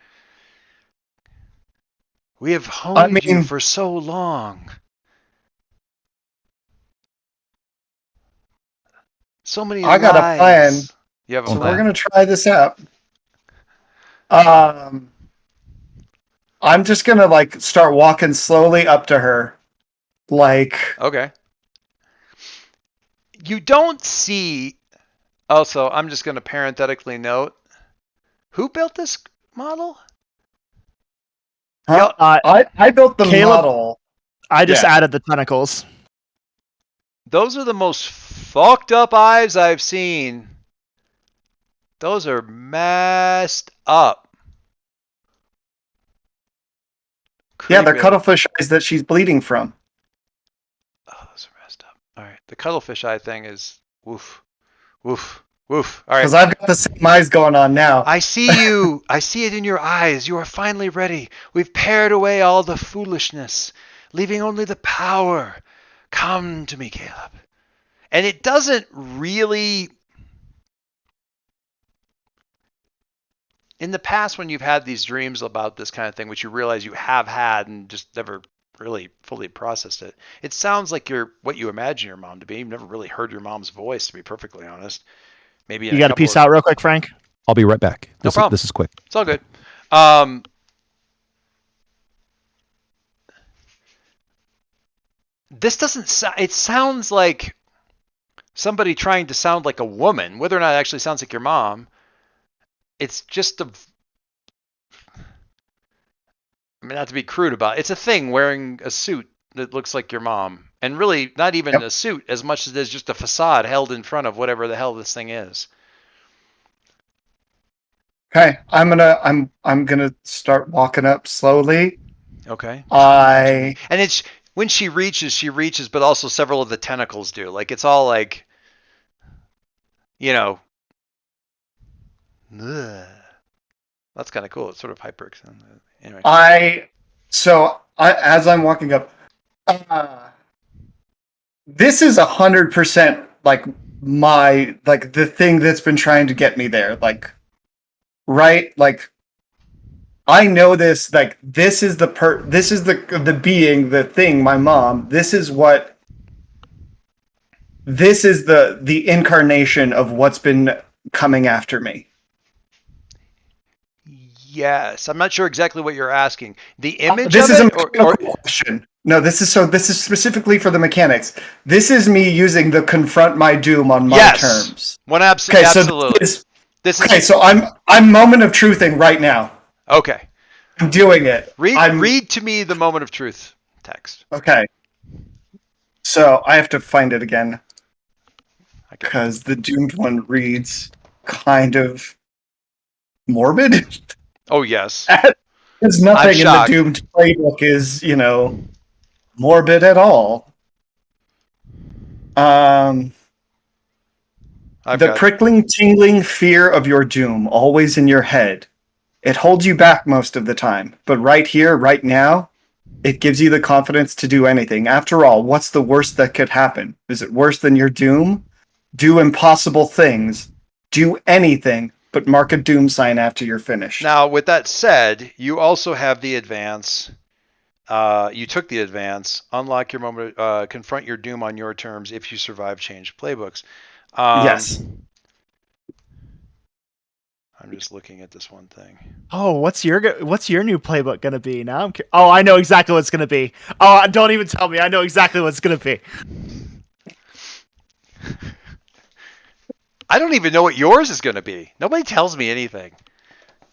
We have honed you mean- for so long. So many I got a lives. plan. You have a So plan? we're gonna try this out. I'm just gonna like start walking slowly up to her, like Okay. You don't see. Also, I'm just going to parenthetically note who built this model? huh? Uh, I built the Caleb- model. I just Yeah. added the tentacles. Those are the most fucked up eyes I've seen. Those are messed up. Yeah, they're Creepy. cuttlefish eyes that she's bleeding from. Oh, those are messed up. All right, the cuttlefish eye thing is woof, woof, woof. All right, Because I've got the same eyes going on now. I see you. I see it in your eyes. You are finally ready. We've pared away all the foolishness, leaving only the power. Come to me, Caleb. And it doesn't really. In the past, when you've had these dreams about this kind of thing, which you realize you have had and just never really fully processed it, it sounds like you're what you imagine your mom to be. You've never really heard your mom's voice, to be perfectly honest. Maybe in You a got to couple peace of- out real quick, Frank. I'll be right back. No problem. This is quick. It's all good. This doesn't it sounds like somebody trying to sound like a woman. Whether or not it actually sounds like your mom, it's just a. I mean, not to be crude about it, it's a thing wearing a suit that looks like your mom, and really not even Yep. a suit as much as it is just a facade held in front of whatever the hell this thing is. Okay, I'm gonna start walking up slowly. Okay. I And it's when she reaches, but also several of the tentacles do. Like it's all like, you know, ugh. That's kind of cool. It's sort of hyper. Anyway, as I'm walking up, this is 100% like the thing that's been trying to get me there. Like, right? Like, I know this. Like, this is the being, the thing. My mom. This is the incarnation of what's been coming after me? Yes, I'm not sure exactly what you're asking. The image This of is a it, mechanical question. No, this is specifically for the mechanics. This is me using the confront my doom on my yes, terms. absolutely. This Okay, is so I'm moment of truthing right now. okay. I'm doing it. Read to me the moment of truth text. Okay. So I have to find it again because the doomed one reads kind of morbid. Oh yes, There's I'm nothing in the shocked. doomed playbook is morbid at all. The prickling, tingling fear of your doom, always in your head. It holds you back most of the time, but right here, right now, it gives you the confidence to do anything. After all, what's the worst that could happen? Is it worse than your doom? Do impossible things. Do anything, but mark a doom sign after you're finished. Now, with that said, you also have the advance. You took the advance. Unlock your moment. Confront your doom on your terms. If you survive, change playbooks. Yes. I'm just looking at this one thing. Oh, what's your new playbook gonna be? Now oh, I know exactly what it's gonna be. Oh, don't even tell me. I know exactly what it's gonna be. I don't even know what yours is going to be. Nobody tells me anything.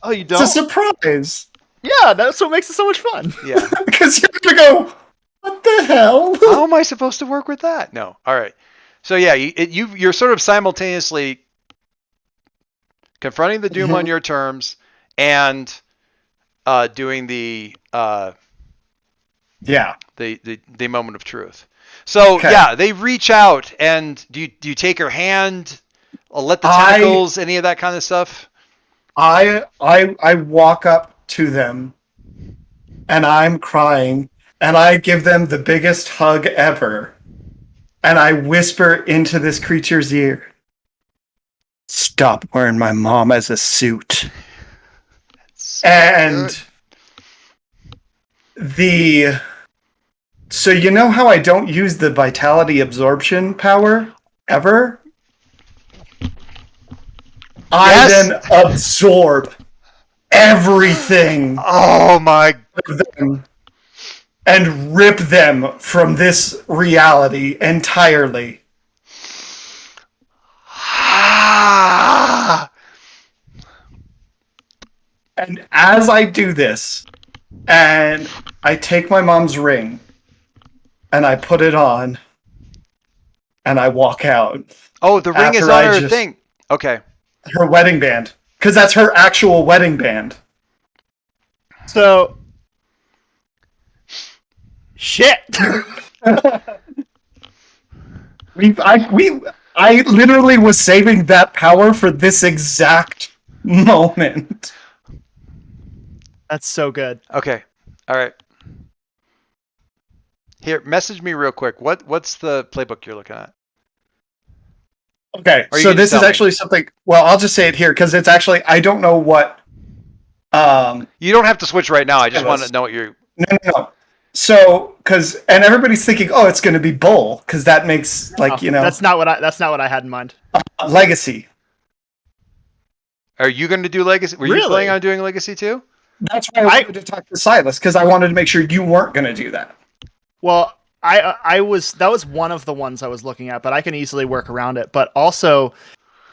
Oh, you don't? It's a surprise. Yeah, that's what makes it so much fun. Yeah. Because you're going to go, what the hell? How am I supposed to work with that? No. All right. So yeah, you're sort of simultaneously confronting the doom on your terms and doing the moment of truth. So yeah, they reach out, and do you take her hand, let the tentacles, any of that kind of stuff? I walk up to them, and I'm crying, and I give them the biggest hug ever, and I whisper into this creature's ear, "Stop wearing my mom as a suit." So So you know how I don't use the vitality absorption power ever? I then absorb everything. Oh my! And rip them from this reality entirely. And as I do this, and I take my mom's ring, and I put it on, and I walk out. Oh, the ring is on her thing. Okay. Her wedding band. Because that's her actual wedding band. So... Shit! I literally was saving that power for this exact moment. That's so good. Okay. All right. Here, message me real quick. What's the playbook you're looking at? Okay, so this is actually something... Well, I'll just say it here, because it's actually... I don't know what... You don't have to switch right now. I just want to know what you're... No. So, and everybody's thinking, oh, it's going to be Bull, because that makes, That's not what I had in mind. Legacy. Are you going to do Legacy? Were you planning on doing Legacy too? That's why I wanted to talk to Silas, because I wanted to make sure you weren't going to do that. Well, that was one of the ones I was looking at, but I can easily work around it. But also,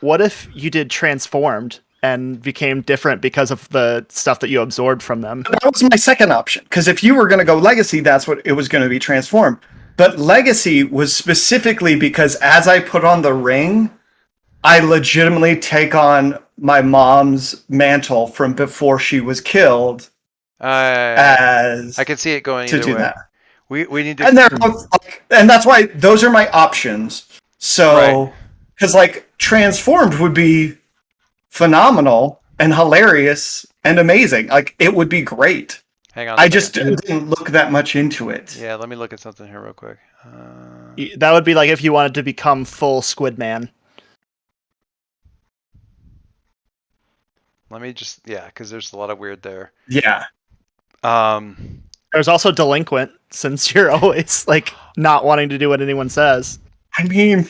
what if you did Transformed and became different because of the stuff that you absorbed from them? That was my second option, because if you were going to go Legacy, that's what it was going to be, Transformed. But Legacy was specifically because as I put on the ring, I legitimately take on my mom's mantle from before she was killed. I can see it going either way. That. We need to, and they're both, and that's why those are my options. So, because Transformed would be phenomenal and hilarious and amazing. It would be great. Hang on. I just didn't look that much into it. Yeah, let me look at something here real quick. That would be like if you wanted to become full Squid Man. Let me just, because there's a lot of weird there. Yeah. There's also Delinquent, since you're always not wanting to do what anyone says. I mean,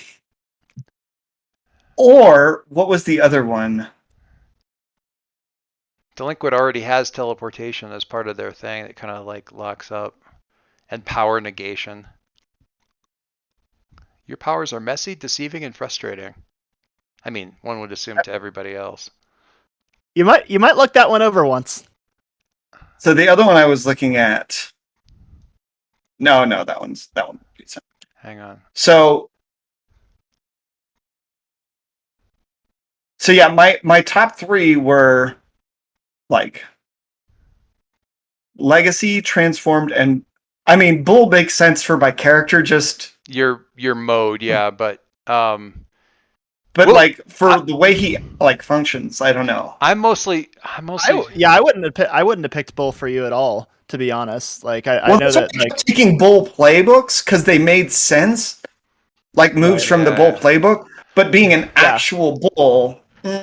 Or what was the other one? Delinquent already has teleportation as part of their thing that kind of like locks up, and power negation. Your powers are messy, deceiving, and frustrating. I mean, one would assume to everybody else. You might look that one over once. So the other one I was looking at. No, that one. Hang on. So yeah, my top three were like legacy, transformed, and I mean bull makes sense for my character. Just Your mode, yeah, but but well, like for the way he like functions, I don't know. I'm mostly I wouldn't have picked bull for you at all, to be honest. Like I Well, know that's why that I kept taking bull playbooks because they made sense, like moves Right. from the bull playbook. But being an Yeah. actual bull,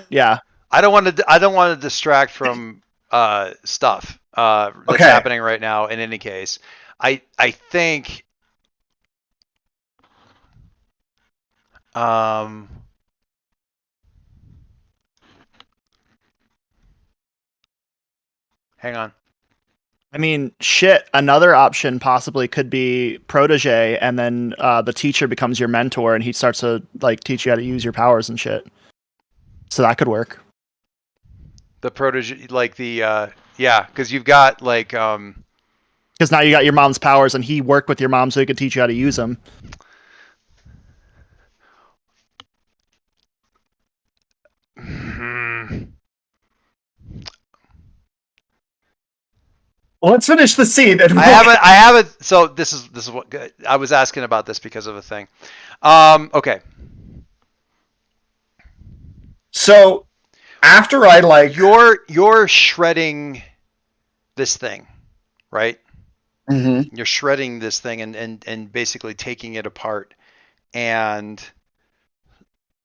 yeah. I don't want to distract from stuff that's Okay. happening right now. In any case, I think hang on. I mean, shit. Another option possibly could be protege, and then the teacher becomes your mentor, and he starts to like teach you how to use your powers and shit. So that could work. The protege, like the yeah, because you've got like Because now you got your mom's powers, and he worked with your mom, so he could teach you how to use them. Well, let's finish the scene. And I haven't. So this is what I was asking about this because of a thing. Okay. So after I like you're shredding this thing, right? Mm-hmm. You're shredding this thing and basically taking it apart and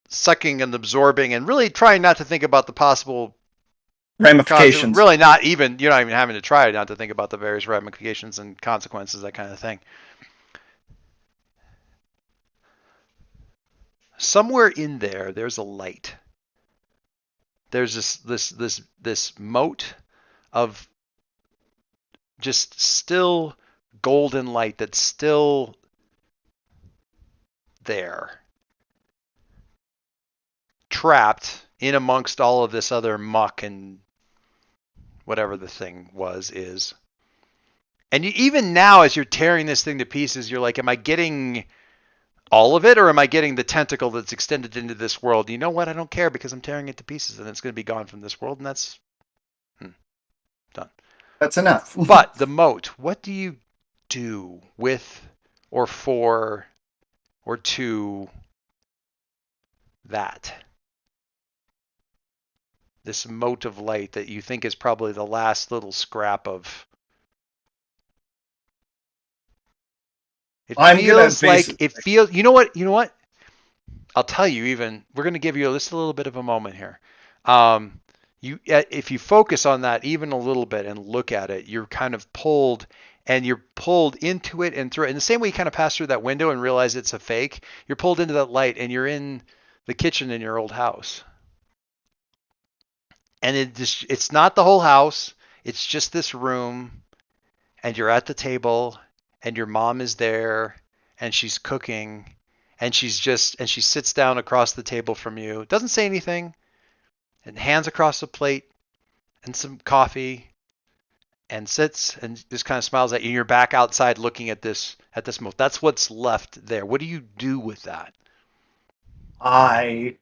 sucking and absorbing and really trying not to think about the possible ramifications. Really not even, you're not even having to try not to think about the various ramifications and consequences, that kind of thing. Somewhere in there's a light. There's this moat of just still golden light that's still there, trapped in amongst all of this other muck and whatever the thing is. And even now, as you're tearing this thing to pieces, you're like, am I getting all of it, or am I getting the tentacle that's extended into this world? You know what? I don't care, because I'm tearing it to pieces, and it's going to be gone from this world, and that's done. That's enough. But the moat, what do you do with or for or to that? This moat of light that you think is probably the last little scrap of. It feels. You know what? I'll tell you. Even we're going to give you just a little bit of a moment here. If you focus on that even a little bit and look at it, you're kind of pulled, and you're pulled into it and through it. In the same way you kind of pass through that window and realize it's a fake, you're pulled into that light, and you're in the kitchen in your old house. And it's not the whole house. It's just this room, and you're at the table, and your mom is there, and she's cooking, and she sits down across the table from you, doesn't say anything, and hands across the plate and some coffee, and sits and just kind of smiles at you. And you're back outside looking at this moat. That's what's left there. What do you do with that? I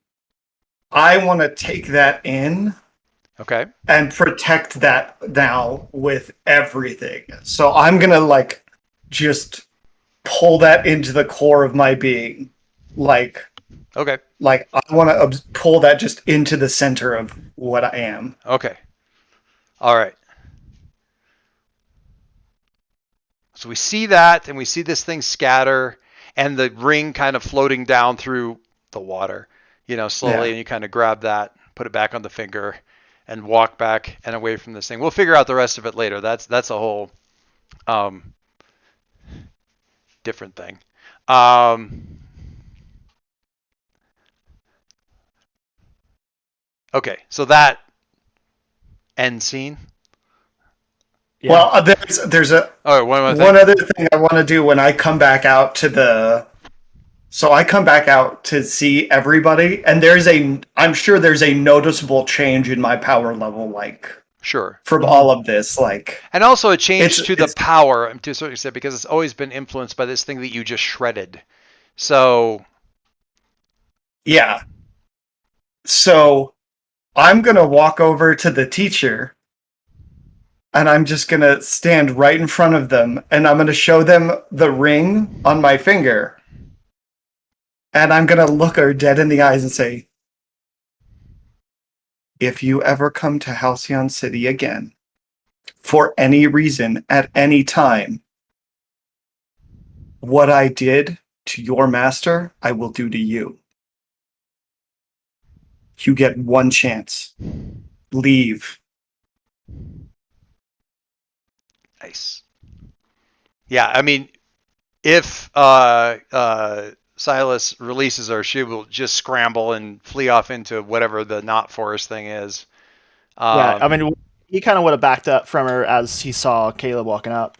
want to take that in. Okay. And protect that now with everything. So I'm gonna like just pull that into the core of my being. Okay. Like I want to pull that just into the center of what I am. Okay. All right. So we see that, and we see this thing scatter, and the ring kind of floating down through the water, slowly, and you kind of grab that, put it back on the finger, and walk back and away from this thing. We'll figure out the rest of it later. That's a whole different thing. Okay, so that end scene. Yeah. Well, there's a Oh, one more thing. one other thing I want to do when I come back out to the. So I come back out to see everybody, and I'm sure there's a noticeable change in my power level, like Sure. from all of this, like. And also a change to the It's- power to a certain extent because it's always been influenced by this thing that you just shredded. So Yeah. So I'm gonna walk over to the teacher, and I'm just gonna stand right in front of them, and I'm gonna show them the ring on my finger. And I'm going to look her dead in the eyes and say, if you ever come to Halcyon City again, for any reason, at any time, what I did to your master, I will do to you. You get one chance. Leave. nice. Yeah, I mean, if Silas releases her, she will just scramble and flee off into whatever the not forest thing is. Yeah, I mean, he kind of would have backed up from her as he saw Caleb walking up.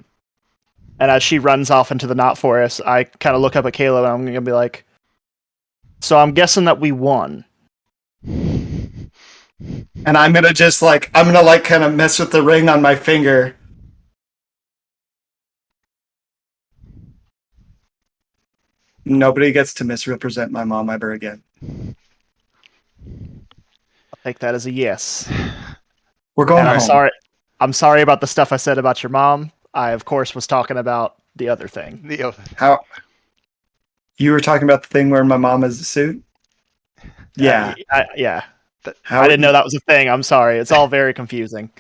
And as she runs off into the knot forest, I kind of look up at Caleb and I'm going to be like, so I'm guessing that we won. And I'm going to just kind of mess with the ring on my finger. Nobody gets to misrepresent my mom ever again. I'll take that as a yes. We're going And I'm home. sorry. I'm sorry about the stuff I said about your mom. I, of course, was talking about the other thing. How? You were talking about the thing wearing my mom as a suit? Yeah. Yeah. How, I didn't know that was a thing. I'm sorry. It's all very confusing.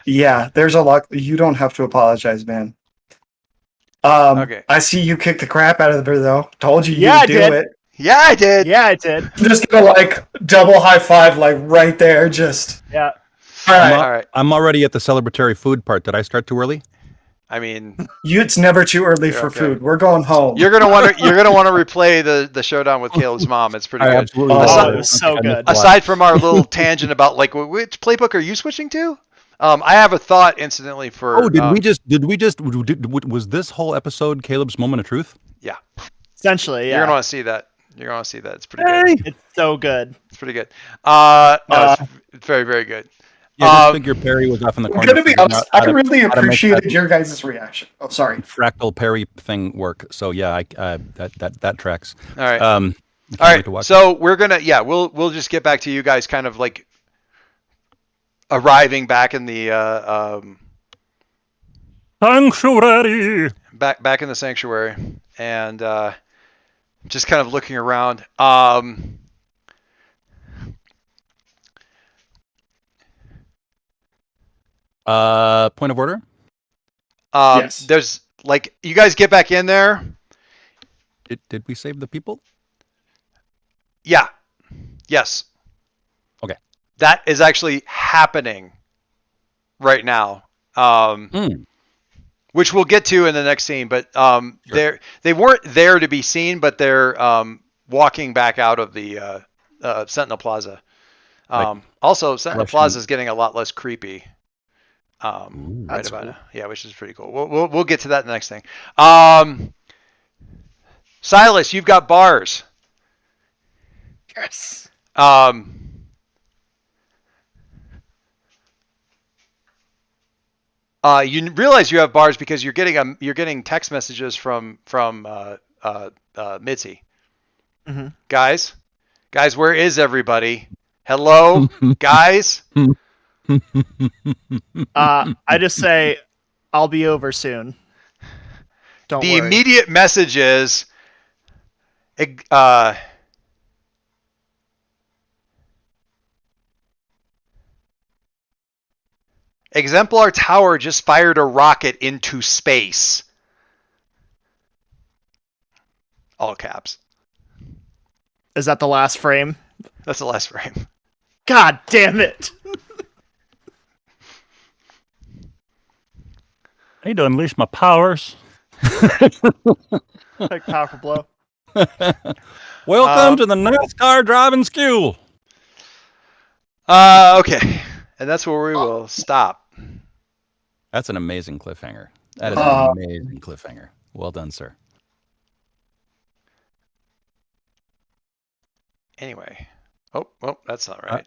Yeah, there's a lot. You don't have to apologize, man. Okay. I see you kick the crap out of her, though. Told you Yeah, you I would do did. it. Yeah, I did. Yeah, I did. I'm just gonna double high five, right there. Just Yeah. all right. All right. I'm already at the celebratory food part. Did I start too early? I mean, It's never too early for okay. food. We're going home. you're gonna want to replay the showdown with Caleb's mom. It's pretty I good. absolutely Oh, love it was so good. Aside from our little tangent about which playbook are you switching to? I have a thought, incidentally, for. Oh, was this whole episode Caleb's moment of truth? Yeah. Essentially, yeah. You're gonna want to see that. It's pretty good. It's so good. It's pretty good. No, it's very, very good. Yeah, just figure Perry was off in the I'm corner. gonna be figuring honest. out I how to- really how to make appreciated that your guys' reaction. Oh, sorry. fractal Perry thing work. So yeah, that tracks. All right. I All can't wait right. to watch So we're gonna, we'll just get back to you guys, kind of like arriving back in the Sanctuary. back in the sanctuary, and just kind of looking around. Point of order. Yes. There's you guys get back in there. Did we save the people? Yeah. Yes. Okay. That is actually happening right now. Which we'll get to in the next scene, but Sure. they weren't there to be seen, but they're walking back out of the Sentinel Plaza. Also, Sentinel Russian. Plaza is getting a lot less creepy. Right That's about cool. now. Yeah, which is pretty cool. We'll get to that in the next thing. Silas, you've got bars. Yes. You realize you have bars because you're getting text messages from Mitzi. Mhm. Guys, where is everybody? Hello, guys. I just say, I'll be over soon. Don't The worry. immediate message is, Exemplar Tower just fired a rocket into space. All caps. Is that the last frame? That's the last frame. God damn it! I need to unleash my powers. Like powerful blow. Welcome to the NASCAR driving school. Okay, and that's where we will stop. That's an amazing cliffhanger. That is Uh, an amazing cliffhanger. Well done, sir. Anyway. Oh, well, that's not right.